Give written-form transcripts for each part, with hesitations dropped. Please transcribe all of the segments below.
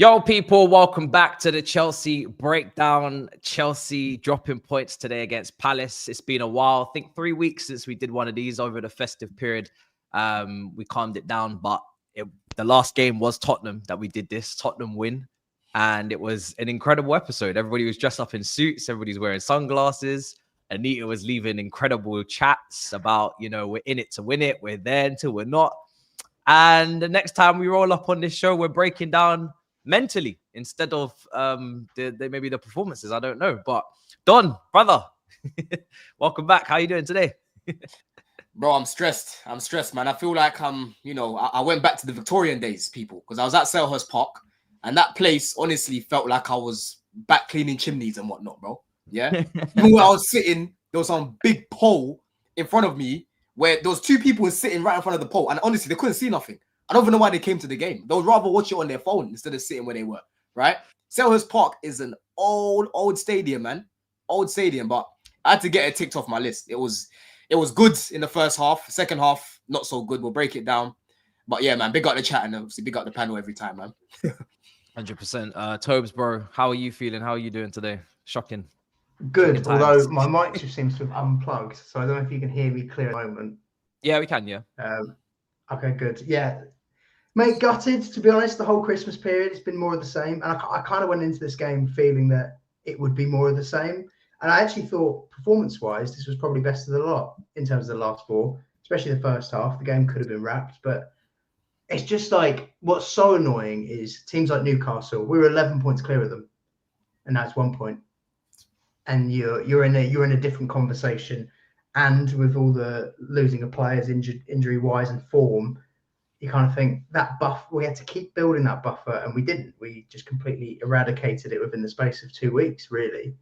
Yo, people, welcome back to the Chelsea breakdown. Chelsea dropping points today against Palace. It's been a while. I think 3 weeks since we did one of these over the festive period. We calmed it down, but the last game was Tottenham that we did this. Tottenham win. And it was an incredible episode. Everybody was dressed up in suits. Everybody's wearing sunglasses. Anita was leaving incredible chats about, we're in it to win it. We're there until we're not. And the next time we roll up on this show, we're breaking down mentally instead of maybe the performances. I don't know. But Don, brother, welcome back. How you doing today? Bro, I'm stressed. Man. I feel like I went back to the Victorian days, people, because I was at Selhurst Park, and that place honestly felt like I was back cleaning chimneys and whatnot, bro. Yeah. Even where I was sitting, there was some big pole in front of me where there was two people sitting right in front of the pole, and honestly, they couldn't see nothing. I don't even know why they came to the game. They would rather watch it on their phone instead of sitting where they were, right? Selhurst Park is an old stadium, man. Old stadium, but I had to get it ticked off my list. It was good in the first half. Second half, not so good. We'll break it down. But yeah, man, big up the chat and obviously big up the panel every time, man. 100%. Tobes, bro, how are you feeling? How are you doing today? Shocking. Good, although my mic just seems to have unplugged, so I don't know if you can hear me clear at the moment. Yeah, we can, yeah. Okay, good. Yeah. Mate, gutted, to be honest, the whole Christmas period. It's been more of the same. And I kind of went into this game feeling that it would be more of the same. And I actually thought, performance-wise, this was probably best of the lot in terms of the last four, especially the first half. The game could have been wrapped. But it's just like, what's so annoying is teams like Newcastle, we were 11 points clear of them. And that's 1 point. And you're in a different conversation. And with all the losing of players injury-wise and form, you kind of think that we had to keep building that buffer, and we didn't. We just completely eradicated it within the space of 2 weeks, really.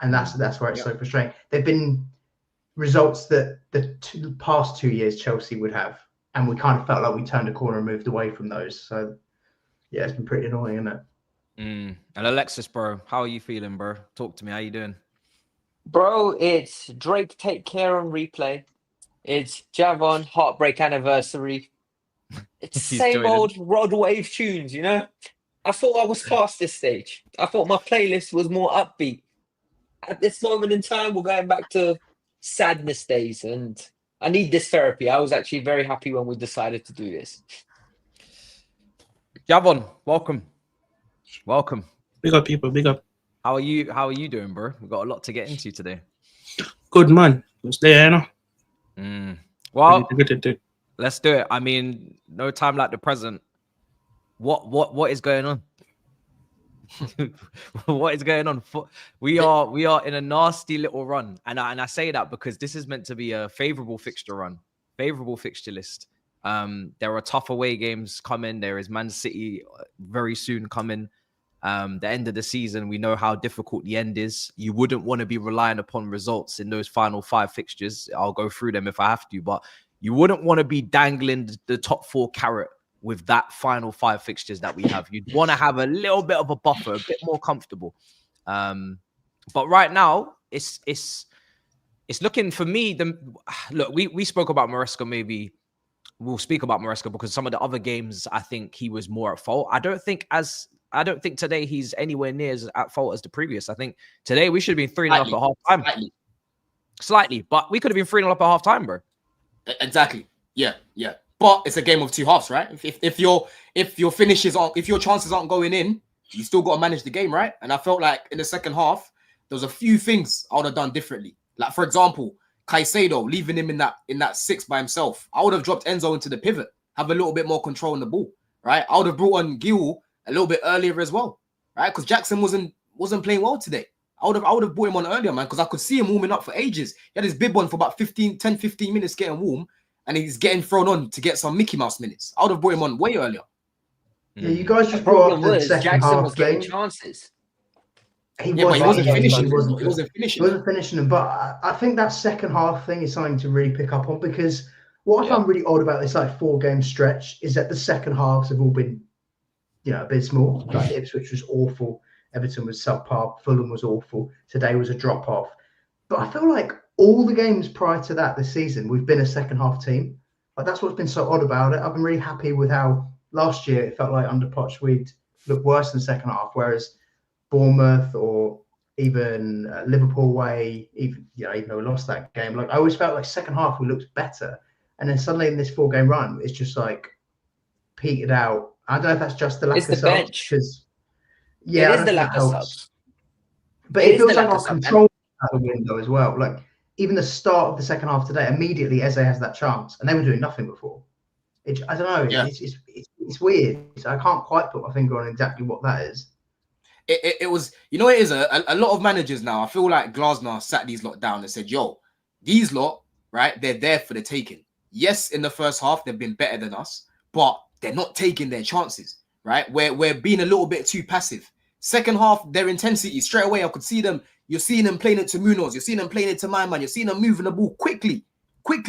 And that's where it's so frustrating. There've been results that the past 2 years Chelsea would have, and we kind of felt like we turned a corner and moved away from those. So, yeah, it's been pretty annoying, isn't it? And Alexis, bro, how are you feeling, bro? Talk to me. How you doing? Bro, it's Drake Take Care on replay. It's Javon Heartbreak Anniversary. It's the same old Rod Wave tunes, I thought I was past this stage. I thought my playlist was more upbeat. At this moment in time, we're going back to sadness days, and I need this therapy. I was actually very happy when we decided to do this. Javon, welcome. Big up, people. Big up. How are you doing, bro? We've got a lot to get into today. Good, man. Just there, Well, let's do it. I mean, no time like the present. What is going on? What is going on? We are in a nasty little run, and I say that because this is meant to be a favorable fixture run, favorable fixture list. There are tough away games coming. There is Man City very soon coming. The end of the season, we know how difficult the end is. You wouldn't want to be relying upon results in those final 5 fixtures. I'll go through them if I have to, but you wouldn't want to be dangling the top 4 carrot with that final 5 fixtures that we have. You'd want to have a little bit of a buffer, a bit more comfortable. But right now, it's looking for me. Look, we spoke about Maresca. Maybe we'll speak about Maresca because some of the other games, I think he was more at fault. I don't think today he's anywhere near as at fault as the previous. I think today we should have been 3-0 up at half time. Slightly, but we could have been 3-0 up at half time, bro. Exactly. Yeah. But it's a game of 2 halves, right? If your chances aren't going in, you still got to manage the game, right? And I felt like in the second half, there was a few things I would have done differently. Like, for example, Caicedo, leaving him in that 6 by himself. I would have dropped Enzo into the pivot, have a little bit more control on the ball, right? I would have brought on Gil a little bit earlier as well, right? Because Jackson wasn't playing well today. I would have brought him on earlier, man, because I could see him warming up for ages. He had his bib on for about 10, 15 minutes getting warm, and he's getting thrown on to get some Mickey Mouse minutes. I would have brought him on way earlier. Yeah, you guys just brought up the second Jackson half was getting chances. He wasn't finishing. He wasn't finishing them, but I think that second half thing is something to really pick up on, because what I found really odd about this 4-game stretch is that the second halves have all been, abysmal. Like Ipswich was awful, Everton was subpar, Fulham was awful, today was a drop off. But I feel like all the games prior to that this season, we've been a second half team. Like, that's what's been so odd about it. I've been really happy with how last year it felt like under Poch we'd looked worse in the second half, whereas Bournemouth or even Liverpool away, even though we lost that game, like I always felt like second half we looked better, and then suddenly in this 4-game run, it's just like petered out. I don't know if that's just the lack of subs, bench. because It is the lack of subs. But it feels like our control out the window as well. Like even the start of the second half today, immediately Eze has that chance, and they were doing nothing before. I don't know. Yeah. It's weird. So I can't quite put my finger on exactly what that is. It was, it is a lot of managers now. I feel like Glasner sat these lot down and said, yo, these lot, right, they're there for the taking. Yes, in the first half, they've been better than us, but they're not taking their chances, right? We're being a little bit too passive. Second half, their intensity, straight away, I could see them. You're seeing them playing it to Munoz. You're seeing them playing it to my man. You're seeing them moving the ball quickly.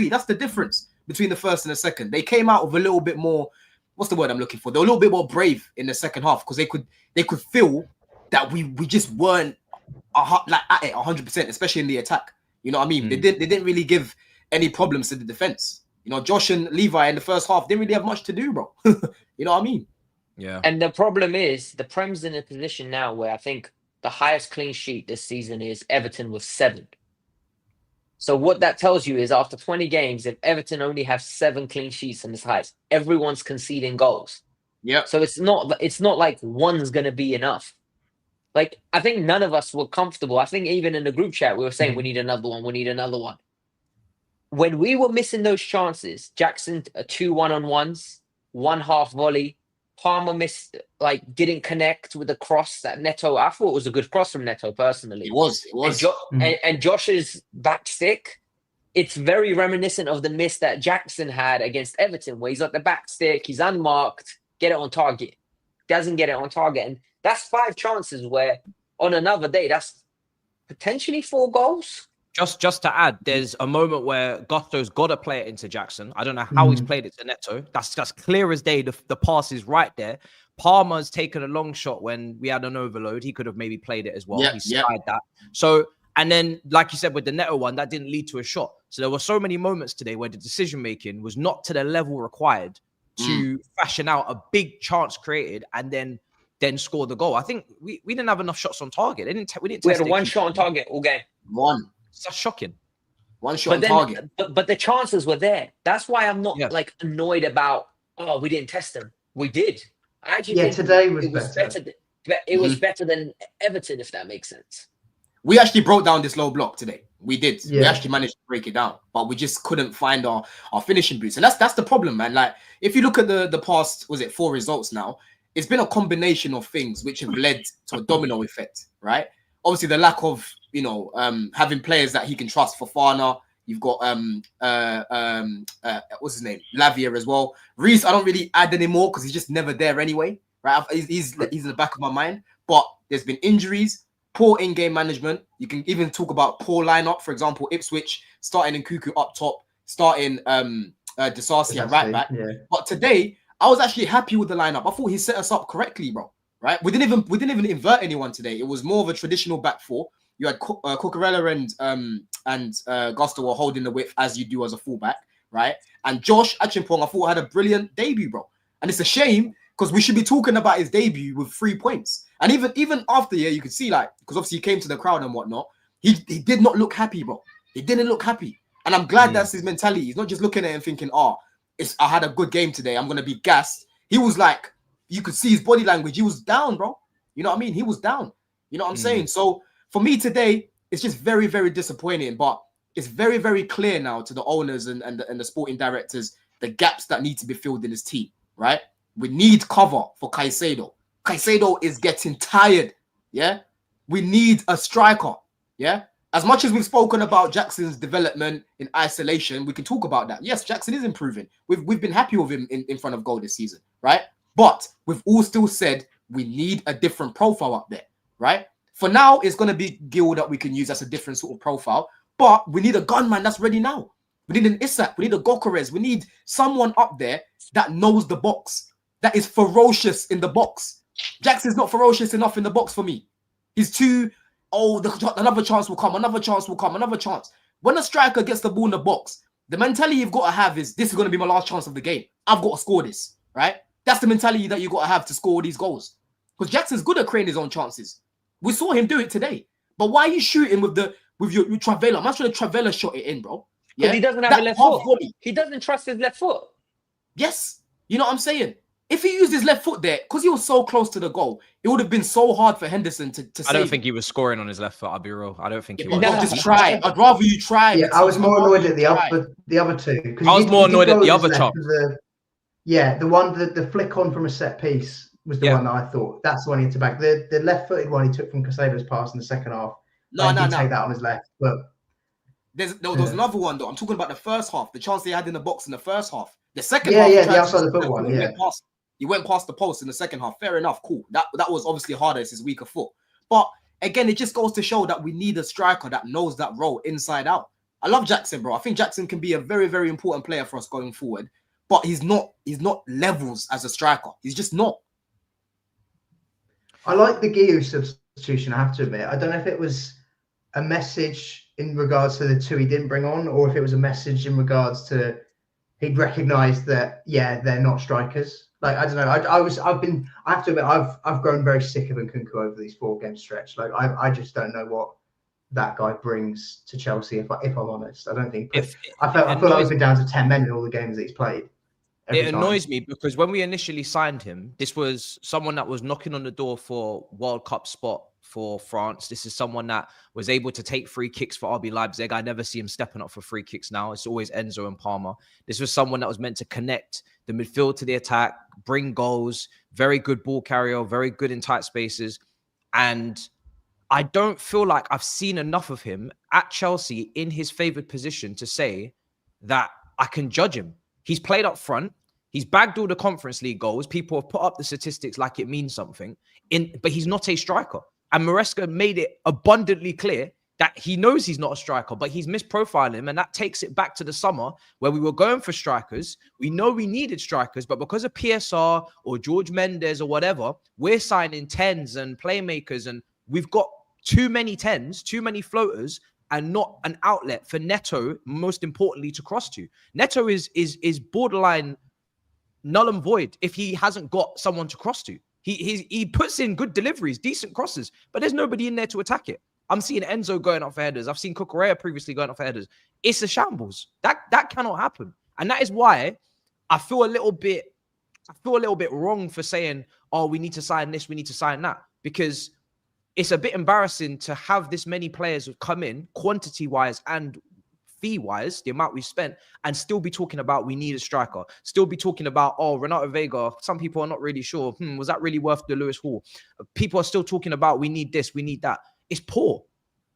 That's the difference between the first and the second. They came out with a little bit more, what's the word I'm looking for? They were a little bit more brave in the second half because they could feel that we just weren't like at it 100%, especially in the attack. You know what I mean? They didn't really give any problems to the defense. Josh and Levi in the first half didn't really have much to do, bro. You know what I mean? Yeah. And the problem is the Prem's in a position now where I think the highest clean sheet this season is Everton with 7. So what that tells you is after 20 games, if Everton only have 7 clean sheets in this highest, everyone's conceding goals. Yeah. So it's not like one's going to be enough. Like, I think none of us were comfortable. I think even in the group chat, we were saying, we need another one. We need another one. When we were missing those chances, Jackson, 2 1-on-1s, 1 half volley. Palmer didn't connect with the cross that Neto. I thought it was a good cross from Neto, personally. It was. And Josh's back stick, it's very reminiscent of the miss that Jackson had against Everton, where he's at the back stick, he's unmarked, get it on target. Doesn't get it on target. And that's 5 chances where on another day, that's potentially 4 goals. Just to add, there's a moment where Gusto's got to play it into Jackson. I don't know how he's played it to Neto. That's clear as day. The pass is right there. Palmer's taken a long shot when we had an overload. He could have maybe played it as well. He spied that. So, and then, like you said, with the Neto one, that didn't lead to a shot. So there were so many moments today where the decision-making was not to the level required to fashion out a big chance created and then score the goal. I think we didn't have enough shots on target. We had 1 shot on target all game. 1. That's shocking. 1 shot on target. But the chances were there. That's why I'm not annoyed about, we didn't test them. We did. I actually think today was better. It was better than Everton, if that makes sense. We actually broke down this low block today. We did. Yeah. We actually managed to break it down, but we just couldn't find our finishing boots. And that's the problem, man. Like, if you look at the past, 4 results now, it's been a combination of things which have led to a domino effect, right? Obviously, the lack of having players that he can trust. Fofana, you've got what's his name, Lavia as well. Reece, I don't really add anymore because he's just never there anyway, right? He's in the back of my mind. But there's been injuries, poor in-game management. You can even talk about poor lineup. For example, Ipswich starting Nkuku up top, starting Disasi at right back. Yeah. But today, I was actually happy with the lineup. I thought he set us up correctly, bro. Right? We didn't even invert anyone today. It was more of a traditional back 4. You had Cucurella and Gusto were holding the width as you do as a fullback, right? And Josh Achimpong, I thought had a brilliant debut, bro. And it's a shame because we should be talking about his debut with 3 points. And even after, you could see because obviously he came to the crowd and whatnot. He did not look happy, bro. He didn't look happy. And I'm glad that's his mentality. He's not just looking at it and thinking, I had a good game today. I'm going to be gassed. He was like, you could see his body language. He was down, bro. You know what I mean? He was down. You know what I'm saying? So for me today, it's just very, very disappointing. But it's very, very clear now to the owners and the sporting directors, the gaps that need to be filled in this team, right? We need cover for Caicedo. Caicedo is getting tired, yeah? We need a striker, yeah? As much as we've spoken about Jackson's development in isolation, we can talk about that. Yes, Jackson is improving. We've been happy with him in front of goal this season, right? But we've all still said we need a different profile up there, right? For now, it's going to be Gil that we can use as a different sort of profile. But we need a gunman that's ready now. We need an Isak. We need a Gokares. We need someone up there that knows the box, that is ferocious in the box. Jackson's not ferocious enough in the box for me. He's too, another chance will come, another chance will come, another chance. When a striker gets the ball in the box, the mentality you've got to have is, this is going to be my last chance of the game. I've got to score this, right? That's the mentality that you've got to have to score these goals. because Jackson's good at creating his own chances. We saw him do it today. But why are you shooting with your Travella? I'm not sure the Travella shot it in, bro. Yeah, he doesn't have a left foot. Volley. He doesn't trust his left foot. Yes, you know what I'm saying. If he used his left foot there, because he was so close to the goal, it would have been so hard for Henderson to save. I don't think he was scoring on his left foot. I'll be real. I don't think he was. No, just try. I'd rather you try. Yeah, I was more annoyed at the other two. I was more annoyed at the other chop. The flick on from a set piece was the one that I thought. That's the one he had to back. The left-footed one he took from Casado's pass in the second half. No. Take that on his left. But there was another one though. I'm talking about the first half. The chance they had in the box in the first half. The second half. Yeah, the outside the foot one. Yeah. He went past the post in the second half. Fair enough, cool. That was obviously harder. It's his weaker foot. But again, it just goes to show that we need a striker that knows that role inside out. I love Jackson, bro. I think Jackson can be a very, very important player for us going forward. But he's not levels as a striker. He's just not. I like the Guiu substitution, I have to admit. I don't know if it was a message in regards to the two he didn't bring on, or if it was a message in regards to he'd recognised that, they're not strikers. Like, I don't know. I have to admit, I've grown very sick of Nkunku over these 4-game stretch. Like, I just don't know what that guy brings to Chelsea. If I'm honest, I don't think. I feel like we've been down to 10 men in all the games that he's played. It annoys me because when we initially signed him, this was someone that was knocking on the door for World Cup spot for France. This is someone that was able to take free kicks for RB Leipzig. I never see him stepping up for free kicks now. It's always Enzo and Palmer. This was someone that was meant to connect the midfield to the attack, bring goals, very good ball carrier, very good in tight spaces. And I don't feel like I've seen enough of him at Chelsea in his favoured position to say that I can judge him. He's played up front. He's bagged all the Conference League goals. People have put up the statistics like it means something. But he's not a striker. And Maresca made it abundantly clear that he knows he's not a striker, but he's misprofiling him. And that takes it back to the summer where we were going for strikers. We know we needed strikers, but because of PSR or George Mendes or whatever, we're signing 10s and playmakers. And we've got too many 10s, too many floaters, and not an outlet for Neto, most importantly, to cross to. Neto is borderline null and void if he hasn't got someone to cross to. He puts in good deliveries, decent crosses, but there's nobody in there to attack it. I'm seeing Enzo going up for headers. I've seen Cucurella previously going up for headers. It's a shambles. That cannot happen. And that is why I feel a little bit wrong for saying, oh, we need to sign this, we need to sign that, because it's a bit embarrassing to have this many players come in quantity-wise and fee-wise, the amount we spent, and still be talking about we need a striker. Still be talking about, oh, Renato Vega. Some people are not really sure. Was that really worth the Lewis Hall? People are still talking about we need this, we need that. It's poor.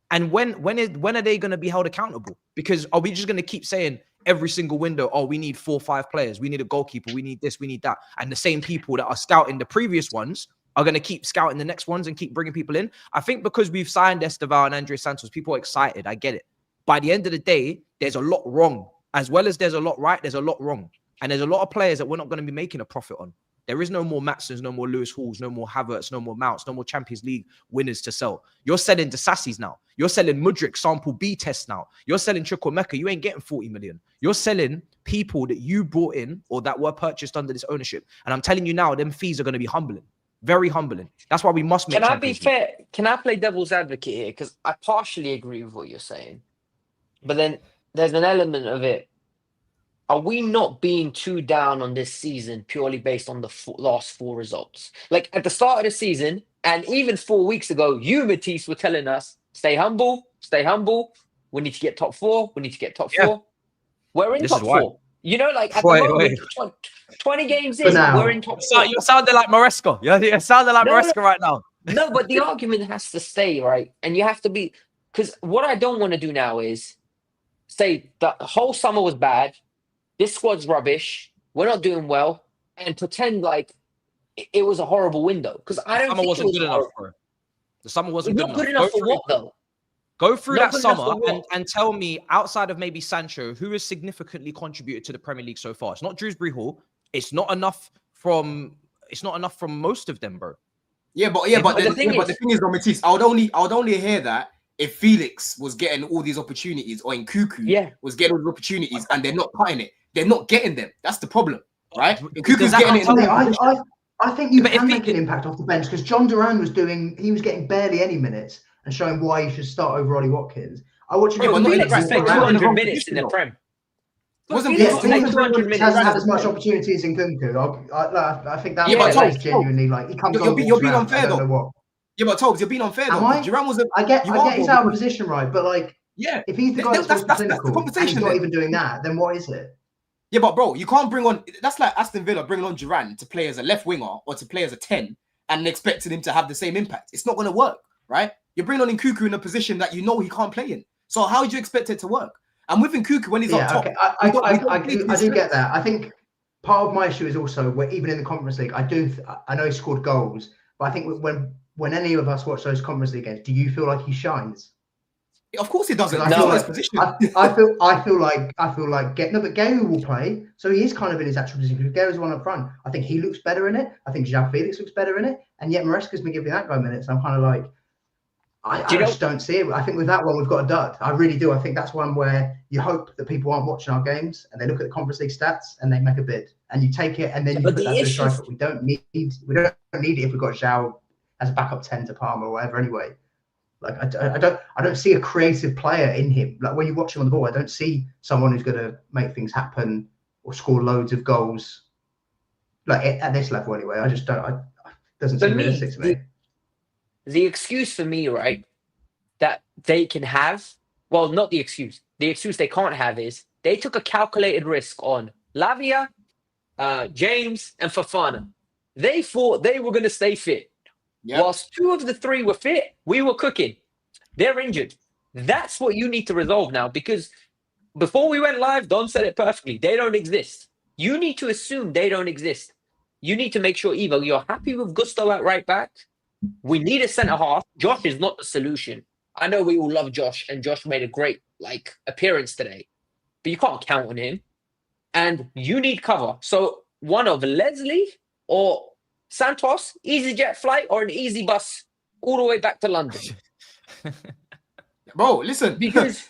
And when are they going to be held accountable? Because are we just going to keep saying every single window, oh, we need 4 or 5 players, we need a goalkeeper, we need this, we need that, and the same people that are scouting the previous ones are going to keep scouting the next ones and keep bringing people in? I think because we've signed Esteval and Andre Santos, people are excited. I get it. By the end of the day, there's a lot wrong. As well as there's a lot right, there's a lot wrong. And there's a lot of players that we're not going to be making a profit on. There is no more Matsons, no more Lewis Halls, no more Havertz, no more Mounts, no more Champions League winners to sell. You're selling Disassis now. You're selling Mudryk sample B tests now. You're selling Chukwuemeka. You ain't getting 40 million. You're selling people that you brought in or that were purchased under this ownership. And I'm telling you now, them fees are going to be humbling. Very humbling. That's why we must make. Can I be fair? Can I play devil's advocate here? Because I partially agree with what you're saying. But then there's an element of it. Are we not being too down on this season purely based on the last 4 results? Like at the start of the season, and even 4 weeks ago, you, Matisse, were telling us, stay humble, stay humble. We need to get top 4. We need to get top 4. We're in top 4. You know, like at the moment, 20 games in, we're in top 4. You're sounding like Maresca. You're sounding like Maresca right now. No, but the argument has to stay, right? And you have to be, because what I don't want to do now is say the whole summer was bad. This squad's rubbish. We're not doing well, and pretend like it was a horrible window. Because I don't think it was good enough for it. The summer wasn't good enough. Good enough for what though? Go through that summer and tell me, outside of maybe Sancho, who has significantly contributed to the Premier League so far. It's not Dewsbury Hall. It's not enough from most of them, bro. But the thing is, Matisse, I would only hear that if Felix was getting all these opportunities, or Nkunku was getting all the opportunities, and they're not cutting it. They're not getting them. That's the problem, right? Nkunku's getting it. I think you can make an impact off the bench because John Duran was getting barely any minutes and showing why you should start over Ollie Watkins. I watched him. Felix spent 200 minutes in the Prem. Felix hasn't had as much opportunity as Nkunku. I think that is genuinely like he comes on. You're being unfair though. Yeah, but Tobes, you're being unfair though. Duran was I get he's out of position, right? But like, if he's the guy that's clinical and he's not even doing that, then what is it? Yeah, but bro, you can't bring on. That's like Aston Villa bringing on Duran to play as a left winger or to play as a 10 and expecting him to have the same impact. It's not going to work, right? You're bringing on Nkunku in a position that you know he can't play in. So how do you expect it to work? And with Nkunku, when he's up top, I do get that. I think part of my issue is also where even in the Conference League, I know he scored goals, but I think when any of us watch those Conference League games, do you feel like he shines? Of course he doesn't. I feel like Gary will play, so he is kind of in his actual position. Gary's the one up front. I think he looks better in it. I think João Felix looks better in it, and yet Maresca's been giving that guy minutes. I'm kind of like, I just don't see it. I think with that one we've got a dud. I really do. I think that's one where you hope that people aren't watching our games and they look at the Conference League stats and they make a bid, and you take it and then you put that to the striker. We don't need it if we've got João as a backup 10 to Palmer or whatever. Anyway. Like I don't see a creative player in him. Like when you watch him on the ball, I don't see someone who's going to make things happen or score loads of goals. Like at this level, anyway. I just don't. It doesn't seem realistic to me. The excuse for me, right, that they can have, well, not the excuse. The excuse they can't have is they took a calculated risk on Lavia, James, and Fofana. They thought they were going to stay fit. Yep. Whilst 2 of the 3 were fit, we were cooking. They're injured. That's what you need to resolve now, because before we went live, Don said it perfectly. They don't exist. You need to assume they don't exist. You need to make sure either you're happy with Gusto at right back. We need a centre half. Josh is not the solution. I know we all love Josh, and Josh made a great appearance today, but you can't count on him. And you need cover. So one of Leslie or Santos, EasyJet flight or an easy bus all the way back to London. Bro, listen. Because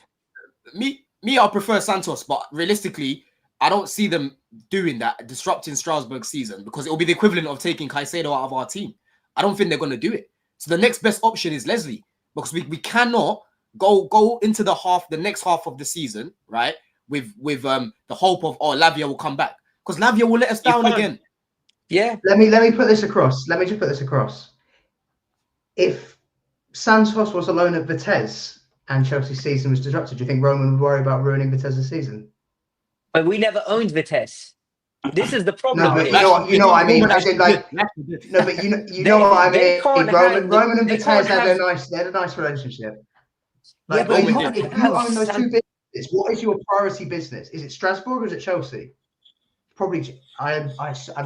me, I prefer Santos, but realistically, I don't see them doing that, disrupting Strasbourg's season, because it will be the equivalent of taking Caicedo out of our team. I don't think they're going to do it. So the next best option is Leslie, because we cannot go into the next half of the season, right? With the hope of Lavia will come back, because Lavia will let us down again. Yeah. Let me put this across. Let me just put this across. If Santos was alone at Vitesse and Chelsea's season was disrupted, do you think Roman would worry about ruining Vitesse's season? But we never owned Vitesse. This is the problem. No, but you know what I mean. As in, like, no, but you know what I mean. Roman and Vitesse had a nice relationship. Like, if you own those 2 businesses, what is your priority business? Is it Strasbourg or is it Chelsea? Probably, I'd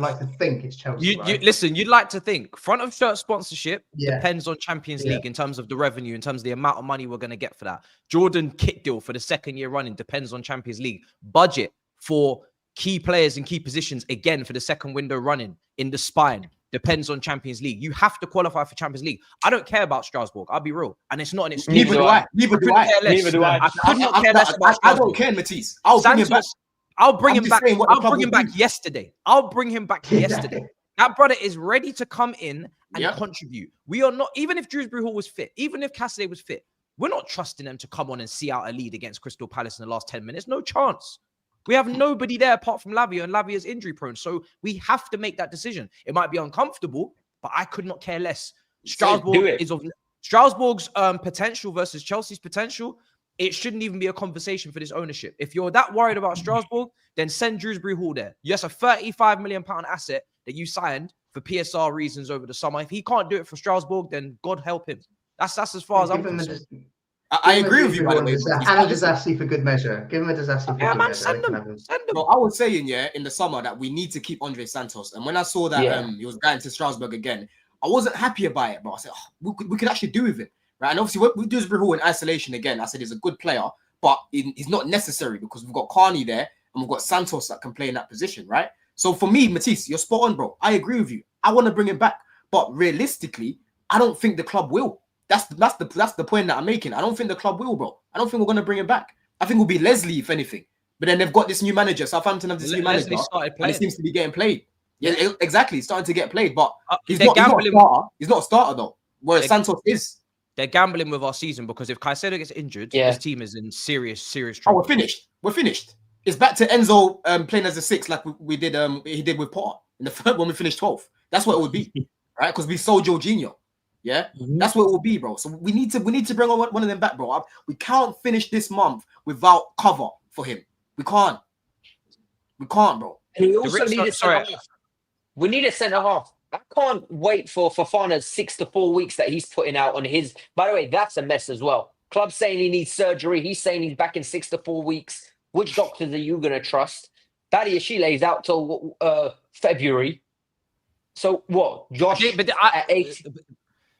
like to think it's Chelsea. Listen, you'd like to think front of shirt sponsorship depends on Champions League in terms of the revenue, in terms of the amount of money we're going to get for that. Jordan kit deal for the 2nd year running depends on Champions League. Budget for key players in key positions, again, for the 2nd window running in the spine depends on Champions League. You have to qualify for Champions League. I don't care about Strasbourg. I'll be real. And it's not an excuse. Neither do I. I could not care less about Strasbourg. I don't care, Matisse. I'll bring him back. I'll bring him back. I'll bring him back yesterday. That brother is ready to come in and contribute. We are not, even if Dewsbury Hall was fit, even if Cassidy was fit, we're not trusting them to come on and see out a lead against Crystal Palace in the last 10 minutes. No chance. We have nobody there apart from Lavia, and Lavia's injury prone. So we have to make that decision. It might be uncomfortable, but I could not care less. Strasbourg's potential versus Chelsea's potential. It shouldn't even be a conversation for this ownership. If you're that worried about Strasbourg, then send Dewsbury Hall there. Yes, a £35 million asset that you signed for PSR reasons over the summer. If he can't do it for Strasbourg, then God help him. That's as far as I'm concerned. I agree with you, by the way. And a disaster for good measure. Give him a disaster for good measure. Send them. Bro, I was saying, in the summer that we need to keep Andre Santos. And when I saw that he was going to Strasbourg again, I wasn't happy about it, but I said, we could actually do with it. Right, and obviously with Dewsbury Hall in isolation again, I said he's a good player, but he's not necessary because we've got Carney there and we've got Santos that can play in that position, right? So for me, Matisse, you're spot on, bro. I agree with you. I want to bring him back, but realistically, I don't think the club will. That's the point that I'm making. I don't think the club will, bro. I don't think we're going to bring him back. I think it'll be Leslie, if anything. But then they've got this new manager. Southampton have this new manager, and it seems to be getting played. Yeah, exactly. He's starting to get played, but he's they're not a gambling. starter. He's not a starter though. Whereas Santos is. They're gambling with our season because if Caicedo gets injured, this team is in serious Oh, trouble. we're finished. We're finished. It's back to Enzo playing as a 6 like we did. He did with Potter in the third when we finished 12th. That's what it would be, right? Because we sold Jorginho. Yeah, that's what it will be, bro. So we need to bring on one of them back, bro. We can't finish this month without cover for him. We can't, bro. And we also need a centre half. We need a centre half. I can't wait for Fofana's 6 to 4 weeks that he's putting out on his. By the way, that's a mess as well. Club saying he needs surgery. He's saying he's back in 6 to 4 weeks. Which doctors are you going to trust? Daddy Ashile is out till February. So what? Josh at 8.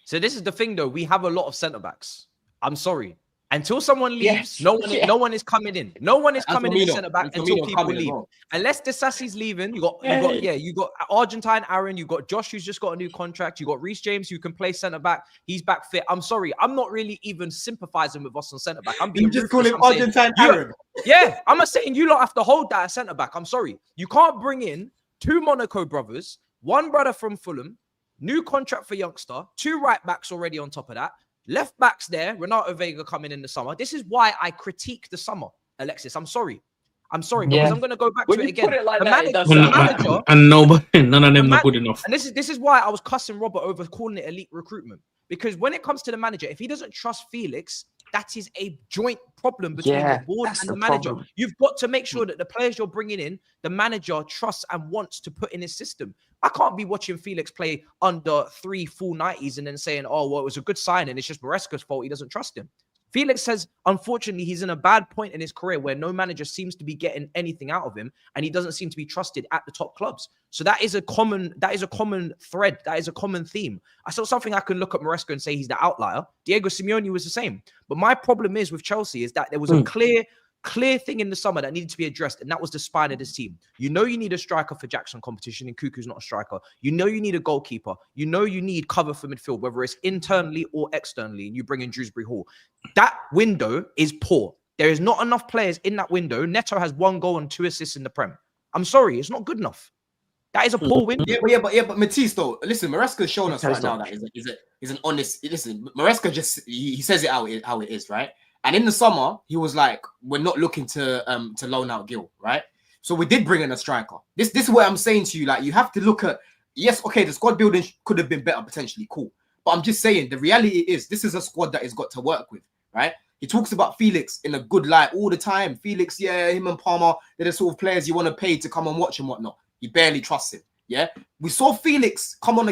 So this is the thing, though. We have a lot of centre backs. I'm sorry. Until someone leaves, no one is coming in. No one is coming in centre back until people leave. Unless Desassi's leaving, you got Argentine Aaron, you got Josh who's just got a new contract, you got Reece James who can play centre back. He's back fit. I'm sorry, I'm not really even sympathising with us on centre back. I'm being just call him Argentine Aaron. Yeah, I'm not saying you lot have to hold that at centre back. I'm sorry, you can't bring in 2 Monaco brothers, 1 brother from Fulham, new contract for youngster, 2 right backs already on top of that. Left backs there, Renato Vega coming in the summer. This is why I critique the summer, Alexis. I'm sorry because I'm going to go back to it again. None of them are good enough. And this is why I was cussing Robert over calling it elite recruitment. Because when it comes to the manager, if he doesn't trust Felix, that is a joint problem between the board and the manager. Problem. You've got to make sure that the players you're bringing in, the manager trusts and wants to put in his system. I can't be watching Felix play under 3 full 90s and then saying, oh, well, it was a good signing. It's just Maresca's fault. He doesn't trust him. Felix says, unfortunately, he's in a bad point in his career where no manager seems to be getting anything out of him, and he doesn't seem to be trusted at the top clubs. So that is a common thread. That is a common theme. I saw something I can look at Maresca and say he's the outlier. Diego Simeone was the same. But my problem is with Chelsea is that there was a clear thing in the summer that needed to be addressed, and that was the spine of this team. You know you need a striker for Jackson competition, and Cuckoo's not a striker. You know you need a goalkeeper. You know you need cover for midfield, whether it's internally or externally, and you bring in Dewsbury Hall. That window is poor. There is not enough players in that window. Neto has 1 goal and 2 assists in the Prem. I'm sorry, it's not good enough. That is a poor window. But Matisse, though, listen, Maresca's shown us right now that he's an honest. Listen, Maresca he says it how it is, right? And in the summer, he was like, we're not looking to loan out Gil, right? So we did bring in a striker. This is what I'm saying to you. Like, you have to look at, yes, okay, the squad building could have been better, potentially, cool. But I'm just saying, the reality is, this is a squad that he's got to work with, right? He talks about Felix in a good light all the time. Felix, him and Palmer, they're the sort of players you want to pay to come and watch and whatnot. He barely trusts him, yeah? We saw Felix come on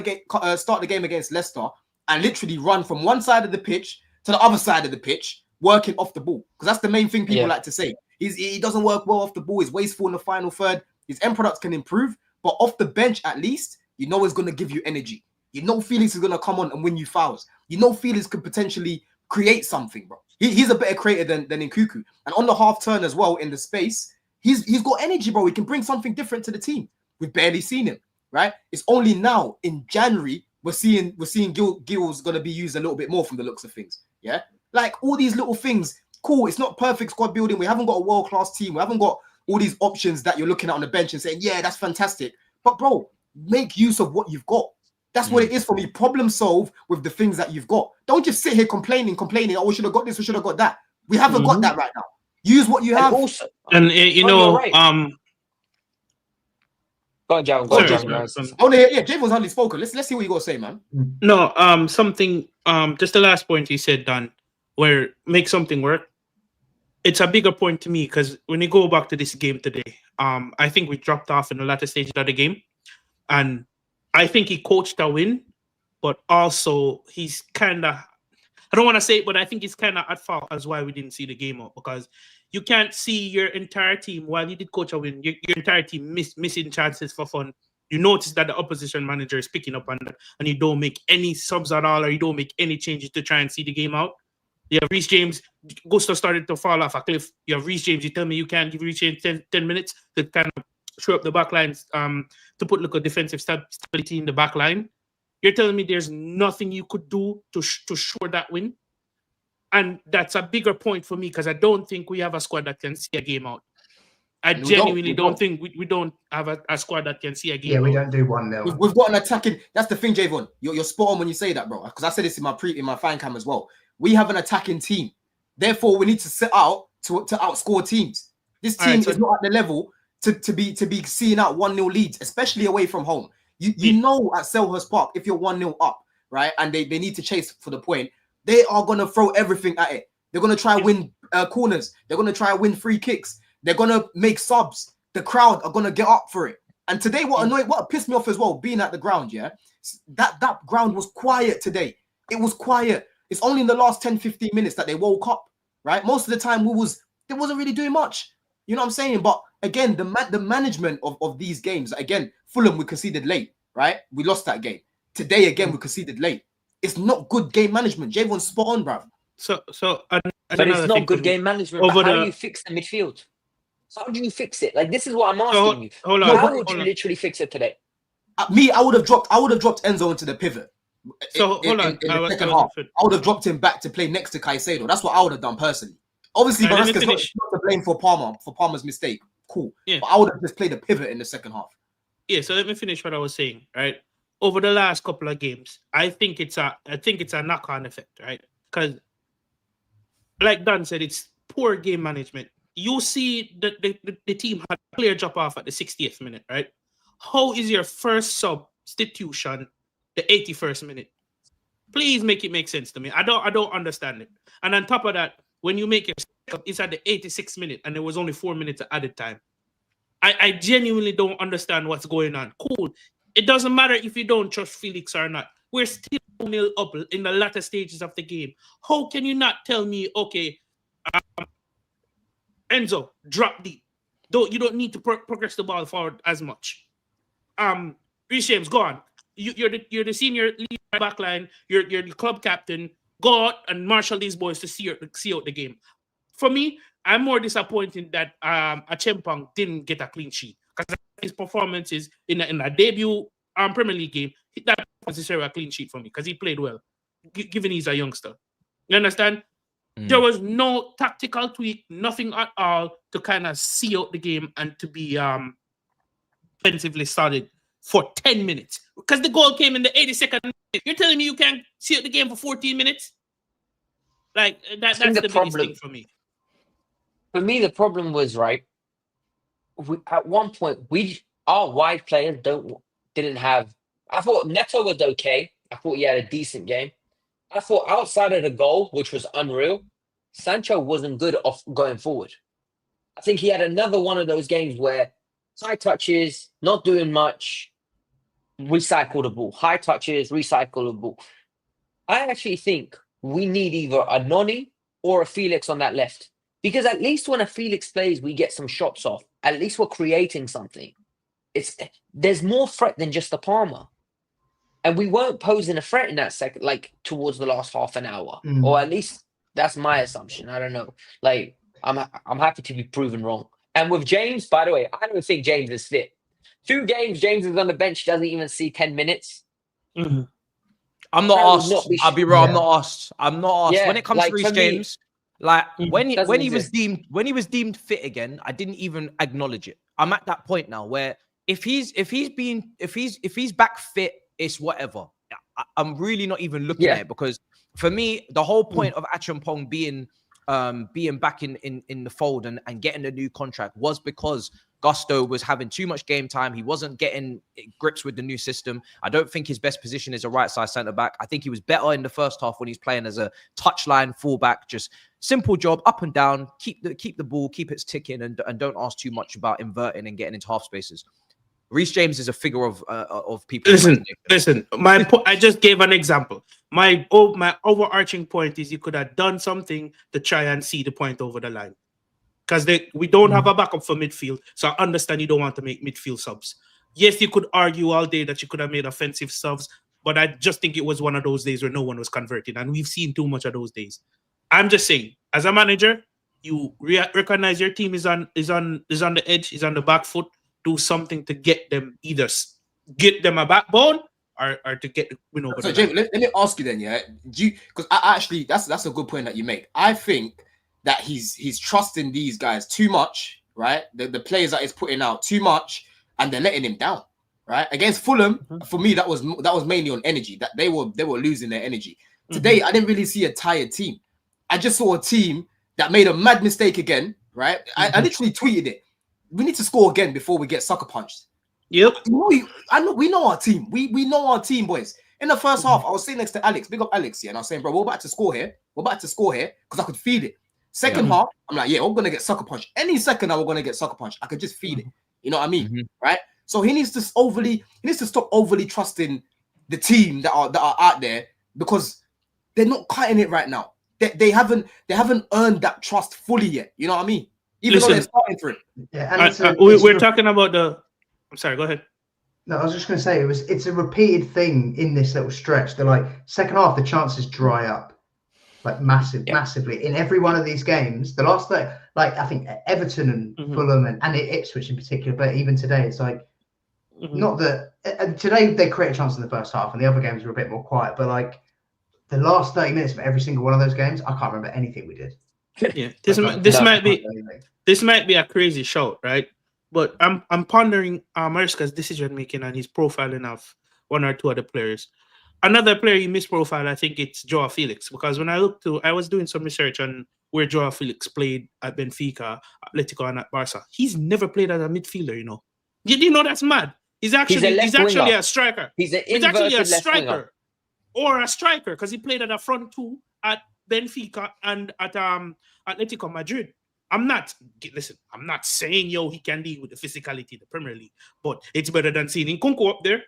start the game against Leicester and literally run from one side of the pitch to the other side of the pitch, working off the ball, because that's the main thing people like to say. He doesn't work well off the ball. He's wasteful in the final third. His end products can improve, but off the bench at least, you know he's going to give you energy. You know Felix is going to come on and win you fouls. You know Felix could potentially create something, bro. He's a better creator than Nkuku. And on the half turn as well, in the space, he's got energy, bro. He can bring something different to the team. We've barely seen him, right? It's only now in January we're seeing Gil's going to be used a little bit more from the looks of things, yeah? Like, all these little things, cool. It's not perfect squad building. We haven't got a world-class team. We haven't got all these options that you're looking at on the bench and saying, yeah, that's fantastic. But, bro, make use of what you've got. That's what it is for me. Problem solve with the things that you've got. Don't just sit here complaining. Oh, we should have got this. We should have got that. We haven't got that right now. Use what you have. And you know, right. Go on, Javon. Javon's hardly spoken. Let's see what you got to say, man. No, something. Just the last point you said, Dan, where make something work. It's a bigger point to me because when you go back to this game today, I think we dropped off in the latter stage of the game, and I think he coached a win, but also he's kind of, I don't want to say it, but I think he's kind of at fault as why we didn't see the game out, because you can't see your entire team, while you did coach a win, your entire team missing chances for fun. You notice that the opposition manager is picking up on that, and you don't make any subs at all, or you don't make any changes to try and see the game out. You have Reece James, Gusto started to fall off a cliff. You have Reece James, you tell me you can't give Reece James 10 minutes to kind of shore up the back lines, to put a defensive stability in the back line. You're telling me there's nothing you could do to shore that win? And that's a bigger point for me, because I don't think we have a squad that can see a game out. I We genuinely don't. don't think we don't have a squad that can see a game. Yeah, we don't do 1-0. We've got an attacking. That's the thing, Javon. You're spot on when you say that, bro. Because I said this in my fan cam as well. We have an attacking team. Therefore, we need to set out to outscore teams. This team is not at the level to be seeing out 1-0 leads, especially away from home. You know at Selhurst Park, if you're 1-0 up, right, and they need to chase for the point, they are gonna throw everything at it. They're gonna try win corners. They're gonna try win free kicks. They're gonna make subs. The crowd are gonna get up for it. And today, what pissed me off as well, being at the ground, yeah, that ground was quiet today. It was quiet. It's only in the last 10, 15 minutes that they woke up, right? Most of the time, they wasn't really doing much. You know what I'm saying? But again, the management of these games, again, Fulham, we conceded late, right? We lost that game. Today, again, we conceded late. It's not good game management. Javon's spot on, bruv. But it's not good game management. But how do you fix the midfield? How do you fix it? Like, this is what I'm asking you. How would you literally fix it today? I would have dropped Enzo into the pivot. So hold on. In the second half, I would have dropped him back to play next to Caicedo. That's what I would have done personally. Obviously, Maresca's not to blame for Palmer's mistake. Cool. Yeah. But I would have just played a pivot in the second half. Yeah. So let me finish what I was saying. Right. Over the last couple of games, I think it's a knock-on effect, right? Because, like Dan said, it's poor game management. You see that the team had a clear drop off at the 60th minute, right? How is your first substitution the 81st minute? Please make it make sense to me. I don't understand it. And on top of that, when you make it, it's at the 86th minute and there was only 4 minutes of added time. I genuinely don't understand what's going on. Cool. It doesn't matter if you don't trust Felix or not. We're still 0-0 up in the latter stages of the game. How can you not tell me, okay, Enzo, drop deep. You don't need to progress the ball forward as much. Reece James, go on. You're the senior lead back line. You're the club captain. Go out and marshal these boys to see out the game. For me, I'm more disappointed that Achempong didn't get a clean sheet because his performances in a debut Premier League game, that was necessarily a clean sheet for me because he played well, given he's a youngster. You understand? There was no tactical tweak, nothing at all to kind of see out the game and to be defensively solid for 10 minutes. Because the goal came in the 82nd minute. You're telling me you can't see out the game for 14 minutes? Like, that's the biggest thing for me. For me, the problem was, right, at one point, our wide players didn't have... I thought Neto was okay. I thought he had a decent game. I thought outside of the goal, which was unreal, Sancho wasn't good off going forward. I think he had another one of those games where high touches, not doing much, recycle the ball. High touches, recycle the ball. I actually think we need either a Noni or a Felix on that left. Because at least when a Felix plays, we get some shots off. At least we're creating something. There's more threat than just the Palmer. And we weren't posing a threat in that second, like towards the last half an hour, or at least that's my assumption. I don't know. Like I'm happy to be proven wrong. And with James, by the way, I don't think James is fit. 2 games, James is on the bench, doesn't even see 10 minutes. Mm-hmm. I'm not asked. I'll be real. Yeah. I'm not asked. Yeah, when it comes to Reece James, like when he was deemed fit again, I didn't even acknowledge it. I'm at that point now where if he's back fit, it's whatever. I'm really not even looking at it because for me, the whole point of Acheampong being back in the fold and getting a new contract was because Gusto was having too much game time. He wasn't getting grips with the new system. I don't think his best position is a right side centre back. I think he was better in the first half when he's playing as a touchline fullback. Just simple job, up and down, keep the ball, keep it ticking, and don't ask too much about inverting and getting into half spaces. Reece James is a figure of people. Listen. I just gave an example. My overarching point is you could have done something to try and see the point over the line, because we don't have a backup for midfield. So I understand you don't want to make midfield subs. Yes, you could argue all day that you could have made offensive subs, but I just think it was one of those days where no one was converting, and we've seen too much of those days. I'm just saying, as a manager, you recognize your team is on the edge, is on the back foot. Do something to get them get them a backbone or to get the win over. So, Jamie, let me ask you then, because I actually that's a good point that you make. I think that he's trusting these guys too much, right? The players that he's putting out too much, and they're letting him down, right? Against Fulham, for me, that was mainly on energy. That they were losing their energy. Today, I didn't really see a tired team. I just saw a team that made a mad mistake again, right? I literally tweeted it. We need to score again before we get sucker punched. Yep. We know our team. We know our team, boys. In the first half, I was sitting next to Alex, big up Alex, and I was saying, bro, we're about to score here. We're about to score here because I could feel it. Second half, I'm like, yeah, we're gonna get sucker punched. Any second now, we're gonna get sucker punched. I could just feel it. You know what I mean, right? So he needs to stop overly trusting the team that are out there because they're not cutting it right now. They haven't earned that trust fully yet. You know what I mean? Even though they're starting for it. Yeah, and we're talking about the. I'm sorry. Go ahead. No, I was just going to say it's a repeated thing in this little stretch. They're like second half, the chances dry up like massively in every one of these games. The last I think Everton and Fulham and Ipswich in particular, but even today it's like not that today they create a chance in the first half and the other games were a bit more quiet. But like the last 30 minutes of every single one of those games, I can't remember anything we did. Yeah, this might be a crazy shout, right? But I'm pondering Mariska's decision making and his profiling of one or two other players. Another player he misprofiled, I think it's Joao Felix, because when I was doing some research on where Joao Felix played at Benfica, Atletico, and at Barca. He's never played as a midfielder, you know. You know that's mad. He's actually a striker. He's actually a striker or a striker because he played at a front two at Benfica and at Atletico Madrid. I'm not saying he can deal with the physicality of the Premier League, but it's better than seeing Nkunku up there.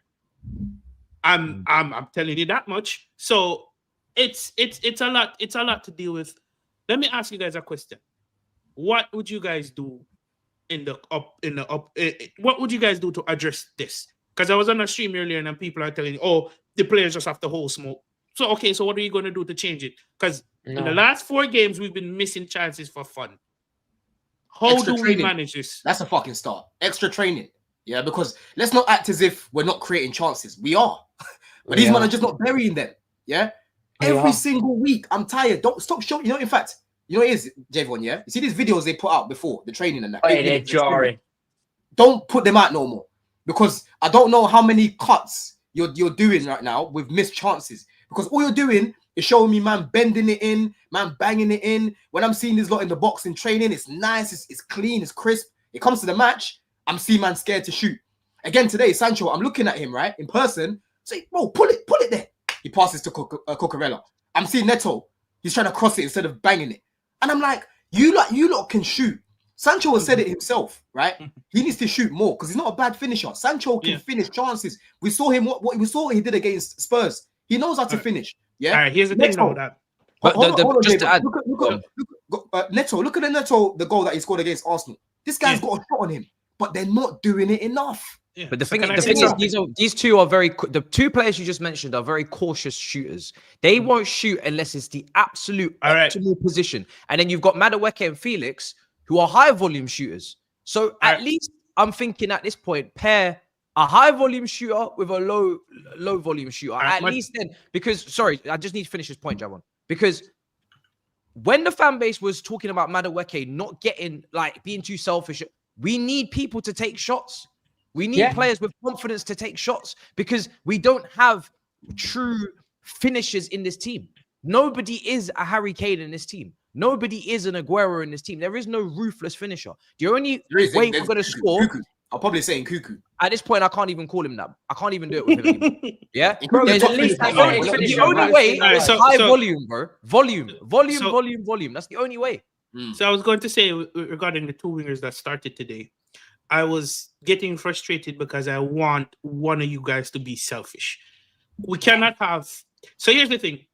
I'm telling you that much. So it's a lot to deal with. Let me ask you guys a question. What would you guys do what would you guys do to address this? Because I was on a stream earlier and people are telling you, the players just have to hold smoke. So so what are you going to do to change it? Because in the last 4 games we've been missing chances for fun. How do we manage this? That's a fucking start. Extra training. Yeah, because let's not act as if we're not creating chances. We are. But these men are just not burying them. Yeah? Every single week. I'm tired. Don't stop showing. In fact, you know what it is, Javon, yeah? You see these videos they put out before, the training and that. They're jarring. Don't put them out no more. Because I don't know how many cuts you're doing right now with missed chances. Because all you're doing is showing me man bending it in, man banging it in. When I'm seeing this lot in the box in training, it's nice, it's clean, it's crisp. It comes to the match, I'm seeing man scared to shoot. Again today, Sancho, I'm looking at him, right, in person. Say, bro, pull it there. He passes to Cucurella. I'm seeing Neto. He's trying to cross it instead of banging it. And I'm like, you lot can shoot. Sancho has said it himself, right? He needs to shoot more because he's not a bad finisher. Sancho can finish chances. We saw him what he did against Spurs. He knows how to finish. Yeah. All right. Here's the thing about that. Neto, look at the goal that he scored against Arsenal. This guy's got a shot on him, but they're not doing it enough. Yeah. But the thing is, these two are the 2 players you just mentioned are very cautious shooters. They won't shoot unless it's the absolute optimal position. And then you've got Madueke and Felix, who are high volume shooters. So at least I'm thinking at this point, pair a high volume shooter with a low volume shooter. At least then, because sorry, I just need to finish this point, Javon. Because when the fan base was talking about Madueke not getting being too selfish, we need people to take shots. We need players with confidence to take shots because we don't have true finishers in this team. Nobody is a Harry Kane in this team. Nobody is an Aguero in this team. There is no ruthless finisher. The only way we're going to score... I'll probably say Nkunku. At this point, I can't even call him that. I can't even do it with him anymore. Yeah? Bro, the only way is high volume, bro. Volume. That's the only way. So I was going to say, regarding the 2 wingers that started today, I was getting frustrated because I want one of you guys to be selfish. We cannot have... So here's the thing.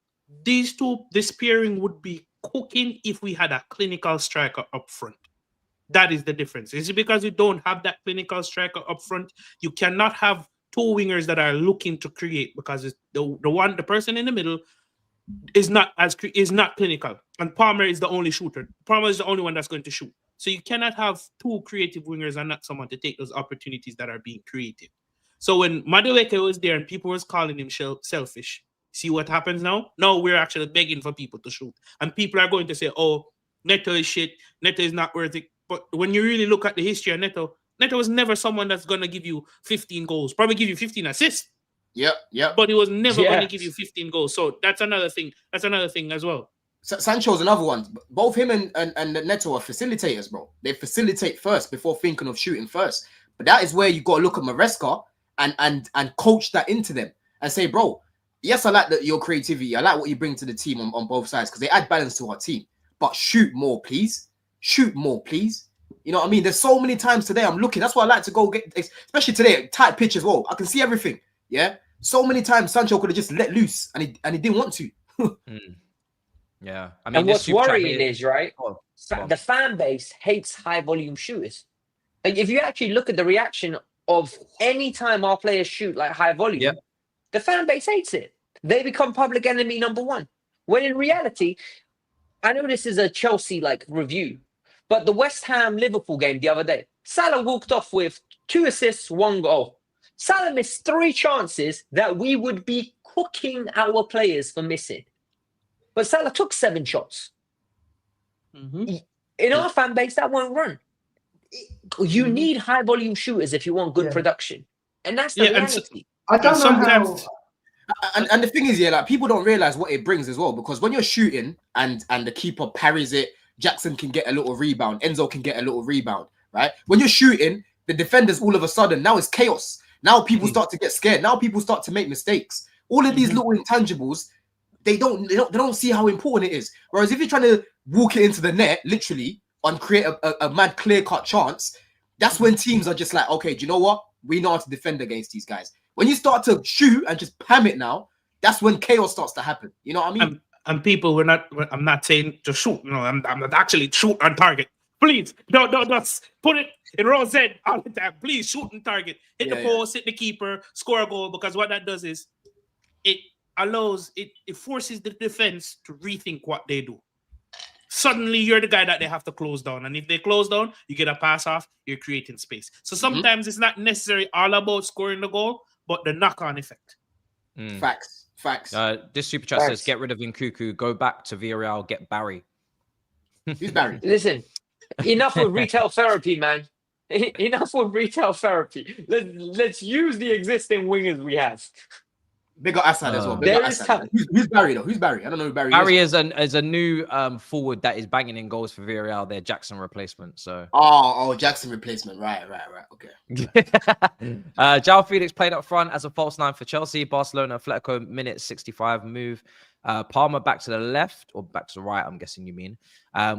This pairing would be cooking if we had a clinical striker up front. That is the difference. Is it because you don't have that clinical striker up front? You cannot have 2 wingers that are looking to create because the person in the middle is not clinical, and Palmer is the only shooter. Palmer is the only one that's going to shoot. So you cannot have 2 creative wingers and not someone to take those opportunities that are being created. So when Madueke was there and people was calling him selfish, see what happens now? Now we're actually begging for people to shoot, and people are going to say, "Oh, Neto is shit. Neto is not worth it." But when you really look at the history of Neto was never someone that's gonna give you 15 goals, probably give you 15 assists. Yep. But he was never going to give you 15 goals. So that's another thing. That's another thing as well. Sancho's another one. Both him and Neto are facilitators, bro. They facilitate first before thinking of shooting first. But that is where you got to look at Maresca and coach that into them and say, bro, yes, I like your creativity. I like what you bring to the team on both sides because they add balance to our team. But shoot more, please. Shoot more, please. You know what I mean? There's so many times today I'm looking. That's why I like to go get, especially today, tight pitch as well. I can see everything. Yeah. So many times Sancho could have just let loose and he didn't want to. Yeah. I mean, and what's worrying is, right, the fan base hates high volume shooters. Like, if you actually look at the reaction of any time our players shoot like high volume, the fan base hates it. They become public enemy number one. When in reality, I know this is a Chelsea like review, but the West Ham Liverpool game the other day, Salah walked off with 2 assists, 1 goal. Salah missed 3 chances that we would be cooking our players for missing. But Salah took 7 shots. In our fan base, that won't run. You need high volume shooters if you want good production. And that's the reality. I don't know how... And the thing is, like, people don't realize what it brings as well, because when you're shooting and the keeper parries it, Jackson can get a little rebound, Enzo can get a little rebound, right? When you're shooting, the defenders all of a sudden, now it's chaos. Now people start to get scared. Now people start to make mistakes. All of these little intangibles, they don't see how important it is. Whereas if you're trying to walk it into the net, literally, and create a mad clear-cut chance, that's when teams are just like, okay, do you know what? We know how to defend against these guys. When you start to shoot and just pam it now, that's when chaos starts to happen. You know what I mean? And people, I'm not saying to shoot. No, I'm not actually shoot on target. Please, don't put it in row Z all the time. Please shoot on target. Hit the post, hit the keeper, score a goal. Because what that does is it forces the defense to rethink what they do. Suddenly, you're the guy that they have to close down. And if they close down, you get a pass off, you're creating space. So sometimes it's not necessarily all about scoring the goal, but the knock-on effect. Facts. This super chat says, get rid of Nkuku, go back to Villarreal, get Barry. Who's Barry? Listen, enough with retail therapy, man. Enough with retail therapy. Let's use the existing wingers we have. Big up Assad as well. Who's Barry though? Who's Barry? I don't know who Barry is. Barry is a new forward that is banging in goals for Villarreal. Their Jackson replacement. So. Oh, Jackson replacement. Right. Okay. João Felix played up front as a false 9 for Chelsea. Barcelona, Atletico, minute 65 move. Palmer back to the left or back to the right. I'm guessing you mean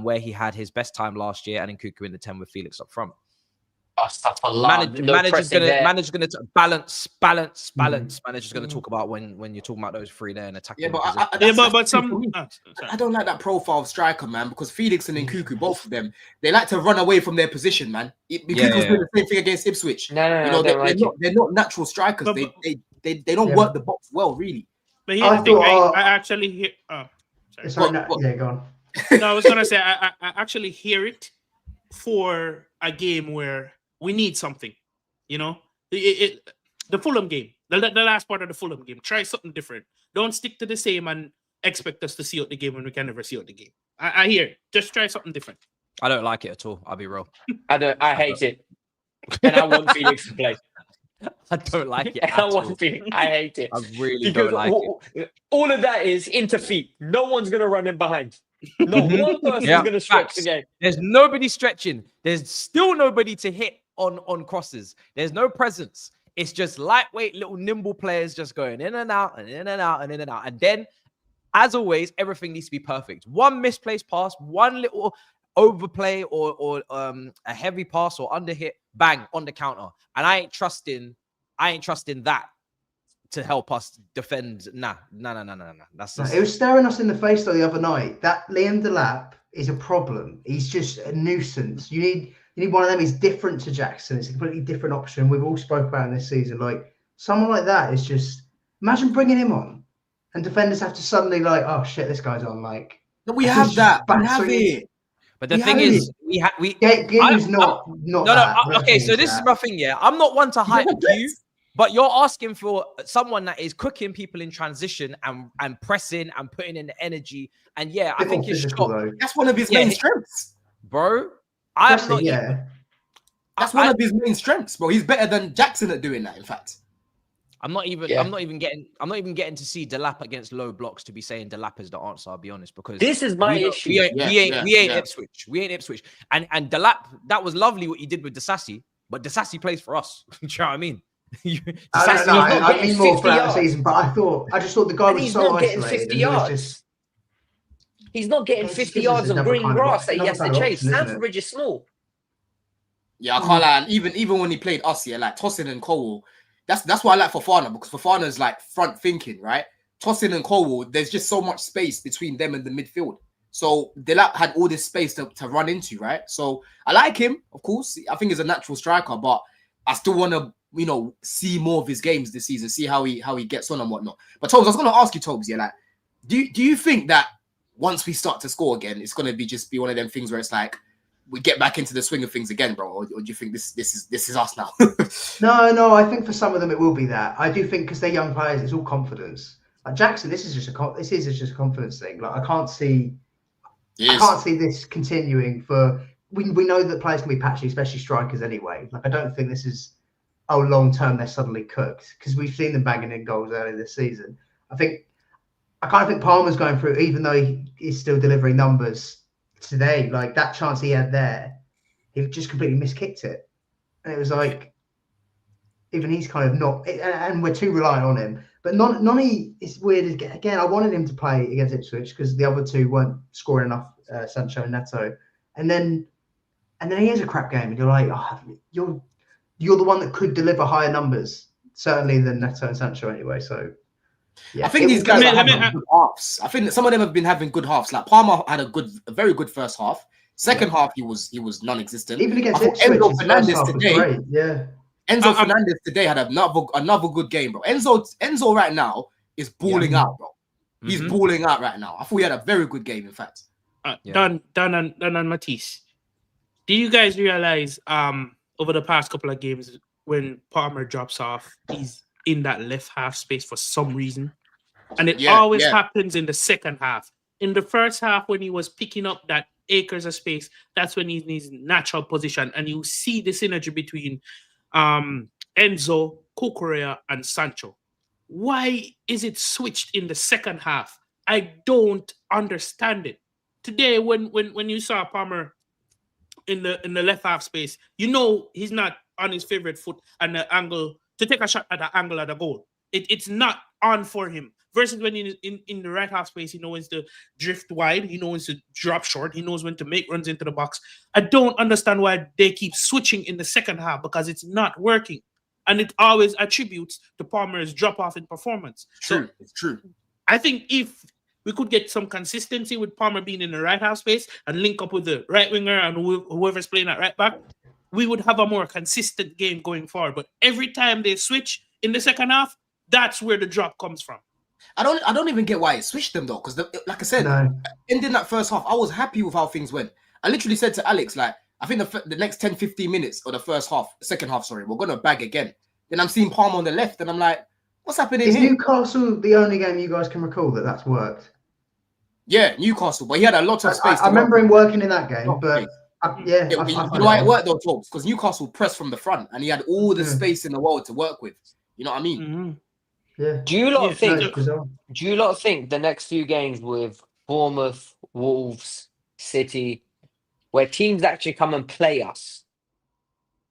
where he had his best time last year, and Nkuku in the 10 with Felix up front. Manager's gonna balance. Manager's gonna talk about when you're talking about those 3 there and attacking. Yeah, but I don't like that profile of striker, man, because Felix and Nkuku, both of them, they like to run away from their position, man. Nkuku's doing the same thing against Ipswich. No, they're not natural strikers. They don't work the box well, really. But here's the thing, I actually hear. Go on. No, I was gonna say I actually hear it for a game where we need something, you know. The Fulham game, the last part of the Fulham game. Try something different. Don't stick to the same and expect us to see out the game when we can never see out the game. I hear it. Just try something different. I don't like it at all. I'll be real. I hate it, and I want Felix to play. I don't like it. I hate it. I really don't like it. All of that is into feet. No one's gonna run in behind. No one person is gonna stretch the game. There's nobody stretching. There's still nobody to hit on crosses. There's no presence. It's just lightweight, little nimble players just going in and out and in and out and in and out. And then, as always, everything needs to be perfect. One misplaced pass, one little overplay or a heavy pass or underhit, bang, on the counter. And I ain't trusting that to help us defend. Nah. It was staring us in the face though the other night. That Liam Delap is a problem. He's just a nuisance. You need one of them. He's different to Jackson. It's a completely different option. We've all spoke about in this season. Like someone like that is just, imagine bringing him on and defenders have to suddenly like, oh shit, this guy's on. Like, no, we have that. We have it. But the thing is, okay, so this is my thing. Yeah, I'm not one to hype you, but you're asking for someone that is cooking people in transition and pressing and putting in the energy. And yeah, I think it's that's one of his main strengths, bro. I'm Pressing, not. yeah. That's one of his main strengths, bro. He's better than Jackson at doing that, in fact. I'm not even getting to see Delap against low blocks to be saying Delap is the answer. I'll be honest, because this is my issue. We ain't Ipswich. We ain't Ipswich. And Delap, that was lovely what you did with Desassi, but Desassi plays for us. Do you know what I mean? I mean more throughout the season, but I just thought the guy was so isolated. And was just, he's not getting 50 yards of green grass that he has to chase. Stamford Bridge is small. Yeah, I can't lie. And even when he played us, yeah, like Tosin and Colwell, that's why I like Fofana, because Fofana's like front thinking, right? Tosin and Colwell, there's just so much space between them and the midfield. So Delap had all this space to run into, right? So I like him, of course. I think he's a natural striker, but I still want to, see more of his games this season, see how he gets on and whatnot. But Tobes, I was going to ask you, Tobes, yeah, like, do you think that once we start to score again, it's going to be one of them things where it's like we get back into the swing of things again, bro? Or do you think this is us now? No, I think for some of them it will be that. I do think because they're young players, it's all confidence. Like Jackson, this is just a confidence thing. Like I can't see this continuing for. We know that players can be patchy, especially strikers anyway. Like I don't think this is long term they're suddenly cooked, because we've seen them banging in goals earlier this season. I kind of think Palmer's going through, even though he is still delivering numbers today, like that chance he had there, he just completely miskicked it. And it was like, even he's kind of not, and we're too reliant on him. But Noni is weird. Again, I wanted him to play against Ipswich because the other two weren't scoring enough, Sancho and Neto. And then he has a crap game, and you're like, you're the one that could deliver higher numbers, certainly than Neto and Sancho anyway. So yeah. I think these guys are having good halves. I think that some of them have been having good halves. Like Palmer had a very good first half. Second half, he was non-existent. Even against Ipswich, Enzo Fernandez today, great. Yeah. Enzo Fernandez today had another good game, bro. Enzo right now is balling out, bro. He's balling out right now. I thought he had a very good game, in fact. Dan and Matisse, do you guys realize over the past couple of games when Palmer drops off, he's in that left half space for some reason, and it always happens in the second half. In the first half, when he was picking up that acres of space, that's when he's in his natural position, and you see the synergy between Enzo, Cucurella, and Sancho. Why is it switched in the second half? I don't understand it. Today, when you saw Palmer in the left half space, he's not on his favorite foot and the angle to take a shot at the angle of the goal. It's not on for him. Versus when he's in the right half space, he knows to drift wide, he knows to drop short, he knows when to make runs into the box. I don't understand why they keep switching in the second half, because it's not working. And it always attributes to Palmer's drop-off in performance. It's true. I think if we could get some consistency with Palmer being in the right half space and link up with the right winger and whoever's playing at right back, we would have a more consistent game going forward. But every time they switch in the second half, that's where the drop comes from. I don't even get why it switched them though, because like I said, ending that first half, I was happy with how things went. I literally said to Alex, like, I think the next 10-15 minutes of the second half, we're gonna bag again. Then I'm seeing Palmer on the left, and I'm like, what's happening here? Is Newcastle the only game you guys can recall that's worked? Yeah, Newcastle, but he had a lot of space. I remember him working in that game, but you know why it worked though, Tobes? Because Newcastle pressed from the front, and he had all the space in the world to work with. You know what I mean? Mm-hmm. Yeah. Do you lot think the next few games with Bournemouth, Wolves, City, where teams actually come and play us,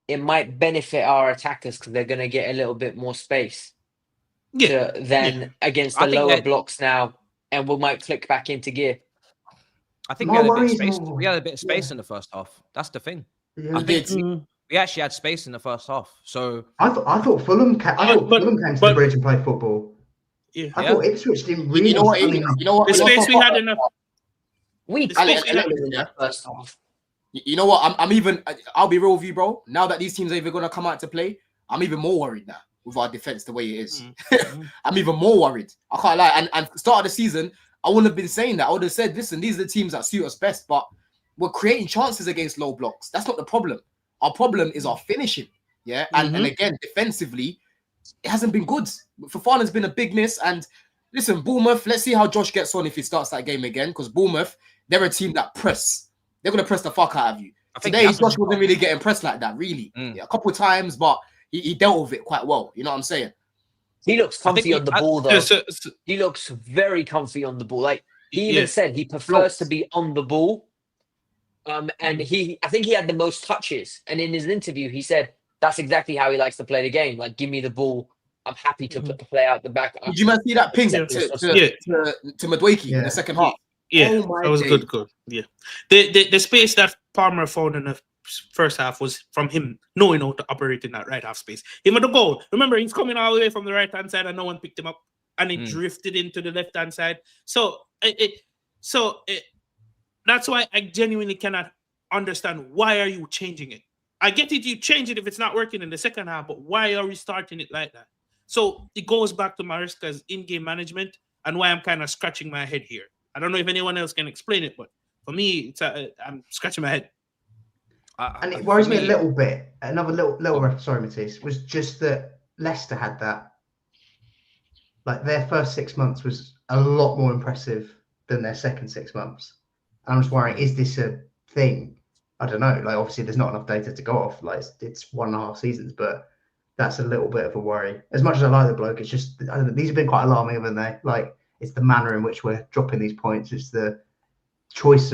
it might benefit our attackers because they're going to get a little bit more space than against the lower blocks now, and we might click back into gear? I think we had a bit of space in the first half. That's the thing. Yeah. I think we actually had space in the first half. So I thought Fulham came to the bridge and played football. Yeah. I thought Ipswich didn't really. You know what? The space we had in the first half. You know what? I'll be real with you, bro. Now that these teams are even going to come out to play, I'm even more worried now with our defense the way it is. I'm even more worried. I can't lie. And start of the season, I wouldn't have been saying that. I would have said, listen, these are the teams that suit us best, but we're creating chances against low blocks. That's not the problem. Our problem is our finishing. Yeah. And again, defensively, it hasn't been good. Fofana's been a big miss. And listen, Bournemouth, let's see how Josh gets on if he starts that game again. Because Bournemouth, they're a team that press. They're going to press the fuck out of you. today Josh wasn't really getting pressed like that, really. Yeah, a couple of times, but he dealt with it quite well. You know what I'm saying? He looks comfy on the ball, though. He looks very comfy on the ball. Like he even said, he prefers to be on the ball. And I think he had the most touches. And in his interview, he said that's exactly how he likes to play the game. Like, give me the ball. I'm happy to play out the back. Did you see that ping to Madueke in the second half? Yeah, that was good. Yeah, the space that Palmer found in the first half was from him knowing how to operate in that right half space. Him at the goal. Remember, he's coming all the way from the right hand side, and no one picked him up, and he drifted into the left hand side. So that's why I genuinely cannot understand why are you changing it. I get it, you change it if it's not working in the second half, but why are we starting it like that? So it goes back to Mariska's in-game management and why I'm kind of scratching my head here. I don't know if anyone else can explain it, but for me, I'm scratching my head. And it worries me a little bit. Another little sorry, Matisse, was just that Leicester had that. Like their first 6 months was a lot more impressive than their second 6 months. And I'm just worrying, is this a thing? I don't know. Like obviously, there's not enough data to go off. Like it's 1.5 seasons, but that's a little bit of a worry. As much as I like the bloke, it's just I don't know. These have been quite alarming, haven't they? Like it's the manner in which we're dropping these points. It's the choice.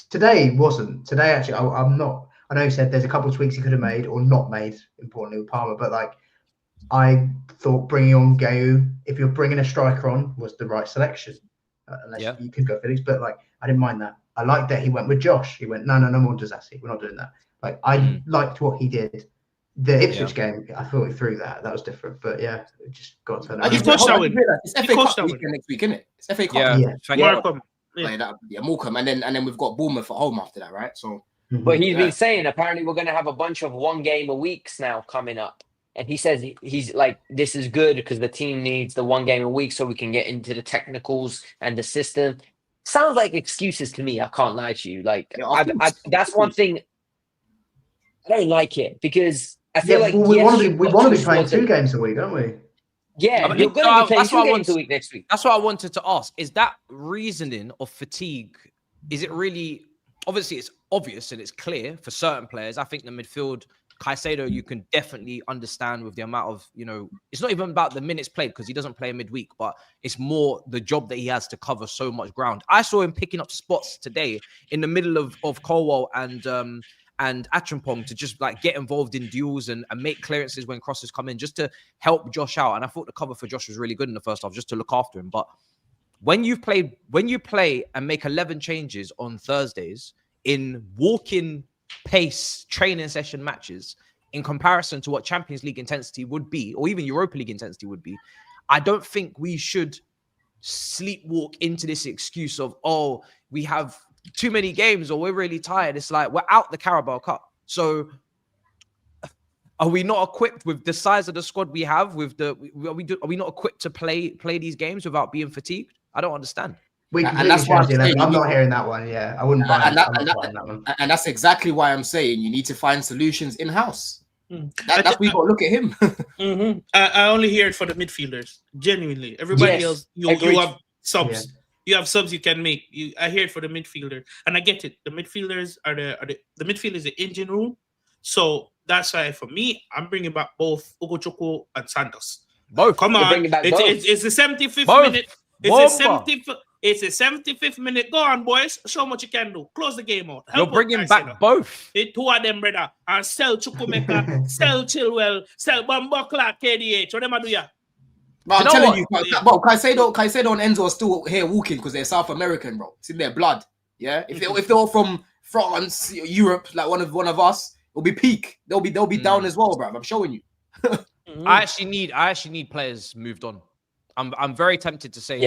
Today wasn't. Today actually, I'm not. I know you said there's a couple of tweaks he could have made or not made. Importantly with Palmer, but like I thought bringing on Geu, if you're bringing a striker on, was the right selection. Unless you could go Felix, but like I didn't mind that. I liked that he went with Josh. He went no more Disassi. We're not doing that. Like I liked what he did. The Ipswich game, I thought he threw that. That was different, but yeah, it just got to. It's FA Cup weekend next week, isn't it? It's FA Cup. Morecambe, and then we've got Bournemouth at home after that, right? So, but he's been saying apparently we're going to have a bunch of 1 game a weeks now coming up, and he says he's like this is good because the team needs the 1 game a week so we can get into the technicals and the system. Sounds like excuses to me. I can't lie to you. Like that's one thing I don't like it because. I feel like we want to be playing 2 games a week, don't we? Yeah, you're going to be playing 2 games a week next week. That's what I wanted to ask. Is that reasoning of fatigue? Is it really? Obviously, it's obvious and it's clear for certain players. I think the midfield, Caicedo, you can definitely understand with the amount of It's not even about the minutes played because he doesn't play midweek, but it's more the job that he has to cover so much ground. I saw him picking up spots today in the middle of Colwell and Acheampong to just like get involved in duels and make clearances when crosses come in just to help Josh out. And I thought the cover for Josh was really good in the first half just to look after him. But when you play and make 11 changes on Thursdays in walking pace training session matches in comparison to what Champions League intensity would be, or even Europa League intensity would be, I don't think we should sleepwalk into this excuse of, oh, we have too many games or we're really tired. It's like we're out the Carabao Cup. So are we not equipped with the size of the squad we have? Are we not equipped to play these games without being fatigued? I don't understand. And that's why I'm not hearing that one. Yeah, I wouldn't buy that one. And that's exactly why I'm saying you need to find solutions in house. That's we got to look at him. I only hear it for the midfielders. Genuinely, everybody else, you have subs. Yeah. You have subs you can make. I hear it for the midfielder, and I get it. The midfielders are the midfield is the engine room, so that's why for me, I'm bringing back both Ugochukwu and Santos. Both. Come on, it's the 75th minute. It's the 75th minute. Go on, boys. Show what you can do. Close the game out. You're bringing back both. 2 of them, brother, and sell Chukwumeka, sell Chilwell, sell Bamba Clark, KDH. What am I do ya? But I'm telling you, Caicedo and Enzo are still here walking because they're South American, bro. It's in their blood. Yeah, if they're all from France, Europe, like one of us, it'll be peak. They'll be down as well, bro. I'm showing you. I actually need players moved on. I'm very tempted to say,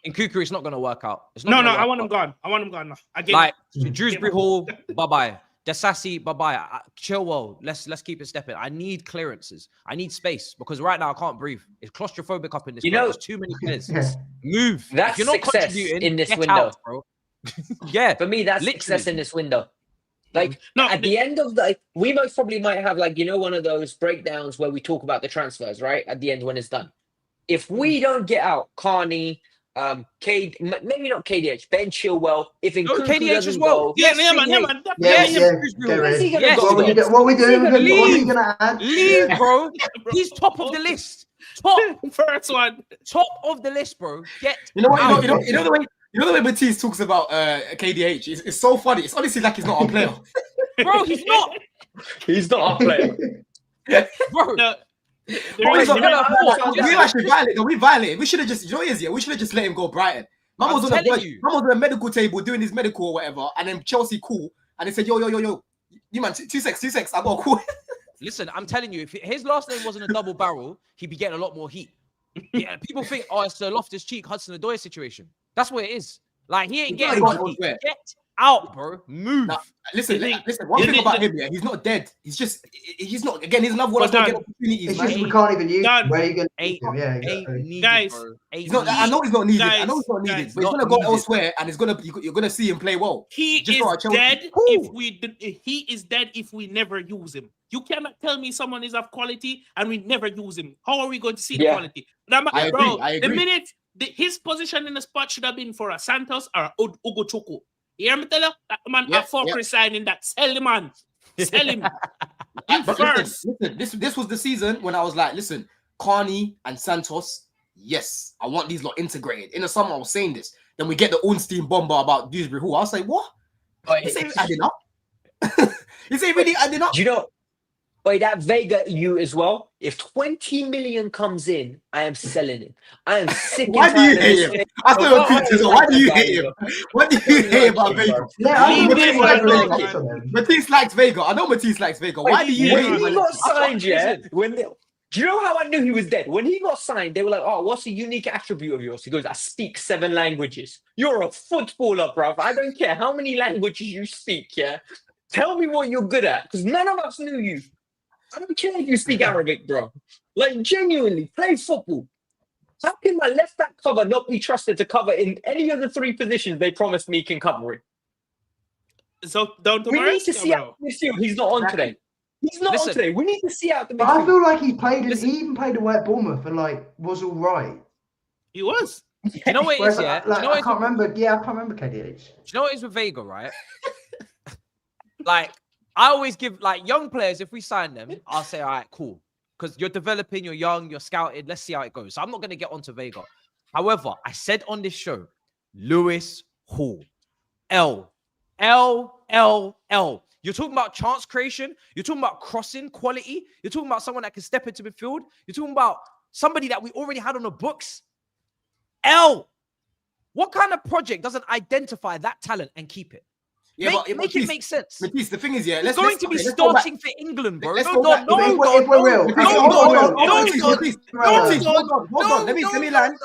in Cuckoo, it's not going to work out. I want him gone. I want him gone now. Dewsbury Hall, bye-bye. Desassi, bye-bye. Chilwell, let's keep it stepping. I need clearances. I need space because right now I can't breathe. It's claustrophobic up in this. There's too many players. Move. That's success in this window, out, bro. Yeah, for me, that's success in this window. Like at the end of we most probably might have one of those breakdowns where we talk about the transfers, right? At the end when it's done. If we don't get out Carney, Maybe not KDH, Ben Chilwell. If Nkunku KDH doesn't as well. go, Yeah, Yes, man. Yes, get where's he rid. gonna Yes. go? What are we doing with him? What are you Leave. gonna add? Leave, bro. He's top of the list. Top First one. of the list, bro. Get You know what? out. You know the way Matisse talks about KDH. It's so funny. It's honestly like he's not a player. Bro, he's not. He's not a player. Bro. No, We actually violated. No, we violated. We should have just, we should have just let him go Brighton. Man was on a medical table doing his medical or whatever, and then Chelsea call, and they said, yo, you man, 2 seconds, I got a call. Listen, I'm telling you, if his last name wasn't a double barrel, he'd be getting a lot more heat. Yeah, people think, it's the Loftus-Cheek, Hudson-Odoi situation. That's what it is. Like, he ain't getting heat. Get out, bro. Move. Now, listen. One thing about him, he's not dead. He's not. Again, he's another one of those opportunities. It's just we can't even use him. Where are you going to use him? Yeah, exactly. Guys, he's not. I know he's not needed. But he's gonna go elsewhere, and you're gonna see him play well. He is dead he is dead if we never use him. You cannot tell me someone is of quality and we never use him. How are we going to see the quality? I agree. The minute his position in the spot should have been for a Santos or Ugo Chukwu. You hear me tell you? That man signing that. Sell the man. Sell him. First. Listen, this was the season when I was like, listen, Carney and Santos, yes, I want these lot integrated. In the summer, I was saying this. Then we get the Ornstein bomber about Dewsbury. Who I was like, what? This ain't adding up. This ain't really adding up. Do you know? That Vega as well. If 20 million comes in, I am selling it. I am sick. Why do you hate him? I saw your pictures. Why do you hate him? What do you hate about Vega? Matisse likes Vega. I know Matisse likes Vega. Why do you hate him? When he got signed, do you know how I knew he was dead? When he got signed, they were like, "Oh, what's a unique attribute of yours?" He goes, "I speak 7 languages." You're a footballer, bro. I don't care how many languages you speak. Yeah, tell me what you're good at, because none of us knew you. I don't care if you speak Arabic, bro. Like, genuinely, play football. How can my left back cover not be trusted to cover in any of the 3 positions they promised me can cover it? So, we need to see out the midfield. He's not on today. He's not on today. We need to see out the midfield. I feel like he even played away at Bournemouth and, was all right. He was. You know what it is, yeah? I can't remember. Yeah, I can't remember KDH. Do you know what it is with Vega, right? I always give young players, if we sign them, I'll say, all right, cool. Because you're developing, you're young, you're scouted. Let's see how it goes. So I'm not going to get onto Vega. However, I said on this show, Lewis Hall. L. You're talking about chance creation. You're talking about crossing quality. You're talking about someone that can step into midfield. You're talking about somebody that we already had on the books. What kind of project doesn't identify that talent and keep it? Yeah, make it make sense. Matisse, the thing is, he's going to be starting for England, bro. Let's No. Hold on. Let me land.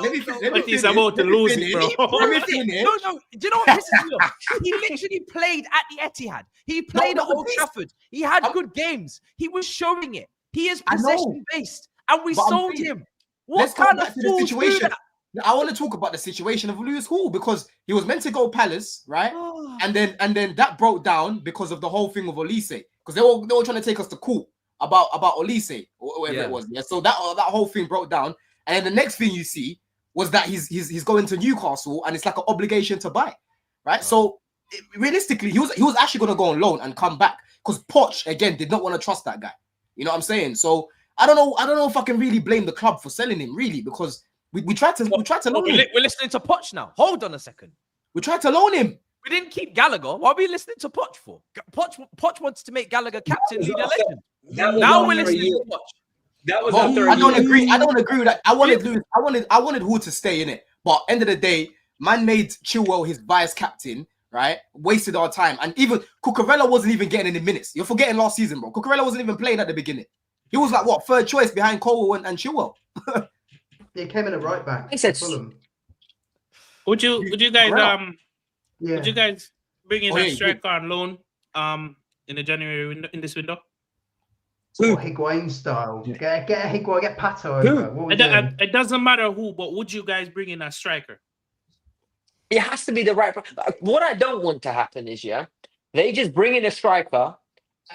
He's about to lose it, bro. No. Do you know what pisses me off? He literally played at the Etihad. He played at Old Trafford. He had good games. He was showing it. He is possession based, and we sold him. What kind of fools do that? I want to talk about the situation of Lewis Hall because he was meant to go Palace, right? And then that broke down because of the whole thing with Olise, because they were trying to take us to court about Olise or whatever it was. Yeah. So that whole thing broke down, and then the next thing you see was that he's going to Newcastle, and it's like an obligation to buy, right? So realistically, he was actually going to go on loan and come back because Poch again did not want to trust that guy. You know what I'm saying? So I don't know if I can really blame the club for selling him, really, because we tried to loan him. We're listening to Poch now. Hold on a second. We tried to loan him. We didn't keep Gallagher. What are we listening to Poch for? Poch wants to make Gallagher captain, leader, legend. Now we're listening to Poch. That was I don't agree. I don't agree with that. I wanted Hall to stay in it. But end of the day, man made Chilwell his vice captain, right? Wasted our time. And even Cucurella wasn't even getting any minutes. You're forgetting last season, bro. Cucurella wasn't even playing at the beginning. He was like, what, 3rd choice behind Cole and Chilwell. He came in at right back. I said, would you guys bring in a striker on loan in the January window, in this window? Higuain style. Get Higuain, get Pato over. It doesn't matter who, but would you guys bring in a striker? It has to be the right. What I don't want to happen is, they just bring in a striker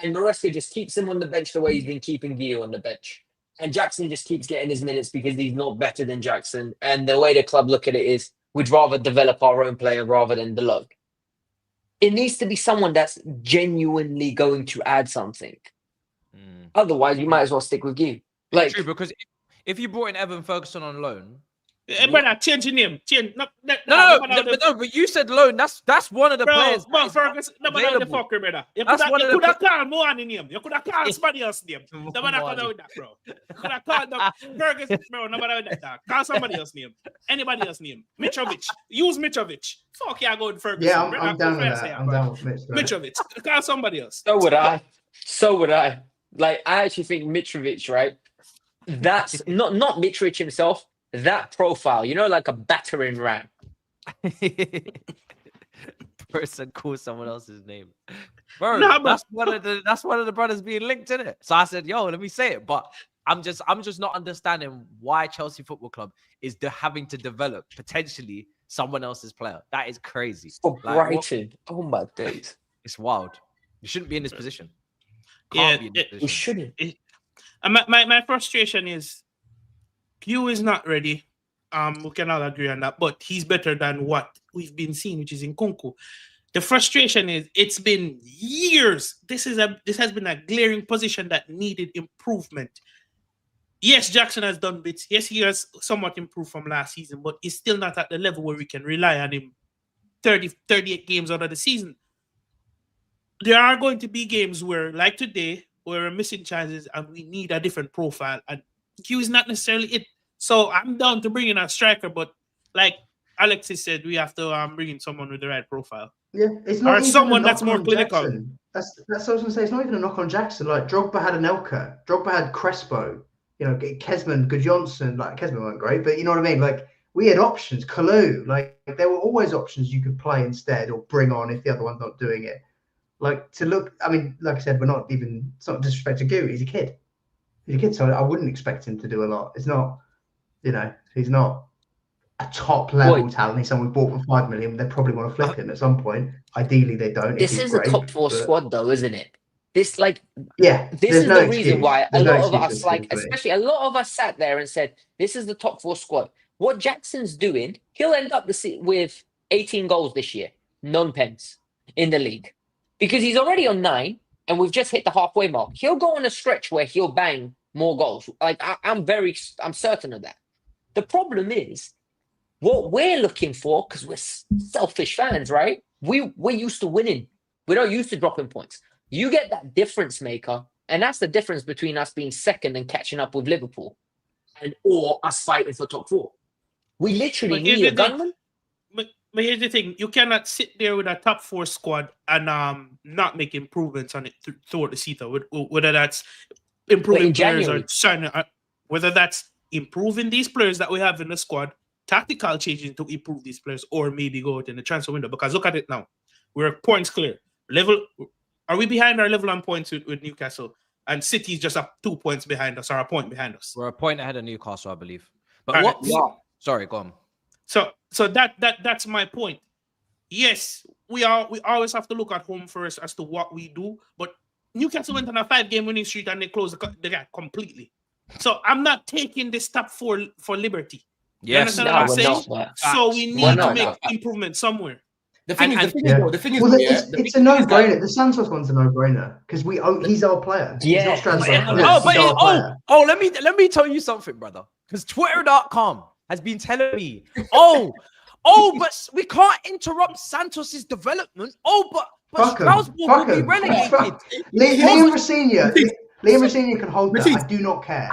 and Maresca just keeps him on the bench the way he's been keeping Gio on the bench. And Jackson just keeps getting his minutes because he's not better than Jackson. And the way the club look at it is, we'd rather develop our own player rather than the loan. It needs to be someone that's genuinely going to add something. Otherwise, you might as well stick with you. Like, true, because if you brought in Evan Ferguson on loan, brother, change your name. Change. But you said loan. That's one of the players. Bro, Ferguson, no matter the fucker, brother. You could have called more name. You could have called somebody else's name. No matter what with that, bro. You could have called Ferguson, bro. No matter with that. Call somebody else's name. Anybody else's name. Mitrovic. Use Mitrovic. Fuck yeah, go with Ferguson. Yeah, I'm down with that. I'm down with Mitrovic. Call somebody else. So would I. Like, I actually think Mitrovic, right? That's not Mitrovic himself. That profile, you know, like a battering ram. Person calls someone else's name, bro. That's one of the brothers being linked in it. So I said, "Yo, let me say it." But I'm just not understanding why Chelsea Football Club is having to develop potentially someone else's player. That is crazy. For Brighton, oh my days, it's wild. You shouldn't be in this position. You shouldn't. My frustration is Q is not ready. We can all agree on that, but he's better than what we've been seeing, which is in Nkunku. The frustration is it's been years. This has been a glaring position that needed improvement. Yes, Jackson has done bits. Yes, he has somewhat improved from last season, but he's still not at the level where we can rely on him 38 games out of the season. There are going to be games where, like today, where we're missing chances and we need a different profile, and Q is not necessarily it. So I'm down to bring in a striker, but like Alexis said, we have to bring in someone with the right profile. Yeah, it's not or someone that's more clinical. Jackson. That's what I was gonna say. It's not even a knock on Jackson. Like Drogba had Anelka, Drogba had Crespo, you know, Kesman, Gudjonsson. Like Kesman weren't great, but you know what I mean. Like we had options. Kalu, like there were always options you could play instead or bring on if the other one's not doing it. Like to look, I mean, like I said, it's not disrespect to Gu. He's a kid. So I wouldn't expect him to do a lot. It's not, you know, he's not a top level talent. He's someone we bought for 5 million. They probably want to flip him at some point. Ideally, they don't. This is a top 4 squad, though, isn't it? This is the reason why a lot of us, especially a lot of us, sat there and said, "This is the top 4 squad." What Jackson's doing, he'll end up with 18 goals this year, non-pens in the league, because he's already on 9, and we've just hit the halfway mark. He'll go on a stretch where he'll bang more goals. Like I'm certain of that. The problem is what we're looking for, because we're selfish fans, right? We're used to winning. We're not used to dropping points. You get that difference maker, and that's the difference between us being second and catching up with Liverpool, or us fighting for top 4. We literally need a gunman. But here's the thing: you cannot sit there with a top 4 squad and not make improvements on it throughout the season. Whether that's improving players or signing, whether that's improving these players that we have in the squad, tactical changes to improve these players, or maybe go out in the transfer window. Because look at it now, we're points clear. Are we behind our level on points with Newcastle? And City's just up 2 points behind us, or a point behind us. We're a point ahead of Newcastle, I believe. But Sorry, go on. So that's my point. Yes, we always have to look at home first as to what we do, but Newcastle went on a 5-game winning streak and they closed the gap completely. So I'm not taking this top 4 for liberty. Yes, you understand what I'm saying? So we need to make improvement somewhere. The thing is, it's a no-brainer. The Santos one's a no-brainer because he's our player. Yeah. He's not player. Let me tell you something, brother. Because Twitter.com has been telling me, but we can't interrupt Santos's development. But Strasbourg will be relegated. Liam Rosenior can hold that. I do not care.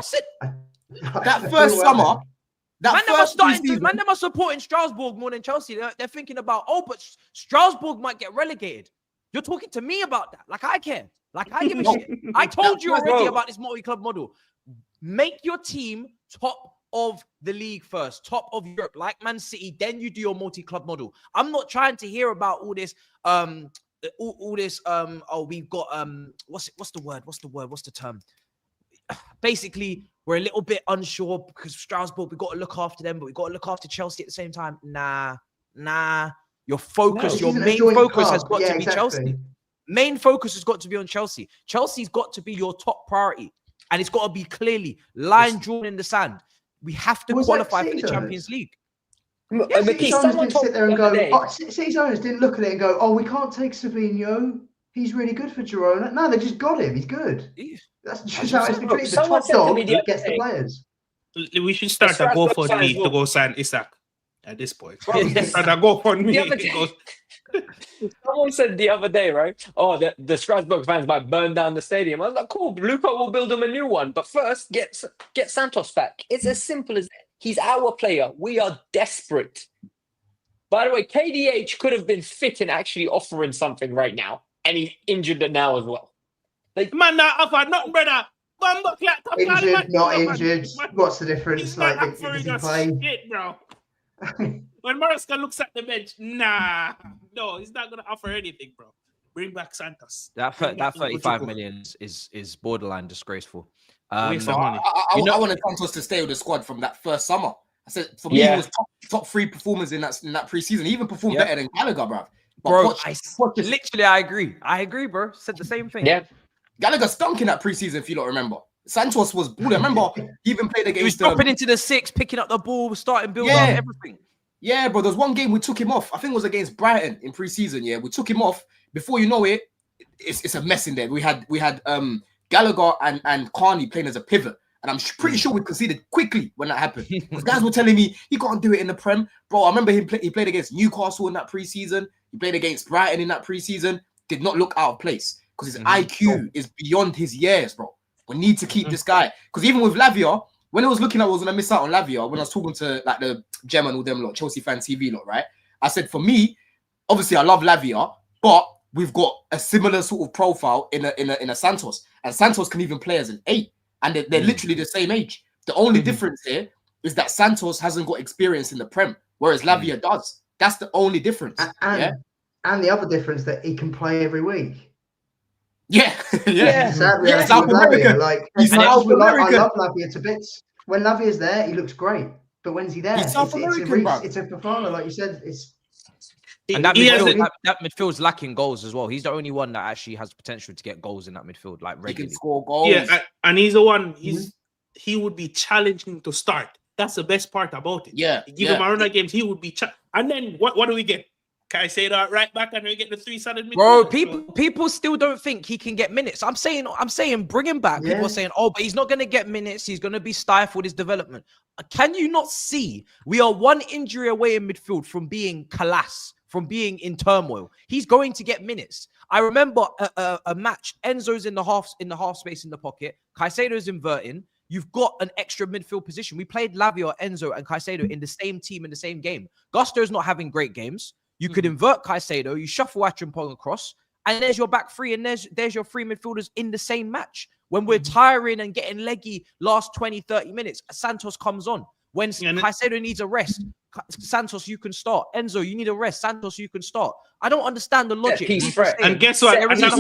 That first summer. Man, them are supporting Strasbourg more than Chelsea. They're thinking about, but Strasbourg might get relegated. You're talking to me about that. Like I care. Like I give a shit. I told you already about this multi-club model. Make your team top of the league first, top of Europe, like Man City. Then you do your multi-club model. I'm not trying to hear about all this. We've got what's the term? Basically, we're a little bit unsure because Strasbourg, we've got to look after them, but we've got to look after Chelsea at the same time. Nah. Your focus, your main focus has got to be Chelsea. Main focus has got to be on Chelsea. Chelsea's got to be your top priority. And it's got to be clearly line drawn in the sand. We have to qualify for the Champions League. City's owners someone didn't told sit there me and the other go. day. Oh, City's owners didn't look at it and go, "Oh, we can't take Savinho. He's really good for Girona." No, they just got him. He's good. That's just how it's been treated. The Someone top said to me dog the other gets the day- players. We should start a Strasbourg fans GoFundMe to will- go sign Isaac at this point. Bro, Start a GoFundMe. The other to day- go- Someone said the other day, right? Oh, the Strasbourg fans might burn down the stadium. I was like, cool, Luca will build them a new one. But first, get Santos back. It's as simple as that. He's our player. We are desperate. By the way, KDH could have been fit and actually offering something right now. And he's injured it now as well. Man, not offer nothing, brother. Injured, not injured. What's the difference? He's Like, not does offering he us play? shit, bro. When Maresca looks at the bench, nah, no, he's not gonna offer anything, bro. Bring back Santos. That Bring back 35 Ugochukwu. million is borderline disgraceful. Waste of money. I wanted Santos to stay with the squad from that first summer. I said for me, he was top 3 performers in that preseason. He even performed better than Gallagher, bro. Bro, literally, I agree, bro. Said the same thing. Yeah. Gallagher stunk in that preseason, if you don't remember. Santos was good. I remember he even played against. He was dropping into the 6, picking up the ball, starting build up, everything. Yeah, bro. There was one game we took him off. I think it was against Brighton in preseason. Yeah, we took him off. Before you know it, it's a mess in there. We had Gallagher and Carney playing as a pivot, and I'm pretty sure we conceded quickly when that happened. Because guys were telling me he can't do it in the Prem, bro. I remember he played against Newcastle in that preseason. He played against Brighton in that preseason. Did not look out of place because his IQ is beyond his years, bro. We need to keep this guy, because even with Lavia, when I was looking, I was gonna miss out on Lavia. When I was talking to like the Gem and all them lot, Chelsea fan TV lot, right? I said for me, obviously I love Lavia, but we've got a similar sort of profile in a Santos, and Santos can even play as an 8, and they're literally the same age. The only difference here is that Santos hasn't got experience in the Prem, whereas Lavia does. That's the only difference. And the other difference that he can play every week. Sadly, South America. Like, He's South American. I love Lavia to bits. When Lavia's there, he looks great. But when's he there? He's South American, bro. It's a Fofana, like you said. And that midfield's lacking goals as well. He's the only one that actually has potential to get goals in that midfield, like regularly. He can score goals. Yeah, and he's the one. He would be challenging to start. That's the best part about it. Yeah, give him a run of games. He would be. And then what do we get? Can I say that right back and we get the 3 solid midfielders? Bro, people still don't think he can get minutes. I'm saying bring him back. Yeah. People are saying, oh, but he's not going to get minutes. He's going to be stifled his development. Can you not see? We are one injury away in midfield from being collapse, from being in turmoil. He's going to get minutes. I remember a match. Enzo's in the half space in the pocket. Caicedo's inverting. You've got an extra midfield position. We played Lavia, Enzo, and Caicedo in the same team in the same game. Gusto's not having great games. You could invert Caicedo, you shuffle Achimpong across, and there's your back 3, and there's your 3 midfielders in the same match. When we're tiring and getting leggy last 20, 30 minutes, Santos comes on. When Caicedo needs a rest, Santos, you can start. Enzo, you need a rest. Santos, you can start. I don't understand the logic. And guess what? And that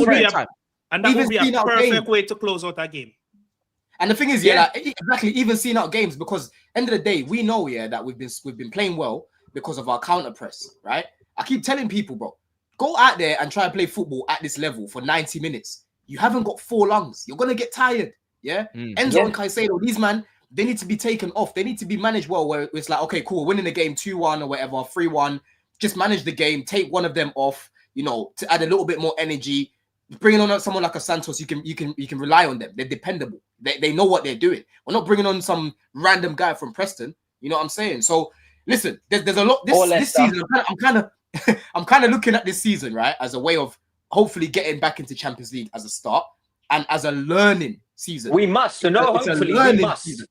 would be a perfect way to close out that game. And the thing is, exactly, even seeing out games, because end of the day, we know, that we've been playing well because of our counter press, right? I keep telling people, bro, go out there and try and play football at this level for 90 minutes. You haven't got 4 lungs. You're going to get tired, Enzo and Caicedo, these man, they need to be taken off. They need to be managed well, where it's like, okay, cool, we're winning the game 2-1 or whatever, 3-1. Just manage the game, take one of them off, to add a little bit more energy. Bringing on someone like a Santos, you can rely on them. They're dependable. They know what they're doing. We're not bringing on some random guy from Preston. You know what I'm saying? So listen, there's a lot this season. I'm kind of looking at this season, right, as a way of hopefully getting back into Champions League as a start and as a learning season. We must. So no, hopefully we must. Season.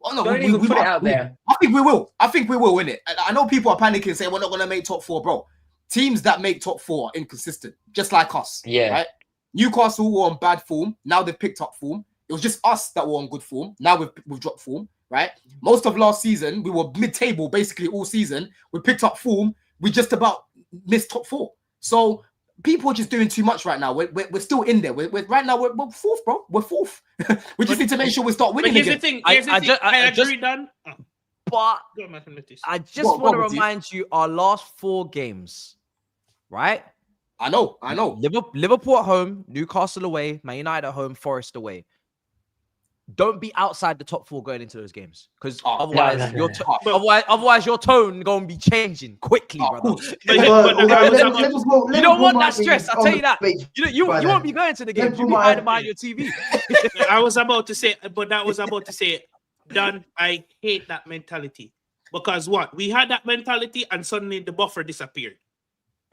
Well, no, don't even put it out there. I think we will win it. I know people are panicking and saying we're not going to make top 4, bro. Teams that make top 4 are inconsistent, just like us. Yeah. Right? Newcastle were on bad form. Now they've picked up form. It was just us that were on good form. Now we've dropped form. Right? Most of last season, we were mid-table basically all season. We picked up form. We just about missed top 4. So people are just doing too much right now. We're still in there. We're right now. We're 4th, bro. We're 4th. We just need to make sure we start winning again. Here's the thing. I agree, Dan. But I just want to remind you our last 4 games, right? I know. Liverpool at home, Newcastle away, Man United at home, Forest away. don't be outside the top 4 going into those games, because Oh, otherwise, no. otherwise your tone gonna be changing quickly, brother. Liverpool You don't want might that stress. be I'll on tell the you that. beach You by won't then. be going to the games. You'll Liverpool be might hiding have- behind your TV. I was about to say, Don, I hate that mentality. Because what? We had that mentality and suddenly the buffer disappeared.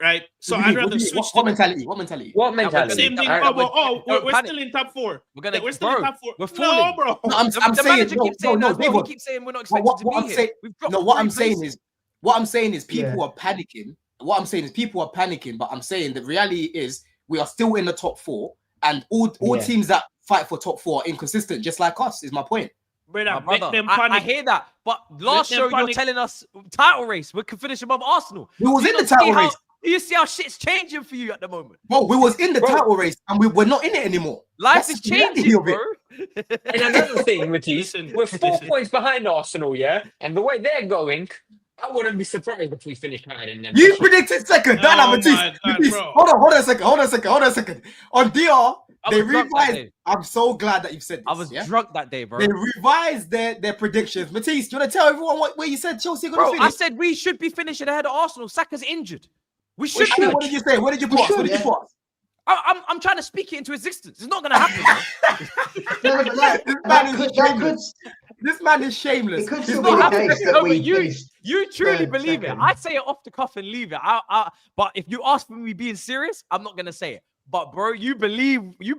Right? So I'd rather switch what mentality? What mentality? What mentality? Same thing. Don't We're panic. still in top 4. We're Still in top 4. We're No, falling. bro. No, I'm The saying manager keeps saying that as well. He Davon, keeps saying we're not What expected to I'm be here. saying, We've dropped no, what 3 I'm saying places. is, what I'm saying is people Yeah. are panicking. What I'm saying is people are panicking, but I'm saying the reality is we are still in the top 4, and all Yeah. teams that fight for top 4 are inconsistent, just like us. Is my point. My Brother, make brother, them I panic. hear that, but last them show you're panic. telling us title race, we could finish above Arsenal. We was Do in you the not see title how- race, do you see how shit's changing for you at the moment? bro. We was in the Bro. title race, and we're not in it anymore. Life That's is the reality changing, of it. bro. And another thing, Matisse, Listen, we're 4 listen. points behind Arsenal, yeah? And the way they're going, I wouldn't be surprised if we finish higher than them. You predicted second. Oh No, my Matisse. God, Matisse, bro. hold on a second. On DR, I they was drunk that revised. day. I'm so glad that you've said this. I was yeah? drunk that day, bro. They revised their predictions. Matisse, do you want to tell everyone where you said Chelsea are going Bro, to I finish? said we should be finishing ahead of Arsenal. Saka's injured. We should And be. then what did you say? Where did you put us? should, What did you yeah. put us? I'm trying to speak it into existence. It's not gonna happen. Bro. No, but that could, This man is shameless. it could This still man be the happening. case that No, we but you- finished You truly Third, believe it. second. I say it off the cuff and leave it. But if you ask for me being serious, I'm not gonna say it. But bro, you believe we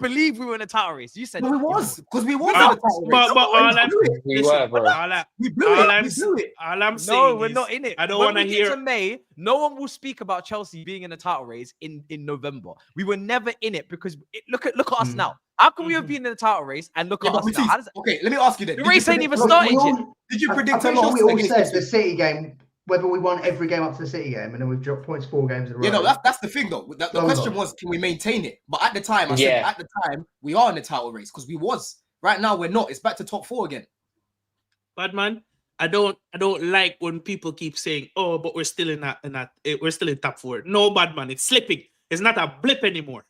were in a title race. You said No, we was because we was Uh, in the title race. but all we I'm- blew it. We Listen, were, bro. We blew all it. I'm We blew it. saying no, we're is, not in it. I don't When want to we get hear. to May, no one will speak about Chelsea being in a title race in November. We were never in it because look at us now. How can we have been in the title race and look Yeah, at but us now? Matisse, How does okay, let me ask you then. the Did you race ain't predict- even Look, started we yet? all, Did you I'm predict a pretty sure loss we all against said Chelsea? the City game, whether we won every game up to the City game, and then we've dropped points 4 games in a row. Yeah, no, that's the thing though. The Hold question on. was, can we maintain it? But at the time, I Yeah. said at the time we are in the title race because we was. Right now, we're not. It's back to top 4 again. But man, I don't like when people keep saying, "Oh, but we're still we're still in top 4." No, bad man, it's slipping. It's not a blip anymore,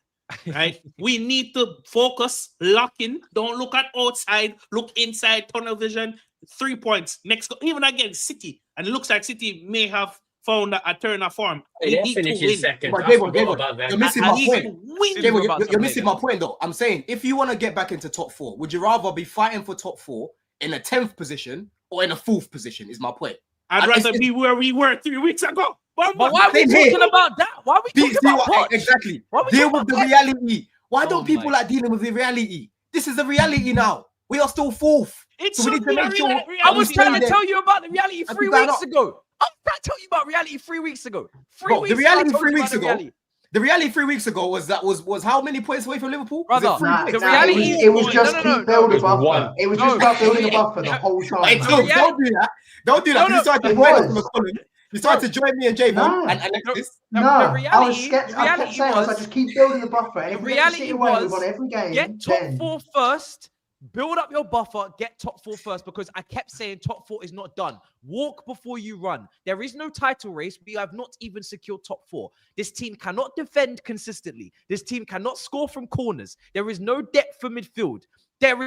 right? We need to focus, lock in. Don't look at outside. Look inside. Tunnel vision. 3 points next. Even against City, and it looks like City may have found a turn of form. We They're need to finishing win. second. But I Davon, forgot about that. you're missing I my need point. to Win. Soon Davon, we're about to you're play missing them. my point though. I'm saying if you want to get back into top 4, would you rather be fighting for top 4 in a 10th position or in a 4th position? Is my point. I'd And rather it's- be where we were 3 weeks ago. But why are we Same here. talking about that? Why are we talking about Poch? Exactly. Why are we Deal talking with the about reality. Why Oh don't people my- like dealing with the reality? This is the reality now. We are still 4th. It So we should need to be a make sure- reality. I was we trying stay to there. tell you about the reality That's 3 why weeks not. ago. I was trying to tell you about reality 3 weeks ago. Bro, the ago, I reality told 3 you about weeks the ago- reality. The reality 3 weeks ago was how many points away from Liverpool? Was it Brother, 3 Nah, points? the reality it was is- just no, keep no, building no. a buffer. One. It was No, just about building a it- buffer the it- whole time. Hey, the Tobes, reality- don't do that. Don't do that. No, because no, you started to it join us was. on the column. You started to join me and Javon No. and Alexis. No, the I was reality- sketched. the I kept reality saying, I was like, was- just keep building the buffer. And the if we let reality City away, we was, won every game. Get top then 4 first. Build up your buffer. Get top 4 first, because I kept saying top 4 is not done. Walk before you run. There is no title race. We have not even secured top 4. This team cannot defend consistently. This team cannot score from corners. There is no depth for midfield. There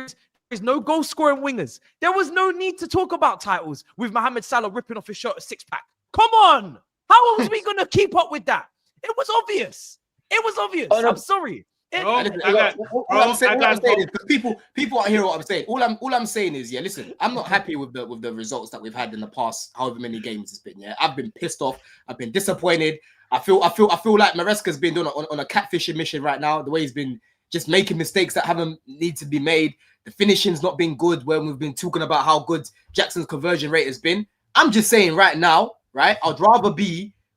is no goal scoring wingers. There was no need to talk about titles with Mohamed Salah ripping off his shirt a 6-pack. Come on. How was we going to keep up with that? It was obvious. It was obvious. Oh, no. I'm sorry. Bro, Listen, I got- all I'm saying I is got- because people aren't hearing what I'm saying. All I'm saying is, yeah, listen, I'm not happy with the results that we've had in the past, however many games it's been. Yeah, I've been pissed off. I've been disappointed. I feel like Maresca's been doing on a catfishing mission right now. The way he's been just making mistakes that haven't need to be made. The finishing's not been good when we've been talking about how good Jackson's conversion rate has been. I'm just saying right now, right? I'd rather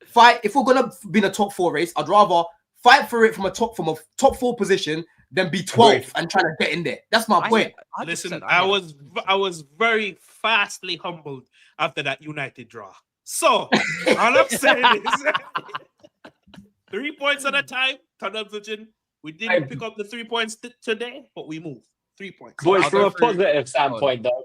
fight if we're gonna be in a top 4 race. I'd rather fight for it from a top 4 position than be 12th and trying to get in there. That's my point. Listen, I was very fastly humbled after that United draw. So all I'm saying is 3 points at a time, tunnel vision. We didn't pick up the 3 points today, but we moved 3 points. Boys, I'll from go a through- positive standpoint, though,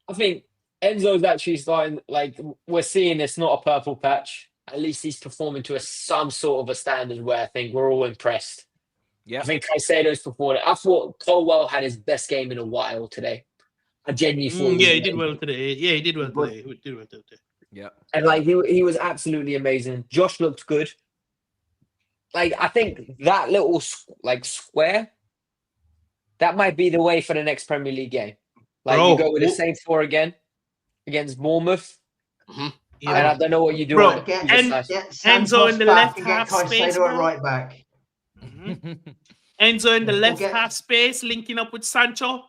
I think Enzo's actually starting, like, we're seeing it's not a purple patch. At least he's performing to some sort of a standard where I think we're all impressed. Yeah. I think Caicedo's performed. I thought Colwell had his best game in a while today. I genuinely thought. He did well today. Yeah, he did well today. Yeah. And like he was absolutely amazing. Josh looked good. Like I think that little square, that might be the way for the next Premier League game. Like you go with the same 4 again against Bournemouth. Mm-hmm. Yeah. And I don't know what you do. Bro, get Enzo in the left half space, bro. Right back. Mm-hmm. Enzo in the left half space, linking up with Sancho.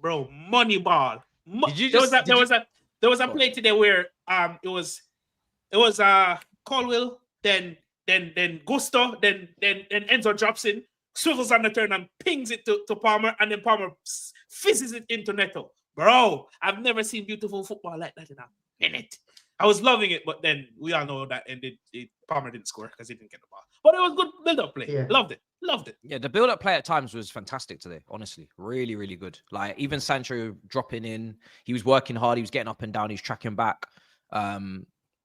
Bro, money ball. There was a play today where it was Colwell, then Gusto, then Enzo drops in, swivels on the turn and pings it to Palmer, and then Palmer fizzes it into Neto. Bro, I've never seen beautiful football like that in a minute. I was loving it, but then we all know that ended. Palmer didn't score because he didn't get the ball. But it was good build-up play. Yeah. Loved it. Yeah, the build-up play at times was fantastic today. Honestly, really, really good. Like even Sancho dropping in, he was working hard. He was getting up and down. He was tracking back.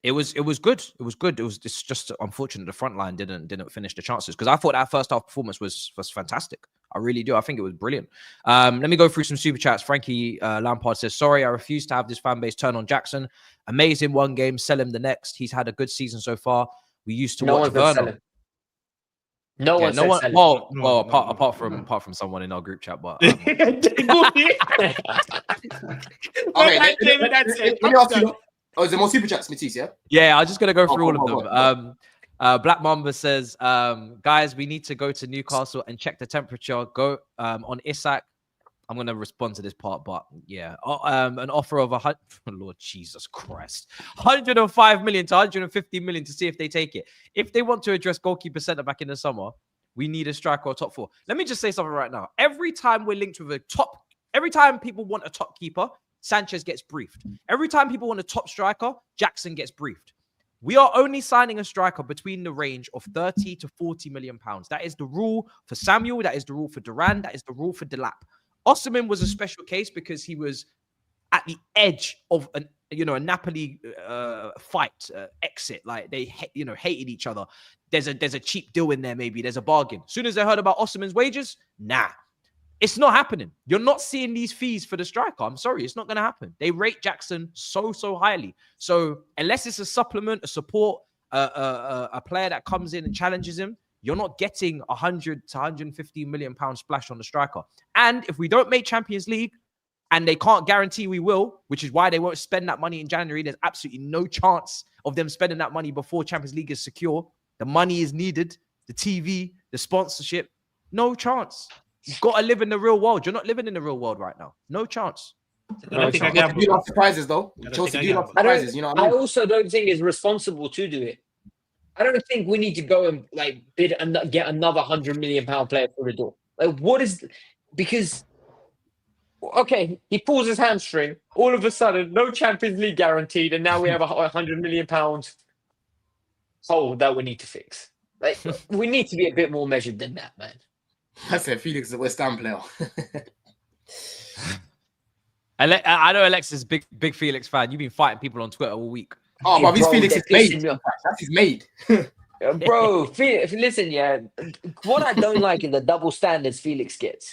It was good. It's just unfortunate the front line didn't finish the chances, because I thought that first half performance was fantastic. I really do. I think it was brilliant. Let me go through some super chats. Frankie Lampard says, "Sorry, I refuse to have this fan base turn on Jackson. Amazing one game, sell him the next. He's had a good season so far. We used to watch Werner." No one. Well, apart from someone in our group chat, but okay. Oh, is there more super chats, Matisse? Yeah, I'm just gonna go through all of them. Black Mamba says, guys, we need to go to Newcastle and check the temperature. Go on Isak. I'm gonna respond to this part, but yeah, an offer of Lord Jesus Christ, 105 million to 150 million to see if they take it. If they want to address goalkeeper centre back in the summer, we need a striker or top 4. Let me just say something right now. Every time we're linked with every time people want a top keeper, Sanchez gets briefed. Every time people want a top striker, Jackson gets briefed. We are only signing a striker between the range of 30 to 40 million pounds. That is the rule for Samuel. That is the rule for Duran. That is the rule for Delap. Osimhen was a special case because he was at the edge of a Napoli fight exit. Like they hated each other. There's a cheap deal in there. Maybe there's a bargain. As soon as they heard about Osimhen's wages, nah. It's not happening. You're not seeing these fees for the striker. I'm sorry. It's not going to happen. They rate Jackson so highly. So unless it's a supplement, a support, a player that comes in and challenges him, you're not getting 100 to 150 million pound splash on the striker. And if we don't make Champions League, and they can't guarantee we will, which is why they won't spend that money in January, there's absolutely no chance of them spending that money before Champions League is secure. The money is needed. The TV, the sponsorship, no chance. You've got to live in the real world. You're not living in the real world right now. No chance. I do love surprises, though. Chelsea do love surprises. You know what I mean? I also don't think it's responsible to do it. I don't think we need to go and bid and get another £100 million player for the door. Because okay, he pulls his hamstring. All of a sudden, no Champions League guaranteed, and now we have a £100 million hole that we need to fix. We need to be a bit more measured than that, man. I said Felix is a West Ham player. I know Alexis is big Felix fan. You've been fighting people on Twitter all week. Oh, but this Felix is made. That's his made. Bro, listen, yeah. What I don't like is the double standards Felix gets.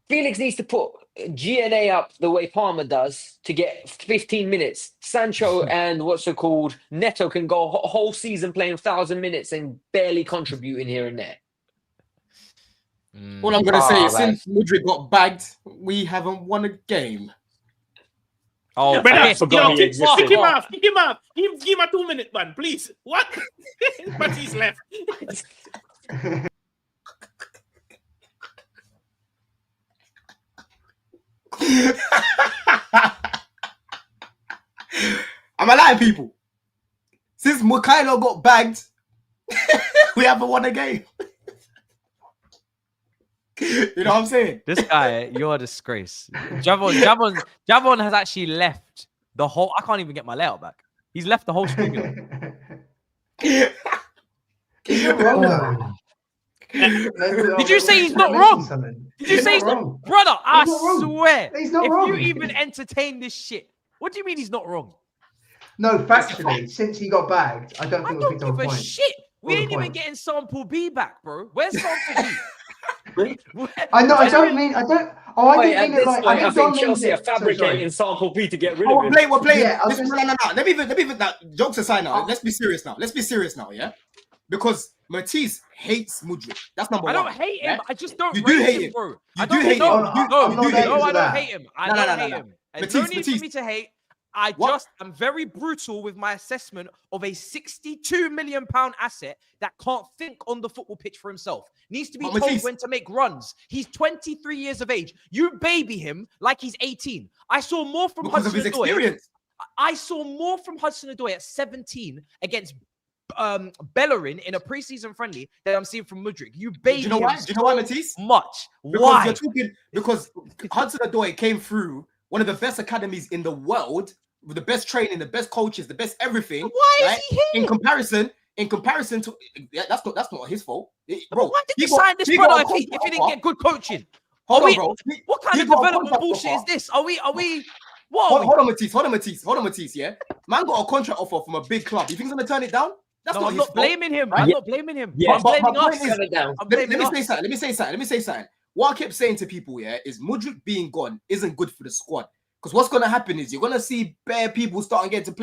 Felix needs to put GNA up the way Palmer does to get 15 minutes. Sancho and Neto can go a whole season playing 1,000 minutes and barely contributing here and there. All I'm going to say is since Mudryk got bagged, we haven't won a game. Oh, I forgot he existed. Kick him off. Give him a 2-minute ban, please. What? But he's left. Am I lying, people? Since Mikhailo got bagged, we haven't won a game. You know what I'm saying? This guy, you're a disgrace. Javon has actually left the whole. I can't even get my layout back. He's left the whole studio. He's not wrong, Did you say he's not wrong? Did you say he's not, brother? I swear, he's not wrong. If you even entertain this shit, what do you mean he's not wrong? No, factually, since he got bagged, I don't think we've picked up a point. Shit. We the ain't even points. getting sample B back, bro. Where's sample B? I know. I don't mean. I don't. Oh, I Wait, didn't at mean it this like. point, I I think think Don means Chelsea are it. So sorry. fabricating sample P to get rid Oh, of him. we're playing. Yeah, I was Listen, gonna- no. Let me even jokes aside now. Let's be serious now. Yeah, because Matisse hates Mudryk. That's number I one. don't hate him. right? I just don't You do rate hate him, him. bro. You I do don't hate him. no, You do- no, I'm not you do there hate no, because I of don't that. hate him. I No, don't no. hate him. There's Matisse, no need for Matisse. me to hate. I'm very brutal with my assessment of a 62 million pound asset that can't think on the football pitch for himself. Needs to be But told Matisse- when to make runs. He's 23 years of age. You baby him like he's 18. I saw more from Because of his Hudson-Odoi. experience. I saw more from Hudson-Odoi at 17 against Bellerin in a preseason friendly than I'm seeing from Mudryk. You baby Do you know him why? Do you know why, so Matisse? much. Because Why? you're talking because Hudson-Odoi came through one of the best academies in the world with the best training, the best coaches, the best everything. Why right? is he here? In comparison to that's not his fault, bro. Why did you got- sign this he got brother a if he contract didn't offer. get good coaching? Hold Are on, we- bro. What kind he of got a development contract bullshit offer. is this? Are we? What are we? Hold on, Matisse. Yeah, man got a contract offer from a big club. You think he's gonna turn it down? That's No, not I'm his not fault. blaming him. Right? I'm not blaming him. Yeah, I'm but my blaming point us. is- Turn it down. I'm Let blaming me us. say something. What I kept saying to people, yeah, is Mudryk being gone isn't good for the squad. Because what's going to happen is you're going to see bare people starting getting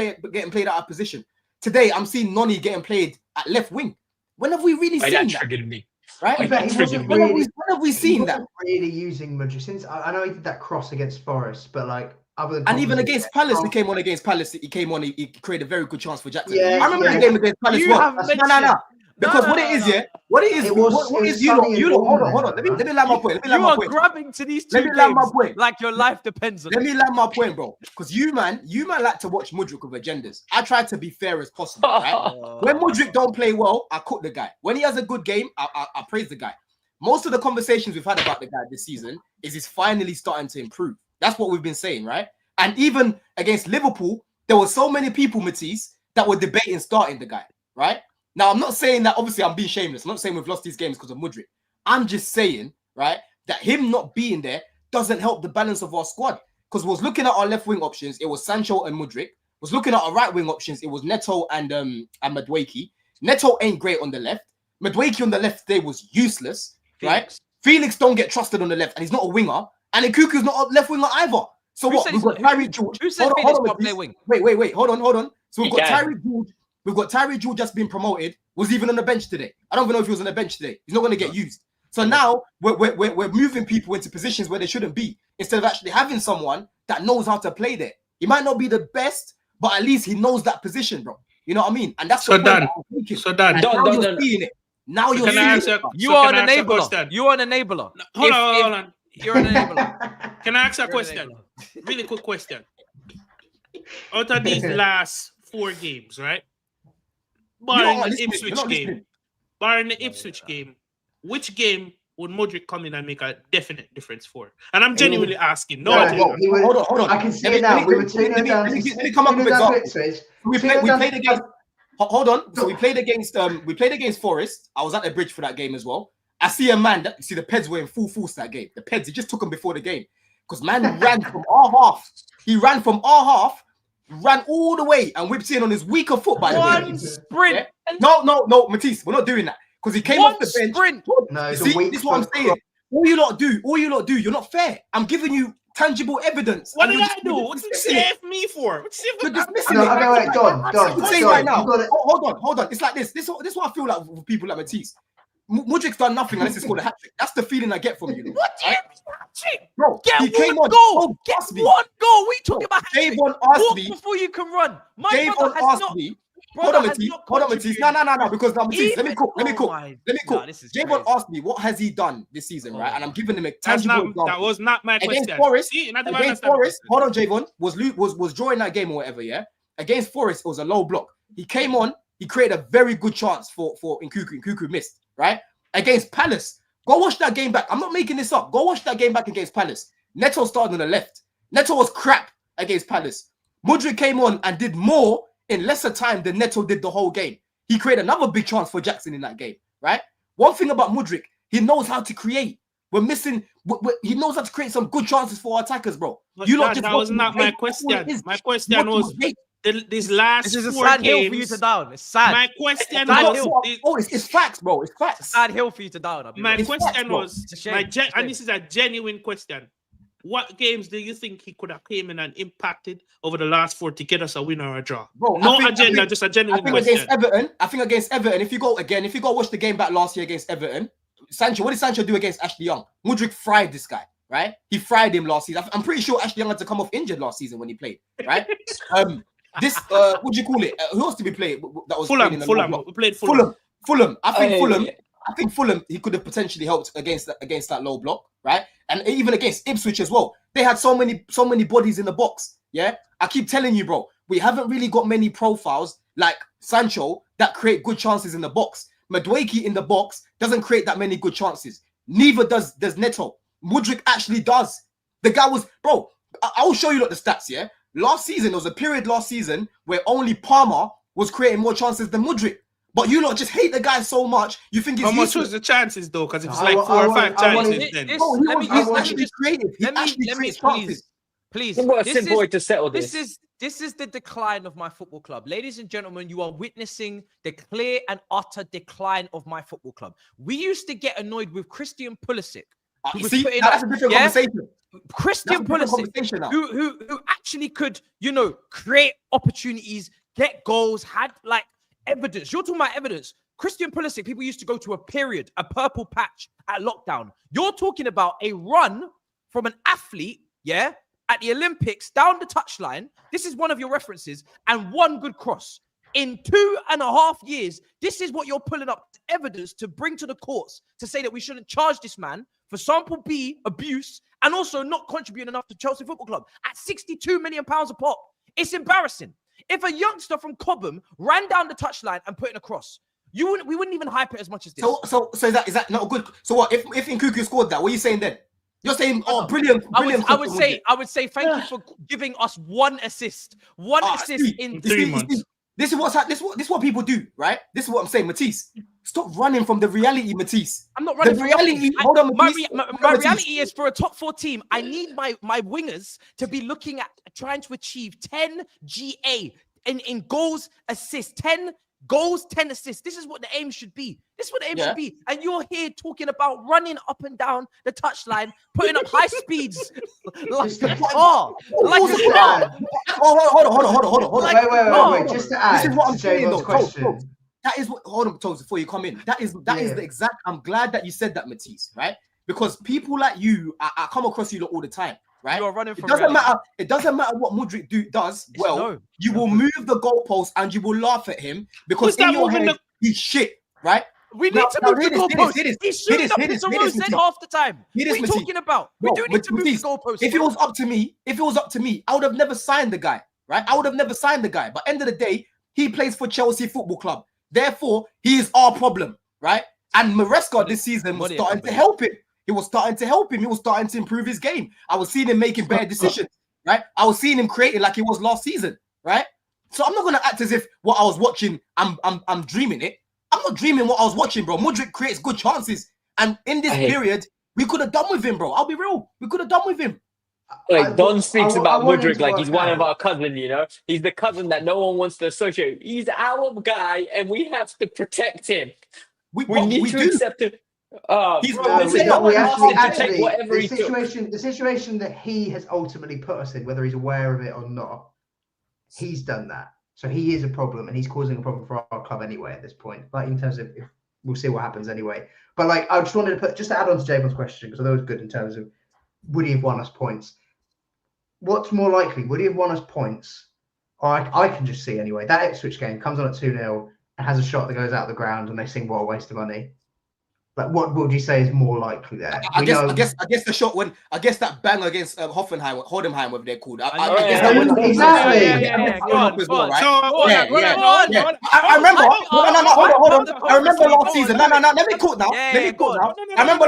played out of position. Today, I'm seeing Noni getting played at left wing. When have we really Why seen that that? triggered me? Right? Why But that he triggered wasn't me? really. When have we He seen that? wasn't really using Mudryk since. I know he did that cross against Forest, but like other than And even problems against with Palace, he cross- came on against Palace. He came on. He created a very good chance for Jackson. Yeah, I remember yeah. the game against Palace. You well. have No. mentioned- Because No, what no, it is, no. yeah. What it is, It was- what it is was you lot? sunny You and lot. Hold warm on. then, Let me land my point. You are grabbing to these two Let me land my games point. like your life depends on Let it. me land my point, bro. Because you man like to watch Mudryk with agendas. I try to be fair as possible, right? When Mudryk don't play well, I cook the guy. When he has a good game, I praise the guy. Most of the conversations we've had about the guy this season is he's finally starting to improve. That's what we've been saying, right? And even against Liverpool, there were so many people, Matisse, that were debating starting the guy, right? Now, I'm not saying that, obviously, I'm being shameless. I'm not saying we've lost these games because of Mudryk. I'm just saying, right, that him not being there doesn't help the balance of our squad. Because we was looking at our left wing options, it was Sancho and Mudryk. Was looking at our right wing options, it was Neto and Madueke. Neto ain't great on the left. Madueke on the left today was useless, right? Felix don't get trusted on the left, and he's not a winger. And Nkuku's not a left winger either. So Who what? said We've got he's- Tyreek George. Who said Hold Felix on, can't play Matisse. wing? Wait. Hold on. So we've He got can. Tyreek George. We've got Tyreek George just been promoted. Was even on the bench today. I don't even know if he was on the bench today. He's not going to get used. So now we're moving people into positions where they shouldn't be instead of actually having someone that knows how to play there. He might not be the best, but at least he knows that position, bro. You know what I mean? And that's So the point Dan, that I'm thinking. so Dan, And Don, now Don, you're Don. seeing it. Now So you're can I seeing ask it. you? You so are can an I ask a enabler. question? You are an enabler. Hold If- on. You're an enabler. Can I ask a You're an question? enabler. Really quick question. Out of these last 4 games, right? You're Barring not the listening. You're Ipswich not game, listening. barring the Ipswich game, which game would Mudryk come in and make a definite difference for? And I'm genuinely asking. No, No, agenda. he was- Hold on. I can see Let me- it now. let me- We were let 2-0 me- down let to me come up with 2-0 down to examples. Ipswich. We 2-0 played down to- against. Hold on. So we played against Forest. I was at the bridge for that game as well. I see a man that the Peds were in full force that game. The Peds, he just took them before the game because man ran from our half. He ran from our half, ran all the way and whipped in on his weaker foot. By the way, One sprint. Yeah? No, Matisse, we're not doing that because he came One off the bench. sprint. No, it's See, a weak this is what I'm foot saying. All you lot do, you're not fair. I'm giving you tangible evidence. What and did you're I just do? What did you dismissing it. say me for? What you You're say? dismissing No, it. okay, wait, Don, I'm saying right now. you got it. Hold on. It's like this. This is what I feel like with people like Matisse. Mudryk's done nothing unless it's called a hat trick. That's the feeling I get from you. What do you mean? Bro, Get he came one on. goal. Oh, Get asked me. one goal. We talking about Javon hat-trick. asked Walk me. before you can run. My Javon brother has asked not. me. brother Hold on, has Matisse. not Hold on, Matisse. No, contributed. because now, Matisse, let me cook. Nah, this is Javon crazy. asked me, what has he done this season, right? And I'm giving him a That's tangible not, example. that was not my Against question. Forest, See, not even Against understand the Forest, question. hold on, Javon was drawing that game or whatever, yeah. Against Forest, it was a low block. He came on, he created a very good chance for Nkuku. Nkuku missed, right? Against Palace, go watch that game back. I'm not making this up. Go watch that game back against Palace. Neto started on the left. Neto was crap against Palace. Mudryk came on and did more in lesser time than Neto did the whole game. He created another big chance for Jackson in that game, right? One thing about Mudryk, he knows how to create. We're missing. He knows how to create some good chances for our attackers, bro. But You lot that just was watching not the my hate. That's all it question. is. My question Watching was, the hate. These last This is a 4 sad hill for you games. to down. It's sad. My question Sad was, hill. It's facts, bro. It's facts. Sad hill for you to down. my It's question facts, bro. was, It's a shame. It's a and this is a genuine question. What games do you think he could have came in and impacted over the last 4 to get us a win or a draw? Bro, No agenda, just a genuine question. I think against Everton, if you go watch the game back last year against Everton, Sancho, what did Sancho do against Ashley Young? Mudryk fried this guy, right? He fried him last season. I'm pretty sure Ashley Young had to come off injured last season when he played, right? What do you call it? Who else did we play? That was Fulham. We played Fulham. Fulham. I think Fulham, he could have potentially helped against that low block, right? And even against Ipswich as well. They had so many bodies in the box. Yeah, I keep telling you, bro. We haven't really got many profiles like Sancho that create good chances in the box. Madueke in the box doesn't create that many good chances. Neither does Neto. Mudryk actually does. The guy was, bro. I will show you the stats. Yeah, last season there was a period last season where only Palmer was creating more chances than Mudryk. But you lot just hate the guy so much. You think he's How much was the chances though? Because if it's like 4 or 5 chances, then Let me please. What a simple way to settle this. This is the decline of my football club. Ladies and gentlemen, you are witnessing the clear and utter decline of my football club. We used to get annoyed with Christian Pulisic. That's a different conversation. Christian Pulisic, who actually could, create opportunities, get goals, had like evidence. You're talking about evidence. Christian Pulisic, people used to go to a purple patch at lockdown. You're talking about a run from an athlete, at the Olympics down the touchline. This is one of your references, and one good cross. In 2.5 years, this is what you're pulling up evidence to bring to the courts to say that we shouldn't charge this man for sample B abuse and also not contributing enough to Chelsea Football Club at £62 million a pop. It's embarrassing. If a youngster from Cobham ran down the touchline and put in a cross, we wouldn't even hype it as much as this. So is that not good? So what if Nkuku scored that? What are you saying then? You're saying, brilliant. I would say thank you for giving us one assist. In 3 months. This is what people do, right? This is what I'm saying, Matisse. Stop running from the reality, Matisse. I'm not running from reality. Hold on, Matisse. My reality is for a top 4 team, I need my wingers to be looking at trying to achieve 10 GA in goals, assists, 10 goals, 10 assists. This is what the aim should be. Should be. And you're here talking about running up and down the touchline, putting up high speeds like a car. Hold on. Wait. Just to add, this is what I'm saying, though. Question. That is what. Hold on, Tobes, before you come in. That is the exact. I'm glad that you said that, Matisse. Right? Because people like you, I come across you all the time. Right? You're running from It doesn't matter what Mudryk does. You will move the goalpost and you will laugh at him because in your head he's shit. Right? We need to move the goalpost. He's shooting up his own head half the time. What are you talking about? We do need to move the goalpost. If it was up to me, I would have never signed the guy. Right? I would have never signed the guy. But end of the day, he plays for Chelsea Football Club. Therefore, he is our problem. Right? And Maresca this season was starting to help him. He was starting to help him. He was starting to improve his game. I was seeing him making better decisions, right? I was seeing him creating like he was last season, right? So I'm not gonna act as if what I was watching, I'm dreaming it. I'm not dreaming what I was watching, bro. Mudryk creates good chances, and in this period, we could have done with him, bro. I'll be real. We could have done with him. Like Don speaks about Mudryk like he's one of our cousins, He's the cousin that no one wants to associate. He's our guy, and we have to protect him. We need to accept him. The situation that he has ultimately put us in, whether he's aware of it or not, he's done that. So he is a problem, and he's causing a problem for our club anyway at this point. But in terms of, we'll see what happens anyway. But like, I just wanted to just to add on to Javon's question, because I thought it was good in terms of would he have won us points? What's more likely? Would he have won us points? Or I can just see anyway. That Ipswich game comes on at 2-0 and has a shot that goes out the ground, and they sing what a waste of money. Like, what would you say is more likely there? I guess the shot that bang against Hoffenheim, whatever they're called. Exactly. I remember. Hold on. I remember last season. No. Let me quote now. I remember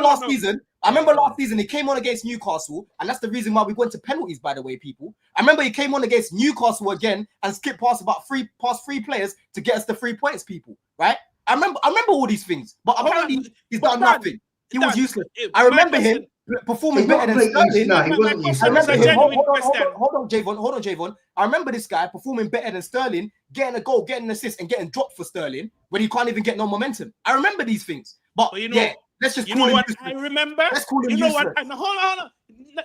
last season he came on against Newcastle, and that's the reason why we went to penalties. By the way, people. I remember he came on against Newcastle again and skipped past three players to get us the 3 points. People, right? I remember all these things, but apparently he's done nothing. He was useless. I remember him performing He's better not than completely. Sterling. No, he wasn't My used I to question remember was a it. him. genuine question. Hold on, Javon. I remember this guy performing better than Sterling, getting a goal, getting an assist, and getting dropped for Sterling when he can't even get no momentum. I remember these things. But But yeah, let's just you call know him what useless. I remember? Let's call him You know useless. what? Hold on.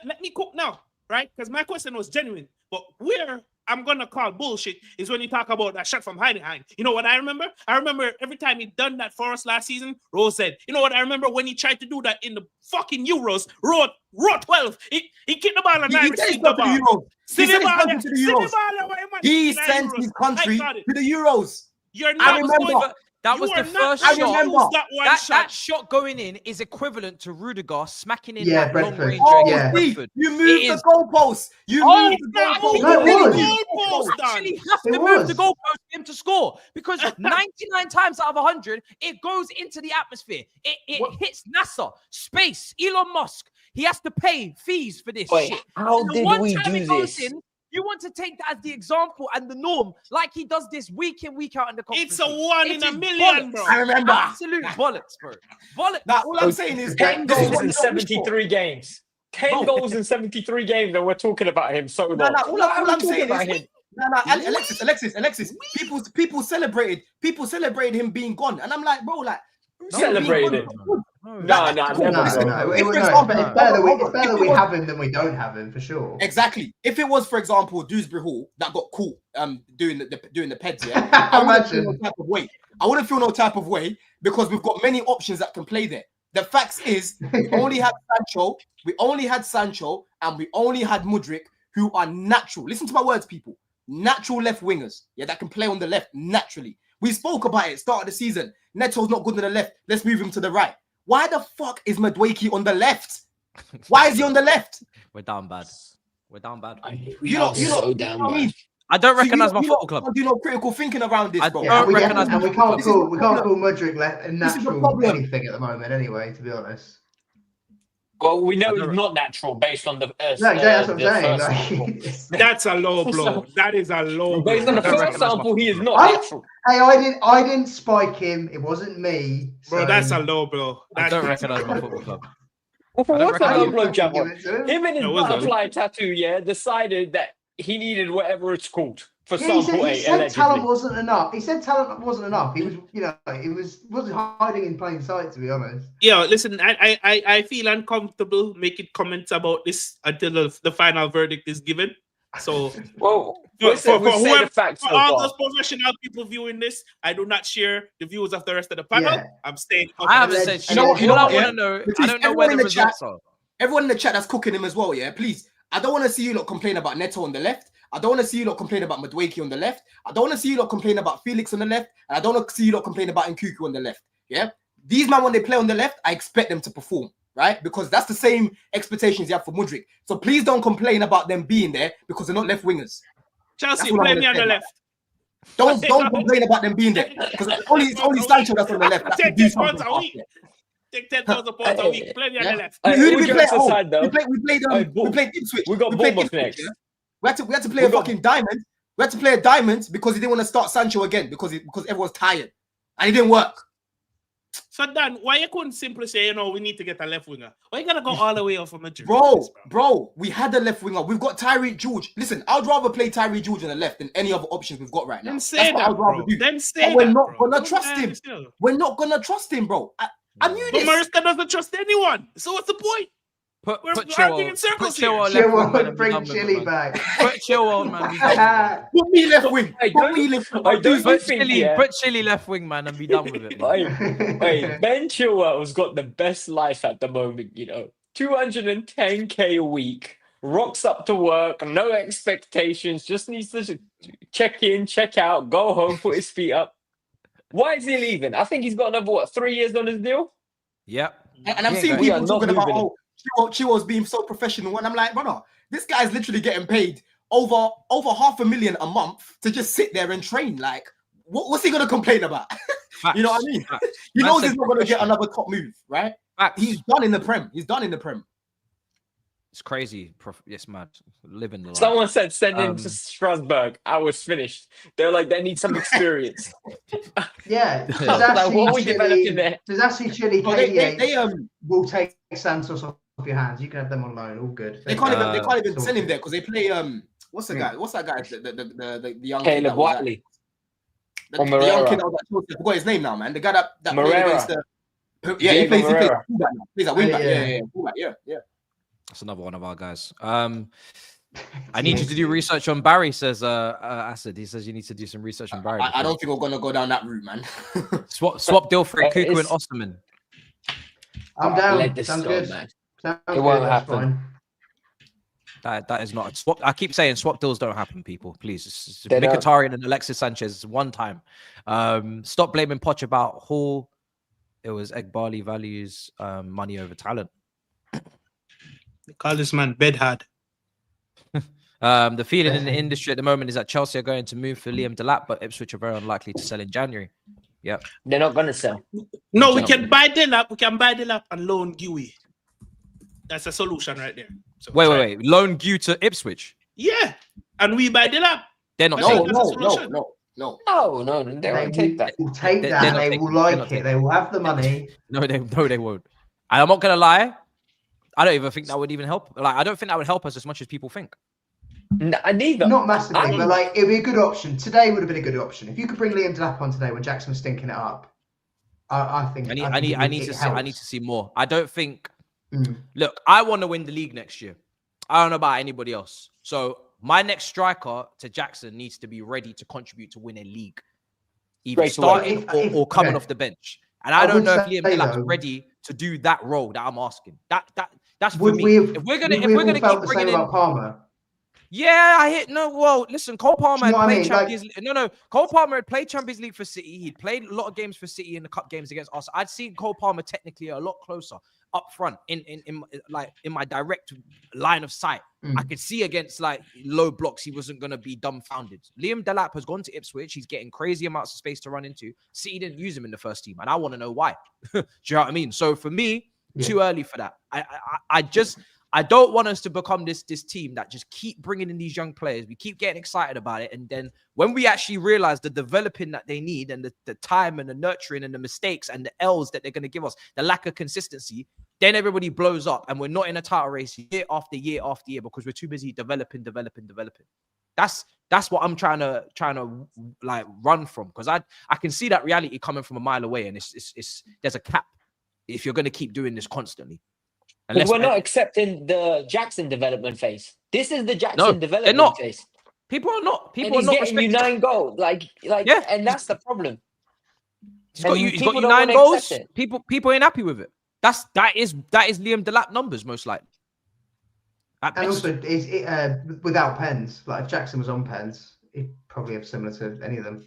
Let me cook now, right? Because my question was genuine. But where I'm gonna call bullshit is when you talk about that shot from Heidenheim. You know what I remember? I remember every time he done that for us last season, Rose said, you know what I remember when he tried to do that in the fucking Euros, row 12. He kicked the ball and I He received sent the to the ball. Euros. See He the sent his ball, country to the see the Euros. ball, man, He in the sent Euros. his country I got it. to the Euros. You're I not remember. That You was are the not first going to shot. remember. use that one That shot. shot going in is equivalent to Rudiger smacking in Yeah, that long Brentford. range Oh, Yeah. see, Brentford. you It moved the is. goalposts. You Oh, moved the No, goalposts. No, it really was. You Goalpost done. actually have It to move the was. goalpost for him to score because 99 times out of 100, it goes into the atmosphere. It hits NASA, space, Elon Musk. He has to pay fees for this Wait, shit. how And the did one we time do it goes this? in, you want to take that as the example and the norm, like he does this week in, week out in the conference. It's a league. one It in a is million, bollocks. bro. I remember. Absolute bollocks, bro. Bollocks. Now, all I'm saying is, 10 this is goals what in you don't wish for. 73 games. 10 Bro. goals in 73 games, and we're talking about him so long. No, Why are all we I'm talking saying about is, him? Alexis. People celebrated him being gone, and I'm like, bro, like Who No, celebrated him? No, No, Like, never, cool. No, bro. no. If, for It's example, better hold on. that If we it was- have him than we don't have him, for sure. Exactly. If it was, for example, Dewsbury Hall that got caught doing the peds, yeah, I wouldn't feel no Imagine. type of way. I wouldn't feel no type of way because we've got many options that can play there. The facts is we only had Sancho, and we only had Mudryk, who are natural. Listen to my words, people. Natural left wingers, yeah, that can play on the left naturally. We spoke about it start of the season. Neto's not good on the left. Let's move him to the right. Why the fuck is Madueke on the left? Why is he on the left? We're down bad. We are so damn what I mean? bad. I don't So recognize my football club. Can't do no critical thinking around this, I bro. don't Yeah, recognise my and we football can't club. call Mudryk a This is the natural problem. anything at the moment, anyway. To be honest. Well, we know I he's don't- not natural based on the No, exactly. That's what I'm the saying. first Like, sample. That's a low blow. That is a low blow. Based on the I don't first recognise my sample, he is football not I- natural. hey, I didn't spike him. It wasn't me. Bro, so- that's a low blow. I don't That's- recognise my football club. What's don't a recognise low my blow, fucking give Javon? it to him. Him and his No, it wasn't. butterfly tattoo, yeah, decided that he needed whatever it's called for Yeah, sample he A, said talent allegedly. wasn't enough. He said talent wasn't enough. He was, wasn't hiding in plain sight, to be honest. Yeah, listen, I feel uncomfortable making comments about this until the final verdict is given. So Well, for we'll say whoever, the facts for so all far. those professional people viewing this, I do not share the views of the rest of the panel. Yeah. I'm staying. I haven't Alleged- said you shit. know All what- you know I what, want yeah? to know, Please, I don't know everyone where the in the results are. Everyone in the chat that's cooking him as well, yeah, please. I don't want to see you lot complain about Neto on the left. I don't want to see you lot complain about Madueke on the left. I don't want to see you lot complain about Felix on the left. And I don't want to see you lot complain about Nkuku on the left. Yeah? These men, when they play on the left, I expect them to perform, right? Because that's the same expectations you have for Mudryk. So please don't complain about them being there because they're not left wingers. Chelsea, That's what I play wanna me on say. the left. Don't complain about them being there. Because it's only Sancho that's on the left that can Take do 10 something points a past week. there. Take 10,000 pounds a week. Play me on the left. Hey, Who did all we play jokes at home? aside, though, We played Hey, Ipswich. we got played Bournemouth Ipswich, next. yeah? We had to play a fucking diamond. We had to play a diamond because he didn't want to start Sancho again because everyone's tired. And it didn't work. So Dan, why you couldn't simply say, we need to get a left winger? Why you gotta go all the way off from Madrid? Bro, we had a left winger. We've got Tyreek George. Listen, I'd rather play Tyreek George on the left than any other options we've got right now. Then say That's what that, I'd rather bro. do. Then say But we're that, not bro. gonna Don't trust him. still. We're not gonna trust him, bro. I knew But this. Mariska doesn't trust anyone. So what's the point? Put We're Chilwell arguing in circles here. left Chill wing, man, and be bring done with it, Chili man. back. Put Chilwell, man. Be done with it. Put me left wing. Hey, Put me left wing. I don't Put think, Chilly, yeah. put Chilly left wing, man, and be done with it. Man. Hey, Ben Chilwell's got the best life at the moment, 210K a week, rocks up to work, no expectations, just needs to check in, check out, go home, put his feet up. Why is he leaving? I think he's got another, 3 years on his deal? Yep. And I'm Yeah, seeing guys. people not talking about, moving Chilwell's being so professional. And I'm like, brother, this guy's literally getting paid over $500,000 a month to just sit there and train. Like, what's he going to complain about? Facts, You know what I mean? facts. He Man knows said he's not going to get professional. another top move, right? Facts. He's done in the Prem. He's done in the Prem. It's crazy. It's mad. Living the life. Someone said send him Um, to Strasbourg. I was finished. They're like, they need some experience. Yeah, Like, what are we developing there? Does actually Chili Oh, KDH they will take Santos off off your hands. You can have them on loan. All good. They can't even send him sorted. there because they play what's the guy? What's that guy? The young kid Caleb that was at, Wiley. the young kid that was at Chelsea. I forgot his name now, man. The guy that played Morera. against the he Diego plays Morera. fullback now. He's at wingback. Yeah. Fullback, yeah. That's another one of our guys. I need you to do research on Barry, says Acid. He says you need to do some research on Barry. I don't think we're gonna go down that route, man. Swap deal for Kuku and Osterman. I'm down. Let this Sounds go, good. man. Sounds It won't good, that's happen. fine. That is not a swap. I keep saying swap deals don't happen, people. Please, it's They don't. Mkhitaryan and Alexis Sanchez one time. Stop blaming Poch about Hall. It was egg barley values, money over talent. They call this man bedhard. The feeling in the industry at the moment is that Chelsea are going to move for Liam Delap, but Ipswich are very unlikely to sell in January. Yep. They're not going to sell. No, we can buy Delap. We can buy Delap and loan Dewey. That's a solution right there. So Wait. Loan Gue to Ipswich. Yeah, and we buy Delap. They're not. I think No, that's a solution. no. They won't take that. Will take They're that. not They taking- will they're like not it. taking- They will have the money. No, they won't. And I'm not gonna lie. I don't even think that would even help. Like, I don't think that would help us as much as people think. Neither. Not massively, I- but like it'd be a good option. Today would have been a good option if you could bring Liam Delap on today when Jackson was stinking it up. I think. I need to see more. I don't think. Mm. Look, I want to win the league next year. I don't know about anybody else. So my next striker to Jackson needs to be ready to contribute to win a league, either Straight away. starting or coming Okay. off the bench. And I don't would know if say, Liam Delap's though, ready to do that role that I'm asking. That's for Would me. we have? If we're would gonna we have all keep felt the same bringing in, about Palmer? yeah, I hit no. Well, listen, Cole Palmer Do you know had what I played mean? Champions League. No. Cole Palmer had played Champions League for City. He'd played a lot of games for City in the cup games against us. I'd seen Cole Palmer technically a lot closer up front in my direct line of sight. Mm. I could see against like low blocks he wasn't gonna be dumbfounded. Liam Delap has gone to Ipswich. He's getting crazy amounts of space to run into. City didn't use him in the first team, and I want to know why. Do you know what I mean? So for me, too early for that. I don't want us to become this team that just keep bringing in these young players. We keep getting excited about it. And then when we actually realize the developing that they need and the time and the nurturing and the mistakes and the L's that they're going to give us, the lack of consistency, then everybody blows up and we're not in a title race year after year after year because we're too busy developing. That's what I'm trying to like run from, because I can see that reality coming from a mile away, and it's there's a cap if you're going to keep doing this constantly. Because we're not accepting the Jackson development phase. This is the Jackson development phase. People are not. And he's getting you 9 goals. Yeah. And that's the problem. He's got you people don't 9 wanna goals. accept it. People ain't happy with it. That is Liam Delap numbers most likely. At And best. also, without pens, like if Jackson was on pens, he'd probably have similar to any of them.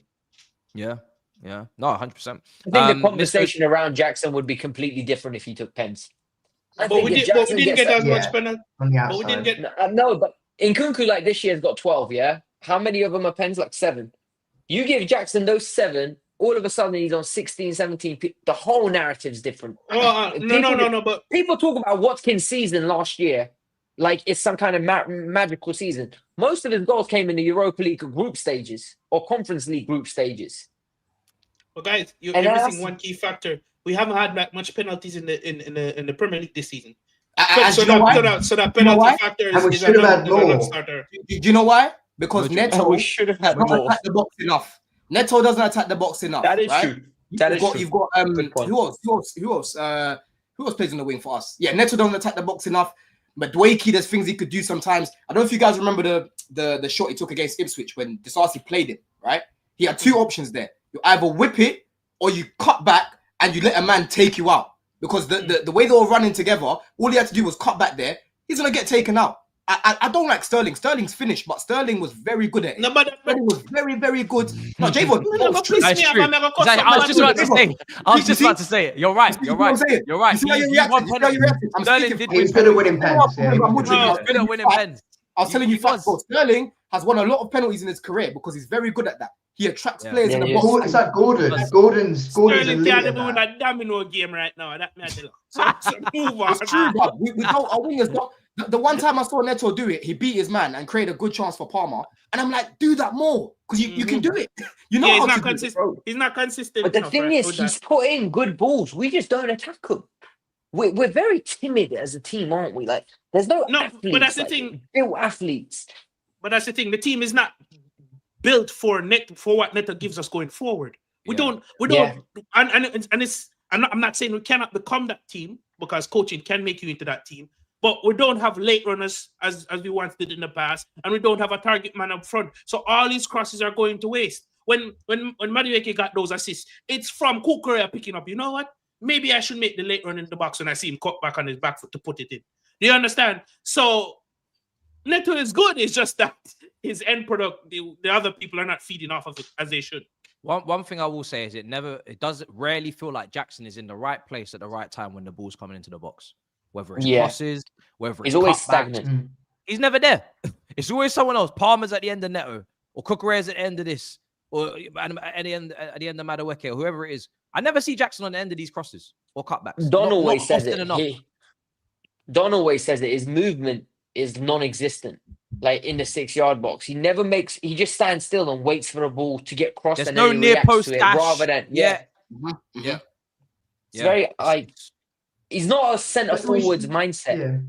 Yeah. No, 100%. I think the conversation around Jackson would be completely different if he took pens. But we didn't get as much penalty. On the But we outside. didn't get. No, but Nkunku like this year has got 12, yeah? How many of them are pens? Like 7. You give Jackson those 7, all of a sudden he's on 16, 17. The whole narrative's different. No. But People talk about Watkins' season last year like it's some kind of magical season. Most of his goals came in the Europa League group stages or Conference League group stages. But guys, you're And missing one key factor. We haven't had that much penalties in the Premier League this season. So that penalty factor And we is should have had more. non-starter. Do you know why? Because Neto We should have had doesn't more. attack the box enough. Neto doesn't attack the box enough. That is right? true. That is true. You've got Good point. who else plays in the wing for us? Yeah, Neto doesn't attack the box enough. But Dwayke, there's things he could do sometimes. I don't know if you guys remember the shot he took against Ipswich when Disasi played it, right? He had 2 options there. You either whip it or you cut back and you let a man take you out. Because the way they were running together, all he had to do was cut back there. He's going to get taken out. I don't like Sterling. Sterling's finished, but Sterling was very good at it. No, but Sterling was very, very good. No, Javon, That's true. I was just about to say. I was just about to say it. You're right. You're right. You're right. You see how you reacted? I'm Sterling speaking did for He's good at winning pens. Yeah, I'm he's good at He's good at winning pens. I was telling you, He was. facts. Sterling has won a lot of penalties in his career because he's very good at that. He attracts players in the Yeah, box. It's like Gordon. Gordon's Sterling elite can't at even win that. a domino game right now. That man, so move on. It's true, bro. We don't. Our wingers don't. The one time I saw Neto do it, he beat his man and created a good chance for Palmer. And I'm like, do that more because you can do it. You know Yeah, he's how not to do it. consistent. He's not consistent. But the enough, thing right, is, with he's that. put in good balls. We just don't attack him. we're very timid as a team, aren't we? Like, there's no athletes, but that's the like, thing. Real athletes. But that's the thing. The team is not built for what Neto gives us going forward. We don't, and it's. I'm not saying we cannot become that team because coaching can make you into that team. But we don't have late runners as we once did in the past, and we don't have a target man up front. So all these crosses are going to waste. When Madueke got those assists, it's from Kukurea picking up. You know what? Maybe I should make the late run in the box when I see him cut back on his back foot to put it in. Do you understand? So Neto is good. It's just that his end product, the other people are not feeding off of it as they should. One thing I will say is it does rarely feel like Jackson is in the right place at the right time when the ball's coming into the box. Whether it's crosses, whether it's always cutbacks. stagnant. He's never there. It's always someone else. Palmer's at the end of Neto, or Kukurea's at the end of this, or at the end of Madueke, or whoever it is. I never see Jackson on the end of these crosses or cutbacks. Don always says it. Enough. Don always says it. His movement is non-existent. Like in the 6-yard box, he just stands still and waits for a ball to get crossed. There's and no then he near reacts post to it dash. rather than Yeah. It's very like he's not a centre forwards mindset. Yeah.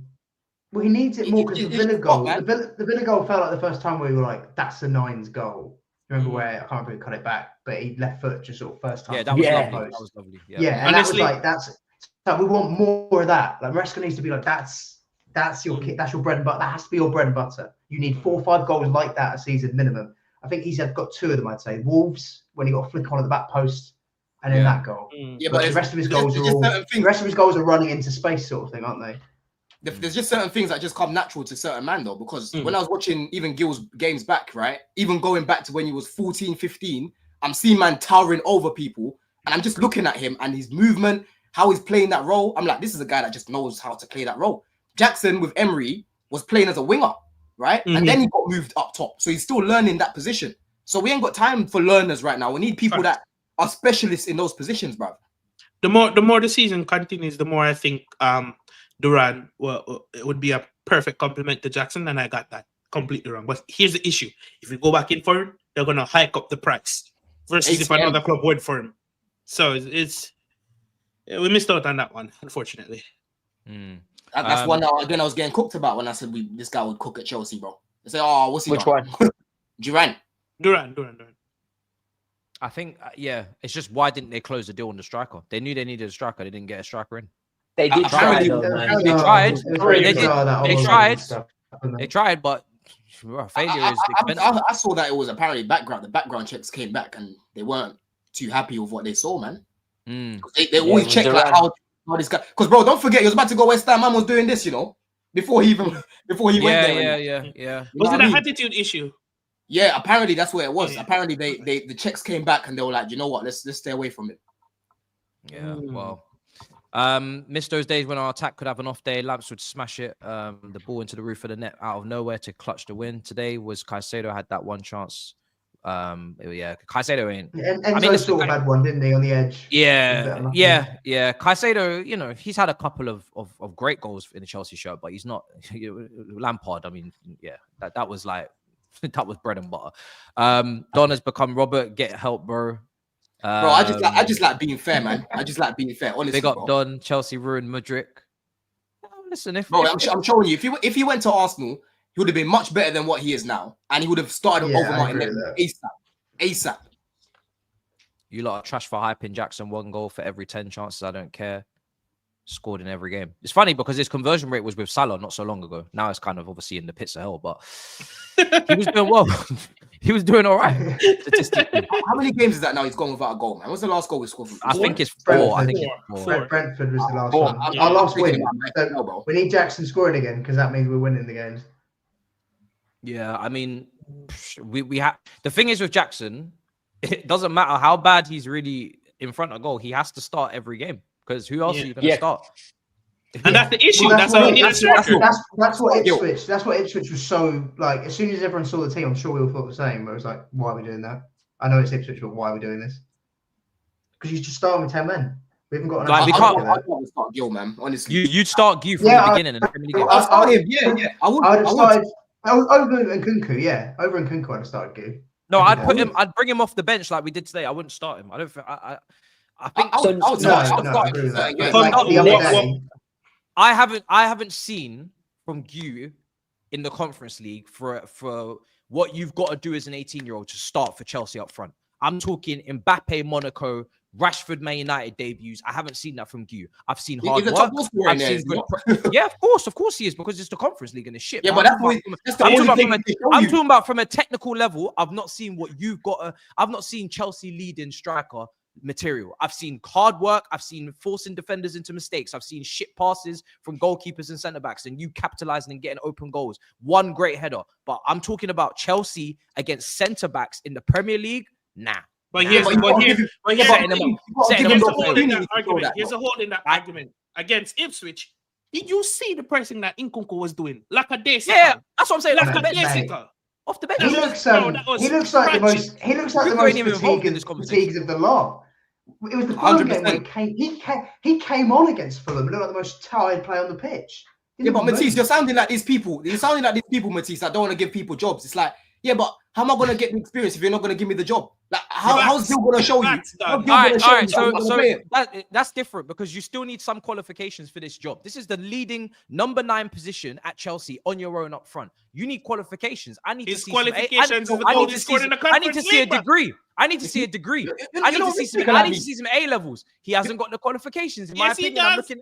Well, he needs it more because the Villa goal. The Villa goal felt like the first time we were like, "That's the Nines goal." Remember where I can't really cut it back, but he left foot just sort of first time. Yeah, that was lovely. That was lovely. Yeah, and honestly, that was like that's. We want more of that. Like Maresca needs to be like that's your kit. That's your bread and butter. That has to be your bread and butter. You need 4 or 5 goals like that a season minimum. I think he's got 2 of them. I'd say Wolves when he got a flick on at the back post, and then that goal. Yeah, but the rest of his goals are running into space, sort of thing, aren't they? There's just certain things that just come natural to certain man though, because when I was watching even Gil's games back, right, even going back to when he was 14, 15, I'm seeing man towering over people, and I'm just looking at him and his movement, how he's playing that role. I'm like, this is a guy that just knows how to play that role. Jackson with Emery was playing as a winger, right? And then he got moved up top, so he's still learning that position. So we ain't got time for learners right now. We need people that are specialists in those positions, bro. The more the season continues, the more I think Duran it would be a perfect complement to Jackson, and I got that completely wrong. But here's the issue: if you go back in for him, they're gonna hike up the price versus if another club would for him. So it's we missed out on that one, unfortunately. That's one that again I was getting cooked about when I said this guy would cook at Chelsea, bro. They say, oh, what's he? Which one? Duran. I think, it's just why didn't they close the deal on the striker? They knew they needed a striker. They didn't get a striker in. They did try. They tried, but failure is expensive. I saw that it was apparently the background checks came back and they weren't too happy with what they saw, man. They always check like how this guy, because bro, don't forget he was about to go West Ham. Man was doing this, before he went there. Yeah. Was it an attitude issue? Yeah, apparently that's what it was. Apparently the checks came back and they were like, you know what, let's stay away from it. Yeah, well. Missed those days when our attack could have an off day. Lamps would smash it, the ball into the roof of the net out of nowhere to clutch the win. Today was Caicedo had that one chance. Caicedo ain't. Enzo sort of had one, didn't he, on the edge? Yeah. Caicedo, he's had a couple of great goals in the Chelsea shirt, but he's not Lampard. I mean, that was like that was bread and butter. Don has become Robert. Get help, bro. Bro, I just like being fair, man. I just like being fair. Honestly, big up Don. Chelsea ruined Mudryk. Listen, I'm showing you. If he went to Arsenal, he would have been much better than what he is now, and he would have started over Martin ASAP. You lot are trash for hyping Jackson 1 goal for every 10 chances. I don't care. Scored in every game. It's funny because his conversion rate was with Salah not so long ago. Now it's kind of obviously in the pits of hell, but he was doing well. He was doing all right. How many games is that now he's gone without a goal, man? What's the last goal we scored? I think it's 4. Brentford was the last one. Our last win. So we need Jackson scoring again because that means we're winning the games. Yeah, I mean, we have. The thing is with Jackson, it doesn't matter how bad he's really in front of goal. He has to start every game because who else are you going to start? And that's the issue. Well, that's what Ipswich. That's what Ipswich was so like. As soon as everyone saw the team, I'm sure we all thought the same. Where it was like, why are we doing that? I know it's Ipswich, but why are we doing this? Because you just start with 10 men. We haven't got. Like, we can't. I'd start Gil, man. Honestly, you'd start Gil from the beginning. I'll start him. Yeah. I would have started over Nkunku. Yeah, over Nkunku, I'd have started Gil. No, I'd put him. I'd bring him off the bench like we did today. I wouldn't start him. I don't think. I think I haven't seen from you in the Conference League for what you've got to do as an 18-year-old to start for Chelsea up front. I'm talking Mbappe, Monaco, Rashford, Man United debuts. I haven't seen that from Gu. I've seen hard work. I've seen good. Yeah, of course he is, because it's the Conference League and it's shit. Yeah, but I'm talking about from a technical level. I've not seen what you've got. I've not seen Chelsea leading striker material. I've seen hard work. I've seen forcing defenders into mistakes. I've seen shit passes from goalkeepers and centre backs, and you capitalizing and getting open goals. One great header. But I'm talking about Chelsea against centre backs in the Premier League. Nah. But here's a hole in that argument against Ipswich. Did you see the pressing that Nkunku was doing? Lackadaisical. Yeah, that's what I'm saying. Lackadaisical. Off the bench. He looks like the most fatigued of the lot. It was the Fulham game where he came on against Fulham and looked like the most tired player on the pitch. Yeah, but Matisse, you're sounding like these people. You're sounding like these people, Matisse, that don't want to give people jobs. It's like, yeah, but how am I going to get the experience if you're not going to give me the job? Like, how's Bill going to show you? All right. So that's different, because you still need some qualifications for this job. This is the leading number 9 position at Chelsea on your own up front. You need qualifications. I need to see qualifications. I need to see a degree. I need to see a degree. I need to see some A levels. He hasn't got the qualifications. In my opinion, I'm looking.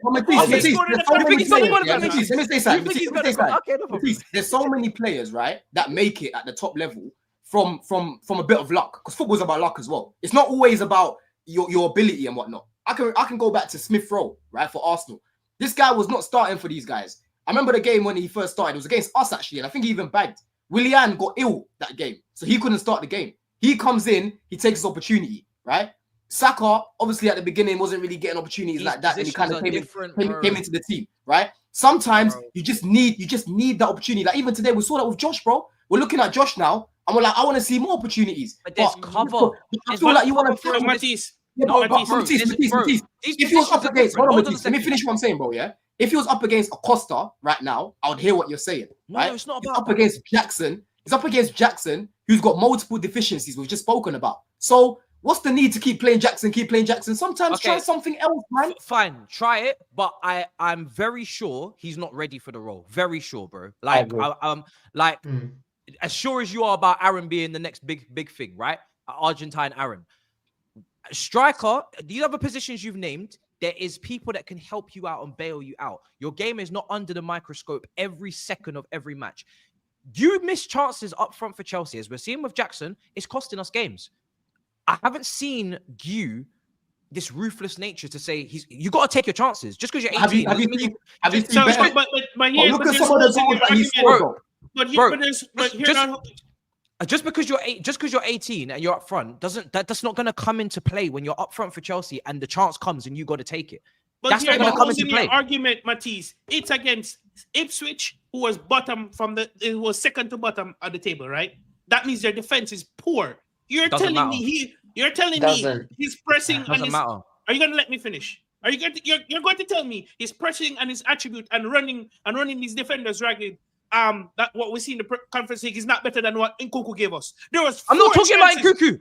There's so many players, right, that make it at the top level from a bit of luck, because football's about luck as well. It's not always about your ability and whatnot. I can go back to Smith Rowe, right, for Arsenal. This guy was not starting for these guys. I remember the game when he first started. It was against us, actually, and I think he even bagged. Willian got ill that game, so he couldn't start the game. He comes in, he takes his opportunity, right? Saka, obviously at the beginning, wasn't really getting opportunities like that, and he kind of came into the team, right? Sometimes you just need that opportunity. Like even today, we saw that with Josh, bro. We're looking at Josh now, and we're like, I want to see more opportunities. But there's cover. I feel like you want to throw Matisse. Matisse. If he was up against, hold on, Matisse, let me finish what I'm saying, bro. Yeah, if he was up against Acosta right now, I would hear what you're saying. Right? No, it's not about. He's up against Jackson. He's up against Jackson, who's got multiple deficiencies we've just spoken about. So what's the need to keep playing Jackson? Sometimes try something else, man. Fine, try it, but I'm very sure he's not ready for the role. Very sure, bro. Like as sure as you are about Aaron being the next big thing, right? Argentine Aaron. Striker, these other positions you've named, there is people that can help you out and bail you out. Your game is not under the microscope every second of every match. You miss chances up front for Chelsea, as we're seeing with Jackson. It's costing us games. I haven't seen you this ruthless nature to say you got to take your chances just because you're 18. Have you seen look at some of the goals that he scored, just because you're 18 and you're up front that's not going to come into play when you're up front for Chelsea and the chance comes and you got to take it. But that's not going to come into play. Argument, Matisse, it's against Ipswich, who was second to bottom at the table, right? That means their defense is poor. You're telling me he's pressing and his, matter. Are you going to let me finish? Are you going to you're going to tell me his pressing and his attribute and running these defenders ragged? That what we see in the Conference League is not better than what Nkunku gave us. I'm not talking about Nkunku.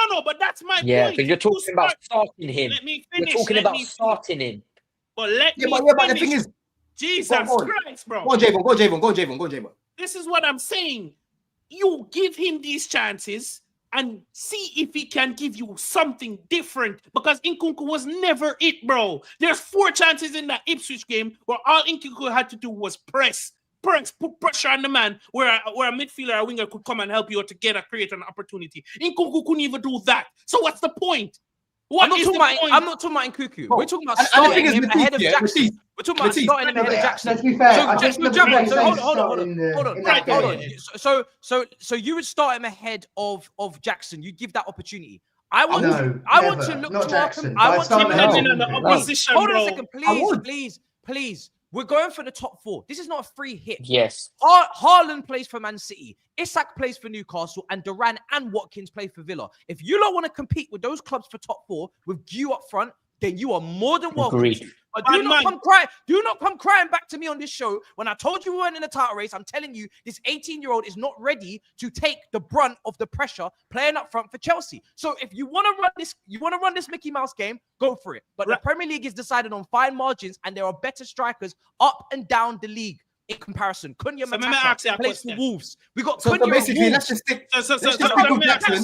No, but that's my point. Yeah, because you're talking about starting him. Let me finish. You're talking about starting him. But let me finish. But the thing is, Jesus Christ, bro. Go Javon. This is what I'm saying. You give him these chances and see if he can give you something different, because Nkunku was never it, bro. There's 4 chances in that Ipswich game where all Nkunku had to do was put pressure on the man, where a midfielder, a winger could come and help you to create an opportunity. Nkunku couldn't even do that. So what's the point? I'm not talking about Nkunku. We're talking about starting him ahead of Jackson. We're talking about starting him ahead of Jackson. Let's be fair. Hold on. So you would start him ahead of Jackson. You give that opportunity. I want to look to him. I want to imagine an opposition. Hold on a second, please. We're going for the top 4. This is not a free hit. Yes. Haaland plays for Man City. Isak plays for Newcastle. And Duran and Watkins play for Villa. If you don't want to compete with those clubs for top 4 with Gu up front, then you are more than welcome Agreed. to. But do not come crying back to me on this show when I told you we weren't in a title race. I'm telling you, this 18-year-old is not ready to take the brunt of the pressure playing up front for Chelsea. So if you want to run this Mickey Mouse game, go for it. But the Premier League is decided on fine margins, and there are better strikers up and down the league. In comparison, Cunha Matata plays for Wolves. We got Cunha basically, Wolves. let's just stick. Jackson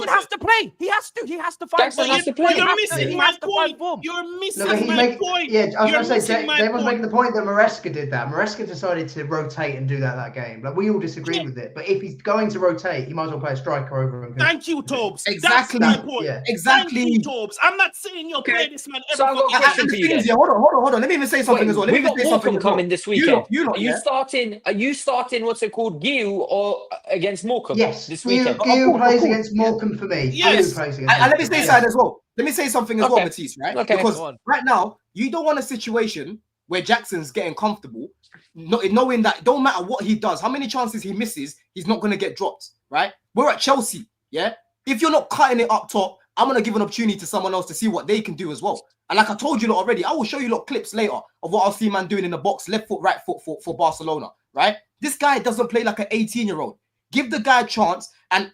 has to play. He has to find. Jackson has to play. You're missing my point. You're missing my point. Yeah, I was going to say, my Dave was point. making the point that Maresca did that. Maresca decided to rotate and do that game. Like, we all disagreed with it. But if he's going to rotate, he might as well play a striker over him. Thank you, Tobes. Exactly. That's my point. Yeah. Exactly. Thank you, Tobes. I'm not saying you'll play this man So ever. I've got a question for you then. Hold on. Let me even say something as well. Let me We've got even say something Morecambe coming this weekend. Are you starting what's it called, Gil, or against Morecambe? Yes, this weekend. Gil plays against Morecambe for me. Yes. And let me say something as well. Let me say something as well, Matisse, right? Okay. Because right now, you don't want a situation where Jackson's getting comfortable, knowing that don't matter what he does, how many chances he misses, he's not going to get dropped, right? We're at Chelsea, yeah? If you're not cutting it up top, I'm going to give an opportunity to someone else to see what they can do as well. And like I told you lot already, I will show you lot clips later of what I'll see man doing in the box, left foot, right foot for Barcelona, right? This guy doesn't play like an 18-year-old. Give the guy a chance. And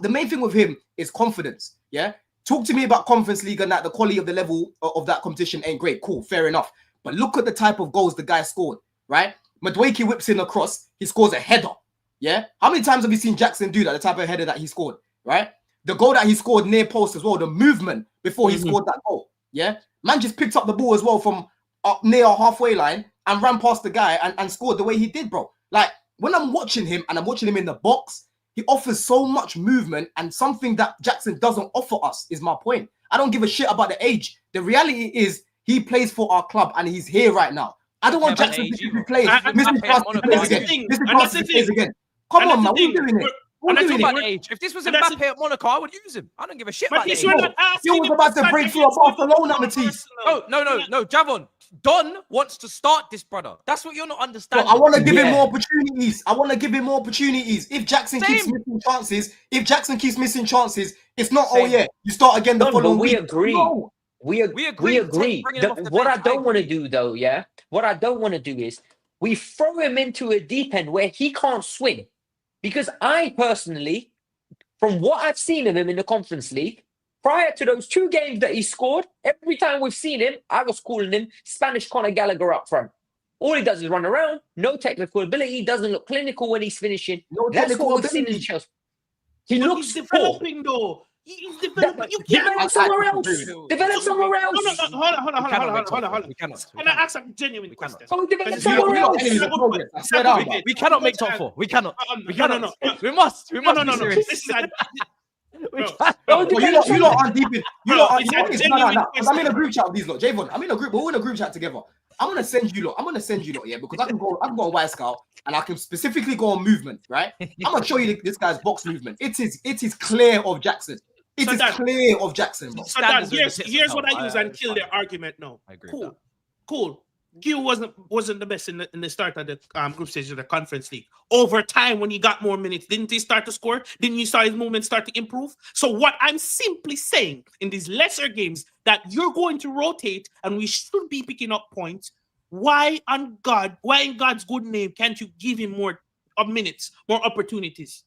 the main thing with him is confidence, yeah? Talk to me about Conference League and that the quality of the level of that competition ain't great. Cool, fair enough. But look at the type of goals the guy scored, right? Madueke whips in a cross. He scores a header, yeah? How many times have you seen Jackson do that, the type of header that he scored, right? The goal that he scored near post as well, the movement before he scored that goal, yeah? Man just picked up the ball as well from up near our halfway line and ran past the guy and scored the way he did, bro. Like, when I'm watching him and I'm watching him in the box, he offers so much movement and something that Jackson doesn't offer us is my point. I don't give a shit about the age. The reality is he plays for our club and he's here right now. I don't want Jackson to be playing. Missing passes again. Come on, man. We're doing it. If this was Mbappe at Monaco, I would use him. I don't give a shit about age. You was about to break through a Barcelona, Matisse. No, Javon. Don wants to start this, brother. That's what you're not understanding. I want to give him more opportunities. If Jackson keeps missing chances, it's not, you start again the following week. Agree. No. We agree. What I don't want to do, though, what I don't want to do is we throw him into a deep end where he can't swim. Because I personally, from what I've seen of him in the Conference League, prior to those 2 games that he scored, every time we've seen him, I was calling him Spanish Conor Gallagher up front. All he does is run around, no technical ability, doesn't look clinical when he's finishing. That's what we've seen in Chelsea. He looks developing though. He's developing. Develop somewhere else. Hold on. We cannot. Can I ask a genuine question? Develop somewhere else. We cannot make top 4. We cannot. No. We must. No. This This is You lot aren't deep in. I'm in a group chat with these lot. Javon, I'm in a group. We're in a group chat together. I'm gonna send you lot, yeah, because I can go on Y Scout and I can specifically go on movement, right? I'm gonna show you this guy's box movement. It is clear of Jackson. It is clear of Jackson, bro. So Dan, here's what I use and kill their argument now. I agree. Cool. Gil wasn't the best in the start of the group stage of the Conference League. Over time, when he got more minutes, didn't he start to score? Didn't you saw his movement start to improve? So what I'm simply saying in these lesser games that you're going to rotate and we should be picking up points. Why in God's good name can't you give him more minutes, more opportunities?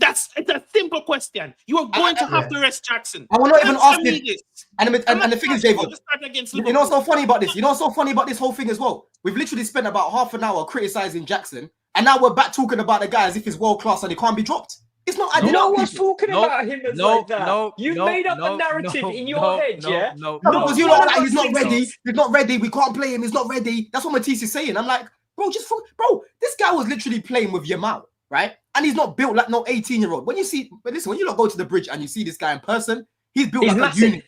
It's a simple question. You are going to have to rest Jackson. I will not even ask him. And the thing is, Javon, you know what's so funny about this? You know what's so funny about this whole thing as well? We've literally spent about half an hour criticizing Jackson, and now we're back talking about the guy as if he's world class and he can't be dropped. It's not. No one's talking about him as like that. You've made up a narrative in your head, yeah? No, because you know like he's not ready. He's not ready. We can't play him. He's not ready. That's what Matisse is saying. I'm like, bro, this guy was literally playing with Yamal, right? And he's not built like no 18-year-old. When you lot go to the bridge and you see this guy in person, he's built like massive. A unit.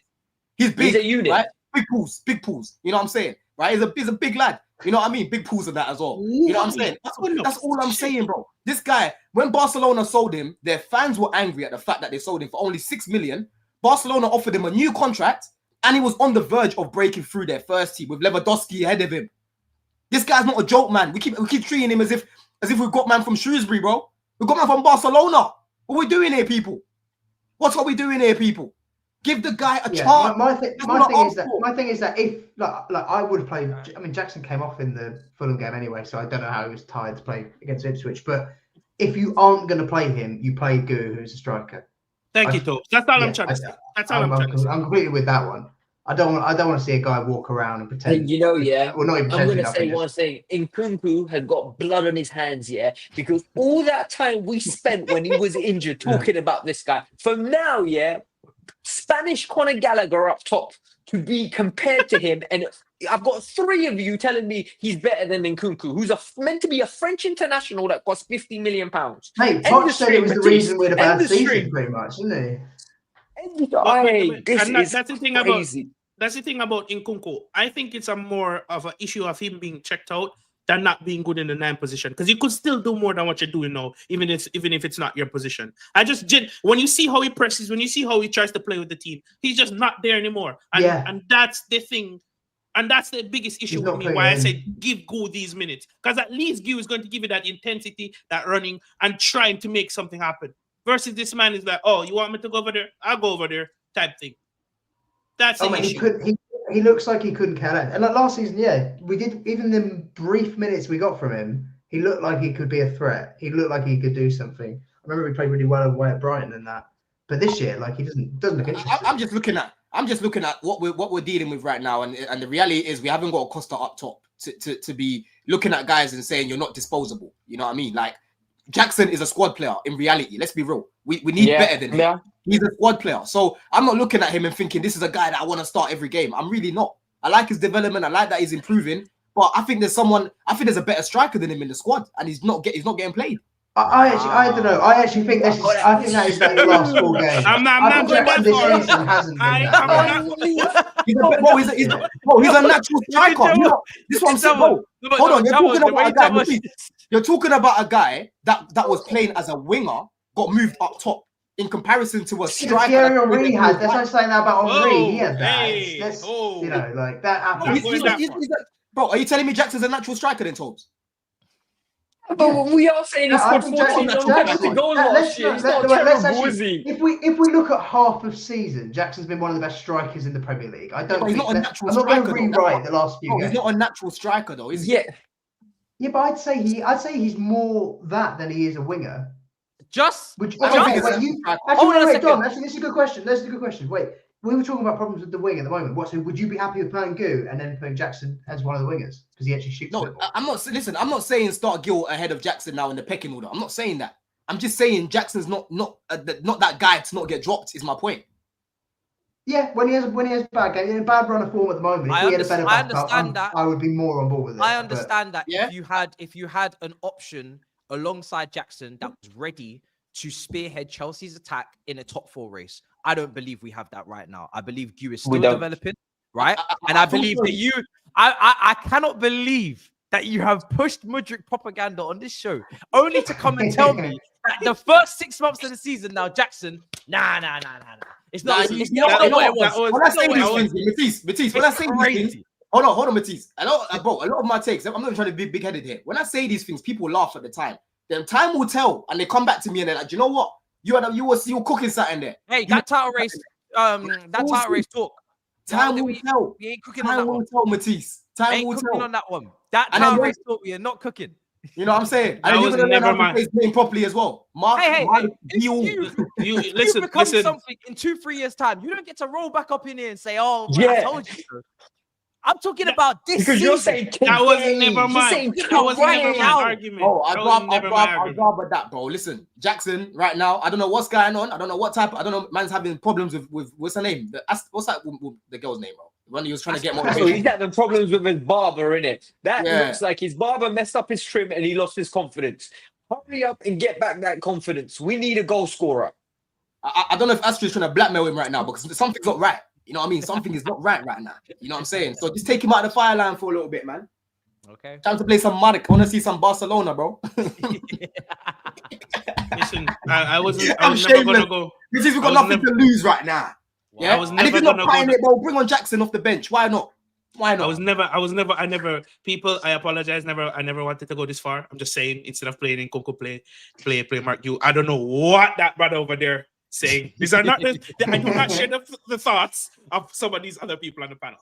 He's big. He's a unit. Right? Big pools. You know what I'm saying? Right? He's a big lad. You know what I mean? Big pools and that as well. You know what I'm saying? That's all I'm saying, bro. This guy, when Barcelona sold him, their fans were angry at the fact that they sold him for only 6 million. Barcelona offered him a new contract, and he was on the verge of breaking through their first team with Lewandowski ahead of him. This guy's not a joke, man. We keep treating him as if we've got man from Shrewsbury, bro. We've got man from Barcelona. What are we doing here, people? What are we doing here, people? Give the guy a Yeah, chance. my thing is that if like I would have played. I mean, Jackson came off in the Fulham game anyway, so I don't know how he was tired to play against Ipswich. But if you aren't going to play him, you play Gu, who's a striker. Thank you, Tobes. That's all I'm trying to say. That's all I'm trying to say. I'm completely with that one. I don't want to see a guy walk around and pretend. You know, yeah. Well, not even I'm pretend. going to say one thing. Nkunku had got blood on his hands, yeah, because all that time we spent when he was injured talking about this guy. From now, yeah, Spanish Conor Gallagher up top to be compared to him, and I've got 3 of you telling me he's better than Nkunku, who's meant to be a French international that costs £50 million. Hey, Poch said it was the reason we had a bad season, pretty much, isn't he? That's the thing crazy. That's the thing about Nkunku. I think it's a more of an issue of him being checked out than not being good in the 9 position, because you could still do more than what you're doing now, even if it's not your position. When you see how he presses, when you see how he tries to play with the team, he's just not there anymore. And that's the thing. And that's the biggest issue with me, why I say give Gu these minutes. Because at least Gu is going to give you that intensity, that running, and trying to make something happen. Versus this man is like, oh, you want me to go over there? I'll go over there, type thing. That's the issue. He looks like he couldn't care less. And like last season, we did, even the brief minutes we got from him, he looked like he could be a threat. He looked like he could do something. I remember he played really well away at Brighton and that. But this year, like, he doesn't look interesting. I'm just looking at what we're dealing with right now, and the reality is we haven't got a Costa up top to be looking at guys and saying you're not disposable. You know what I mean? Like, Jackson is a squad player in reality. Let's be real. We need better than him. Yeah. He's a squad player. So I'm not looking at him and thinking this is a guy that I want to start every game. I'm really not. I like his development. I like that he's improving. But I think there's a better striker than him in the squad, and he's not getting played. I don't know. I actually think that is like the last 4 games. I'm not going that far. This season hasn't He's a natural striker. This one, hold on. You're talking about a guy that was playing as a winger, got moved up top. In comparison to a striker, Thierry Henry had. That's what I'm saying about Henry. He had that. You know, like that happened. Bro, are you telling me Jackson's a natural striker then, Tobes? But we are saying he's scored 14 goals last year. He's not terrible, is he? If we look at half of season, Jackson's been one of the best strikers in the Premier League. I don't. He's not a natural striker. I'm not going to rewrite the last few games. He's not a natural striker though, is he? Yeah, but I'd say he's more that than he is a winger. Actually, this is a good question. That's a good question. Wait, we were talking about problems with the wing at the moment. So would you be happy with playing Gu and then putting Jackson as one of the wingers because he actually shoots? No, I'm not. Listen, I'm not saying start Gil ahead of Jackson now in the pecking order. I'm not saying that. I'm just saying Jackson's not that guy to not get dropped. Is my point. Yeah, when he has bad game, in a bad run of form at the moment, if he had a better backup, I would be more on board with it. I understand that if you had an option alongside Jackson that was ready to spearhead Chelsea's attack in a top 4 race. I don't believe we have that right now. I believe Gu is still developing, right? And I believe that I cannot believe that you have pushed Mudryk propaganda on this show only to come and tell me that the first 6 months of the season now, Jackson, nah. It's not what it was. When I say these things, Matisse, when I say these things, hold on, Matisse. A lot of my takes, I'm not trying to be big-headed here. When I say these things, people laugh at the time. Then time will tell, and they come back to me and they're like, you know what? You were cooking something there. Hey, that title race talk. Time will tell. We ain't cooking on that one. Tell, Matisse. Time will tell. On that one. That title race talk, we are not cooking. You know what I'm saying? And you're gonna learn how to play his name properly as well. You become something in 2-3 years' time. You don't get to roll back up in here and say, "Oh, I told you so." I'm talking about this because season. You're saying that was never mine. That was never my argument. Oh, I'd rather that, bro. Listen, Jackson, right now, I don't know what's going on. I don't know what type. I don't know. Man's having problems with what's her name? What's that? The girl's name, bro? When he was trying to get motivation. He's having problems with his barber, innit? That looks like his barber messed up his trim and he lost his confidence. Hurry up and get back that confidence. We need a goal scorer. I don't know if Astra's trying to blackmail him right now because something's not right. You know what I mean? Something is not right now. You know what I'm saying? So just take him out of the fire line for a little bit, man. Okay. Time to play some Matic. I want to see some Barcelona, bro. Listen, I was never gonna go. This is we've got nothing to lose right now. Yeah. And if you're not playing it, bro, bring on Jackson off the bench. Why not? Why not? I never. People, I apologize. I never wanted to go this far. I'm just saying, instead of playing in Coco, play Mark Gu. I don't know what that brother over there saying these are not I do not share the thoughts of some of these other people on the panel.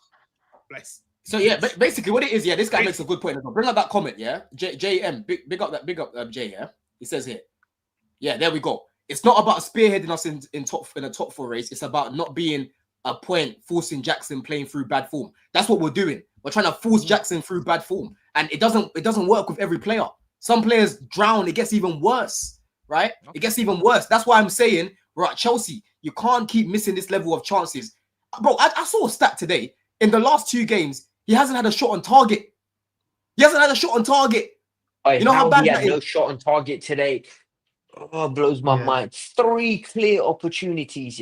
Bless. So yeah, basically what it is, this guy makes a good point. Bring up that comment, JM, big up J, He says here, there we go. It's not about spearheading us in a top 4 race. It's about not being a point forcing Jackson playing through bad form. That's what we're doing. We're trying to force Jackson through bad form, and it doesn't work with every player. Some players drown. It gets even worse, right? It gets even worse. That's why I'm saying we're at Chelsea. You can't keep missing this level of chances, bro. I saw a stat today. In the last 2 games, he hasn't had a shot on target. You know how bad he that had is? no shot on target today. Oh, blows my mind. 3 clear opportunities,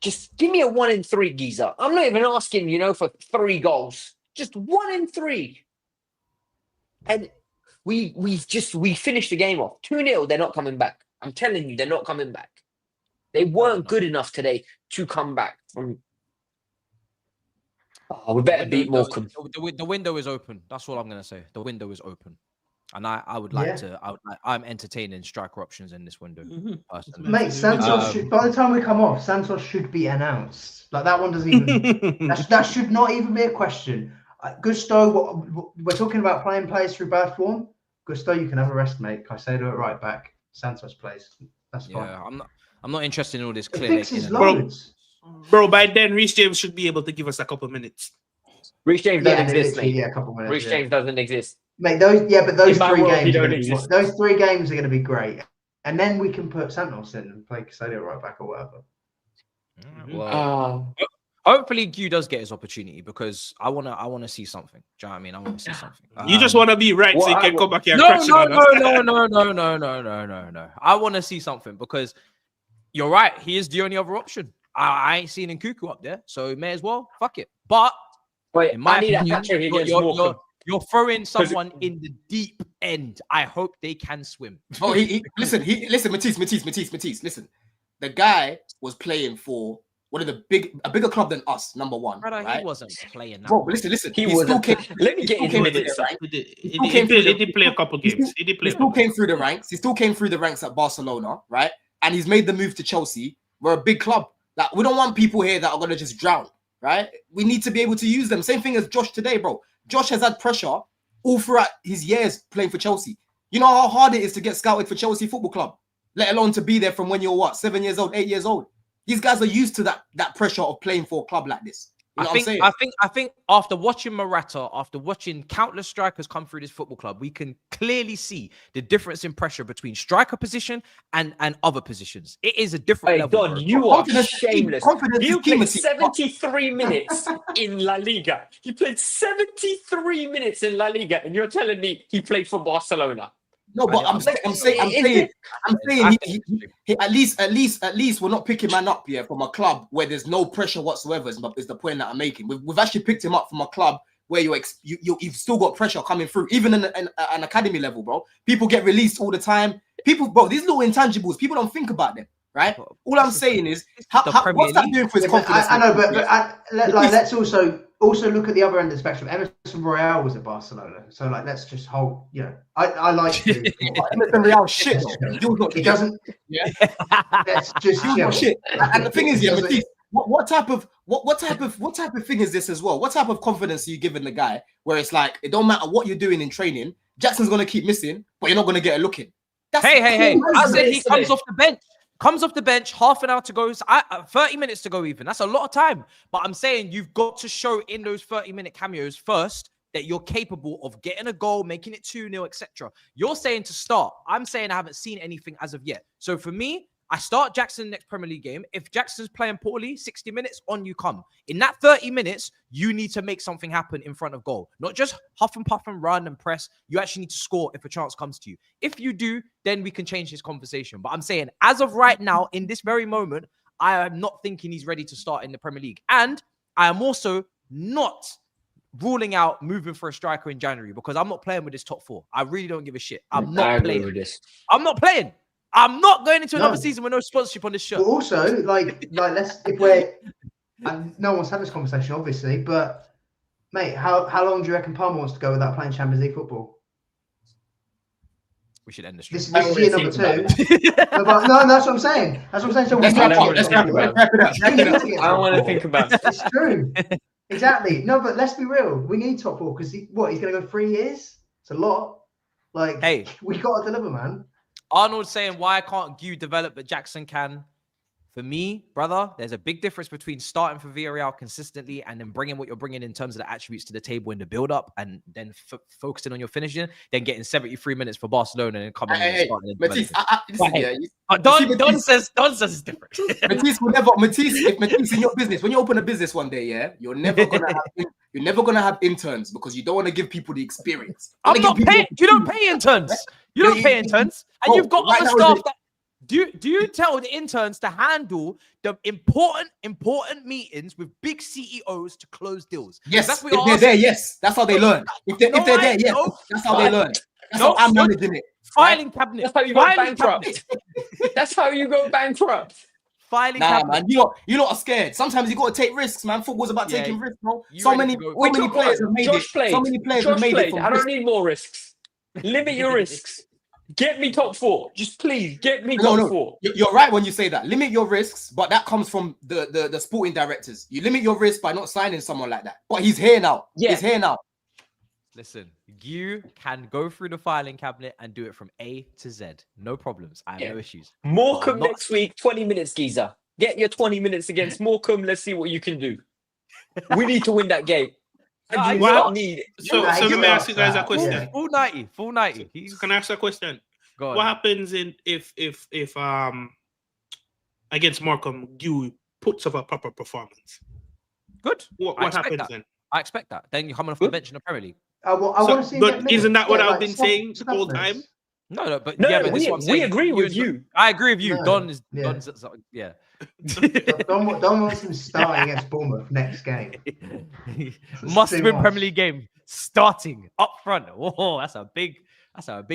Just give me a 1 in 3, geezer. I'm not even asking, for 3 goals. Just 1 in 3. And we finished the game off 2-0. They're not coming back. I'm telling you, they're not coming back. They weren't good enough today to come back from. Oh, we better beat Morecambe. The window is open. That's all I'm gonna say. The window is open, and I would like to. I'm entertaining striker options in this window. Personally. Mate, Santos should. By the time we come off, Santos should be announced. Like that one doesn't even. that should not even be a question. Gusto, we're talking about playing players through bad form. Gusto, you can have a rest, mate. Caicedo at right back. Santos plays. That's fine. Yeah, I'm not interested in all this clear. Fixes loads. Bro, by then Reece James should be able to give us a couple minutes. Reece James doesn't exist, mate. Yeah, a couple minutes. Reece James doesn't exist. Mate, those 3 games those 3 games are going to be great. And then we can put Santos in and play Caicedo right back or whatever. Well, hopefully Q does get his opportunity because I wanna see something. Do you know what I mean? I want to see something. You just want to be right so you can come back here. No. I want to see something because you're right. He is the only other option. I ain't seen Nkuku up there, so may as well. Fuck it. But in my opinion, you're throwing someone in the deep end. I hope they can swim. Oh, listen, Matisse. Listen, the guy was playing for one of a bigger club than us, number 1. Brother, right? He wasn't playing. Bro, listen. He still came. Let me get into minutes. He did play a couple games. He still came through the ranks. He still came through the ranks at Barcelona, right? And he's made the move to Chelsea. We're a big club. Like, we don't want people here that are gonna just drown, right? We need to be able to use them. Same thing as Josh today, bro. Josh has had pressure all throughout his years playing for Chelsea. You know how hard it is to get scouted for Chelsea Football Club, let alone to be there from when you're 7 years old, 8 years old. These guys are used to that pressure of playing for a club like this. You know what I'm saying? I think after watching Morata, after watching countless strikers come through this football club, we can clearly see the difference in pressure between striker position and other positions. It is a different level. Don, you are shameless. You played 73 minutes in La Liga. You played 73 minutes in La Liga, and you're telling me he played for Barcelona. No, but I'm saying he at least we're not picking man up here from a club where there's no pressure whatsoever. Is the point that I'm making. We've actually picked him up from a club where you've still got pressure coming through, even in an academy level, bro. People get released all the time. Bro, these little intangibles, people don't think about them, right? All I'm saying is, what's that doing for his confidence? I know, but let's also look at the other end of the spectrum. Emerson Royale was at Barcelona, so let's just hold. I like Emerson Royale shit. He doesn't. Yeah, that's just shit. And the thing is, what type of thing is this as well? What type of confidence are you giving the guy where it's like it don't matter what you're doing in training, Jackson's gonna keep missing, but you're not gonna get a look in. Hey! I said he comes off the bench. Comes off the bench, half an hour to go, 30 minutes to go even. That's a lot of time. But I'm saying you've got to show in those 30-minute cameos first that you're capable of getting a goal, making it 2-0, etc. You're saying to start. I'm saying I haven't seen anything as of yet. So for me, I start Jackson next Premier League game. If Jackson's playing poorly, 60 minutes, on you come. In that 30 minutes, you need to make something happen in front of goal. Not just huff and puff and run and press. You actually need to score if a chance comes to you. If you do, then we can change this conversation. But I'm saying, as of right now, in this very moment, I am not thinking he's ready to start in the Premier League. And I am also not ruling out moving for a striker in January because I'm not playing with this top 4. I really don't give a shit. I'm not playing with this. I'm not playing. I'm not going into another season with no sponsorship on this shirt. But also, let's if we're no one's had this conversation, obviously, but mate, how long do you reckon Palmer wants to go without playing Champions League football? We should end the stream. This is year number 2. No, that's what I'm saying. That's what I'm saying. So Let's we need to wrap get it up. we need to get I don't want to top think 4. about it. It's true. Exactly. No, but let's be real. We need top 4 because he's going to go 3 years. It's a lot. Like, Hey, we got to deliver, man. Arnold's saying, why can't Gu develop but Jackson can? For me, brother, there's a big difference between starting for Villarreal consistently and then bringing what you're bringing in terms of the attributes to the table in the build-up and then focusing on your finishing, then getting 73 minutes for Barcelona and coming in and starting. Matisse, Don says it's different. Matisse will never. If Matisse in your business, when you open a business one day, yeah, you're never gonna have interns because you don't want to give people the experience. I'm not paying. You don't pay interns. You don't pay interns, and you've got other staff that. Do you tell the interns to handle the important meetings with big CEOs to close deals? Yes, that's what if they're there, yes, that's how they learn. If they're there, yes, that's how they learn. That's how I'm managing it. Filing cabinet. That's how you go bankrupt. That's how you go bankrupt. Filing cabinet. Man, you lot are scared. Sometimes you got to take risks, man. Football's about taking risks, bro. So many players have made it. So many players have made it. I don't need more risks. Limit your risks. Get me top 4. Just please get me top 4. You're right when you say that. Limit your risks, but that comes from the sporting directors. You limit your risk by not signing someone like that. But he's here now. Yeah. He's here now. Listen, you can go through the filing cabinet and do it from A to Z. No problems. I have no issues. Morecambe next week, 20 minutes, geezer. Get your 20 minutes against Morecambe. Let's see what you can do. We need to win that game. So let me ask you guys a question. Full 90. Can I ask a question? Go on. What happens if against Morecambe, you puts up a proper performance? Good. What happens then? I expect that. Then you're coming off the bench in the Premier League. I want to see. But isn't that what I've been saying the whole time? No, but we agree with you. I agree with you. No, Don's Don wants him starting against Bournemouth next game. Must win Premier League game starting up front. Oh, that's a big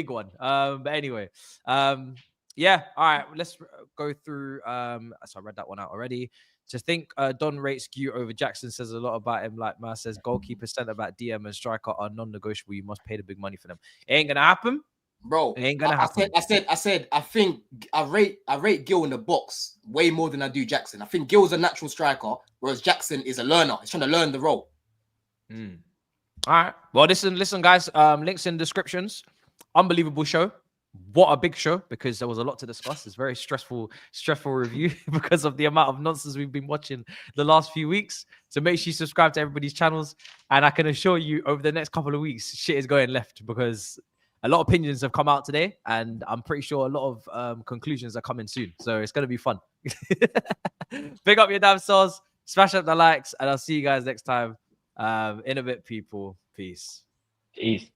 one. But anyway, yeah. All right, let's go through. So I read that one out already. To think Don rates Gu over Jackson says a lot about him. Like Ma says, goalkeeper, centre back, DM, and striker are non-negotiable. You must pay the big money for them. It ain't gonna happen. Bro, it ain't gonna happen. I said, I think I rate Gil in the box way more than I do Jackson. I think Gil's a natural striker, whereas Jackson is a learner. He's trying to learn the role. All right. Well, listen, guys. Links in descriptions. Unbelievable show. What a big show, because there was a lot to discuss. It's very stressful review because of the amount of nonsense we've been watching the last few weeks. So make sure you subscribe to everybody's channels. And I can assure you over the next couple of weeks, shit is going left because a lot of opinions have come out today, and I'm pretty sure a lot of conclusions are coming soon. So it's going to be fun. Big up your damn selves. Smash up the likes, and I'll see you guys next time. In a bit, people. Peace. Peace.